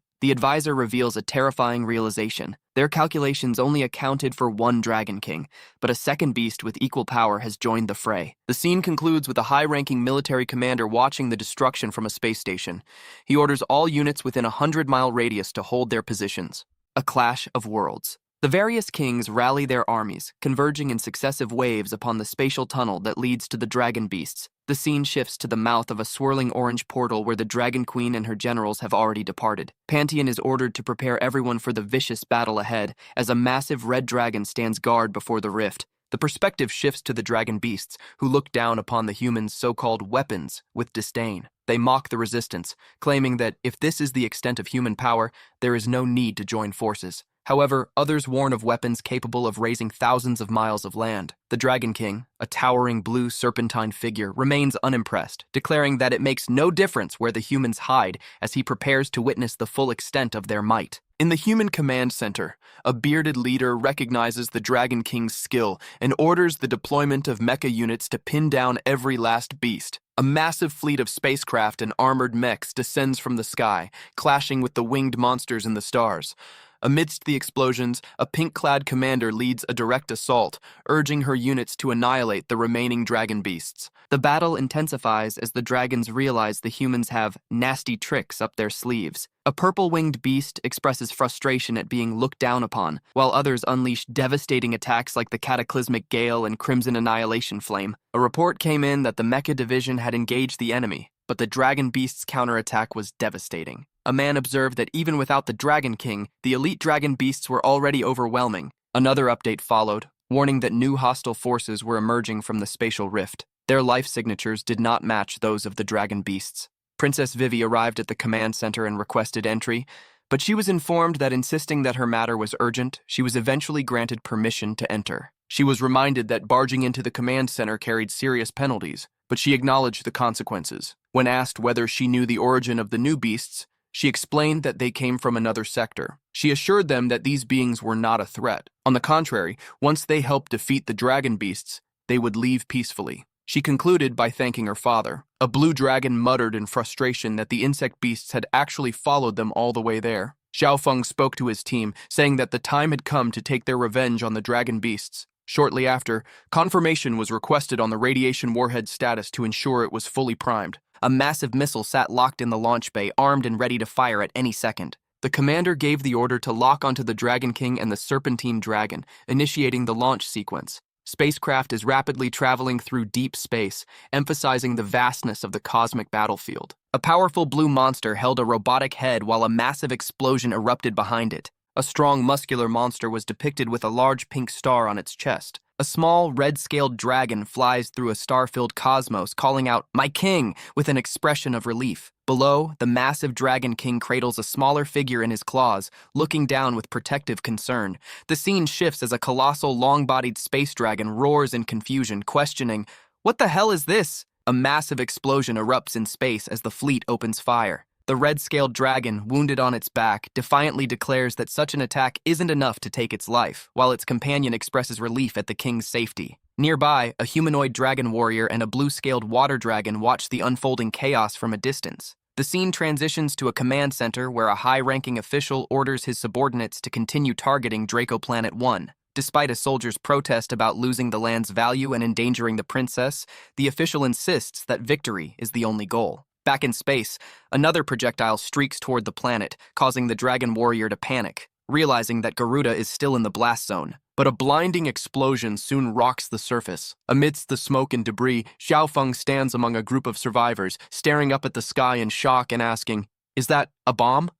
The advisor reveals a terrifying realization. Their calculations only accounted for one Dragon King, but a second beast with equal power has joined the fray. The scene concludes with a high-ranking military commander watching the destruction from a space station. He orders all units within a 100-mile radius to hold their positions. A clash of worlds. The various kings rally their armies, converging in successive waves upon the spatial tunnel that leads to the dragon beasts. The scene shifts to the mouth of a swirling orange portal where the Dragon Queen and her generals have already departed. Pantheon is ordered to prepare everyone for the vicious battle ahead, as a massive red dragon stands guard before the rift. The perspective shifts to the dragon beasts, who look down upon the humans' so-called weapons with disdain. They mock the resistance, claiming that if this is the extent of human power, there is no need to join forces. However, others warn of weapons capable of razing thousands of miles of land. The Dragon King, a towering blue serpentine figure, remains unimpressed, declaring that it makes no difference where the humans hide as he prepares to witness the full extent of their might. In the Human Command Center, a bearded leader recognizes the Dragon King's skill and orders the deployment of mecha units to pin down every last beast. A massive fleet of spacecraft and armored mechs descends from the sky, clashing with the winged monsters in the stars. Amidst the explosions, a pink-clad commander leads a direct assault, urging her units to annihilate the remaining dragon beasts. The battle intensifies as the dragons realize the humans have nasty tricks up their sleeves. A purple-winged beast expresses frustration at being looked down upon, while others unleash devastating attacks like the Cataclysmic Gale and Crimson Annihilation Flame. A report came in that the Mecha Division had engaged the enemy, but the dragon beast's counterattack was devastating. A man observed that even without the Dragon King, the elite dragon beasts were already overwhelming. Another update followed, warning that new hostile forces were emerging from the spatial rift. Their life signatures did not match those of the dragon beasts. Princess Vivi arrived at the command center and requested entry, but she was informed that insisting that her matter was urgent, she was eventually granted permission to enter. She was reminded that barging into the command center carried serious penalties, but she acknowledged the consequences. When asked whether she knew the origin of the new beasts, she explained that they came from another sector. She assured them that these beings were not a threat. On the contrary, once they helped defeat the dragon beasts, they would leave peacefully. She concluded by thanking her father. A blue dragon muttered in frustration that the insect beasts had actually followed them all the way there. Xiaofeng spoke to his team, saying that the time had come to take their revenge on the dragon beasts. Shortly after, confirmation was requested on the radiation warhead status to ensure it was fully primed. A massive missile sat locked in the launch bay, armed and ready to fire at any second. The commander gave the order to lock onto the Dragon King and the Serpentine Dragon, initiating the launch sequence. Spacecraft is rapidly traveling through deep space, emphasizing the vastness of the cosmic battlefield. A powerful blue monster held a robotic head while a massive explosion erupted behind it. A strong, muscular monster was depicted with a large pink star on its chest. A small, red-scaled dragon flies through a star-filled cosmos, calling out, "My king!" with an expression of relief. Below, the massive Dragon King cradles a smaller figure in his claws, looking down with protective concern. The scene shifts as a colossal, long-bodied space dragon roars in confusion, questioning, "What the hell is this?" A massive explosion erupts in space as the fleet opens fire. The red-scaled dragon, wounded on its back, defiantly declares that such an attack isn't enough to take its life, while its companion expresses relief at the king's safety. Nearby, a humanoid dragon warrior and a blue-scaled water dragon watch the unfolding chaos from a distance. The scene transitions to a command center where a high-ranking official orders his subordinates to continue targeting Draco Planet 1. Despite a soldier's protest about losing the land's value and endangering the princess, the official insists that victory is the only goal. Back in space, another projectile streaks toward the planet, causing the dragon warrior to panic, realizing that Garuda is still in the blast zone. But a blinding explosion soon rocks the surface. Amidst the smoke and debris, Xiaofeng stands among a group of survivors, staring up at the sky in shock and asking, "Is that a bomb?"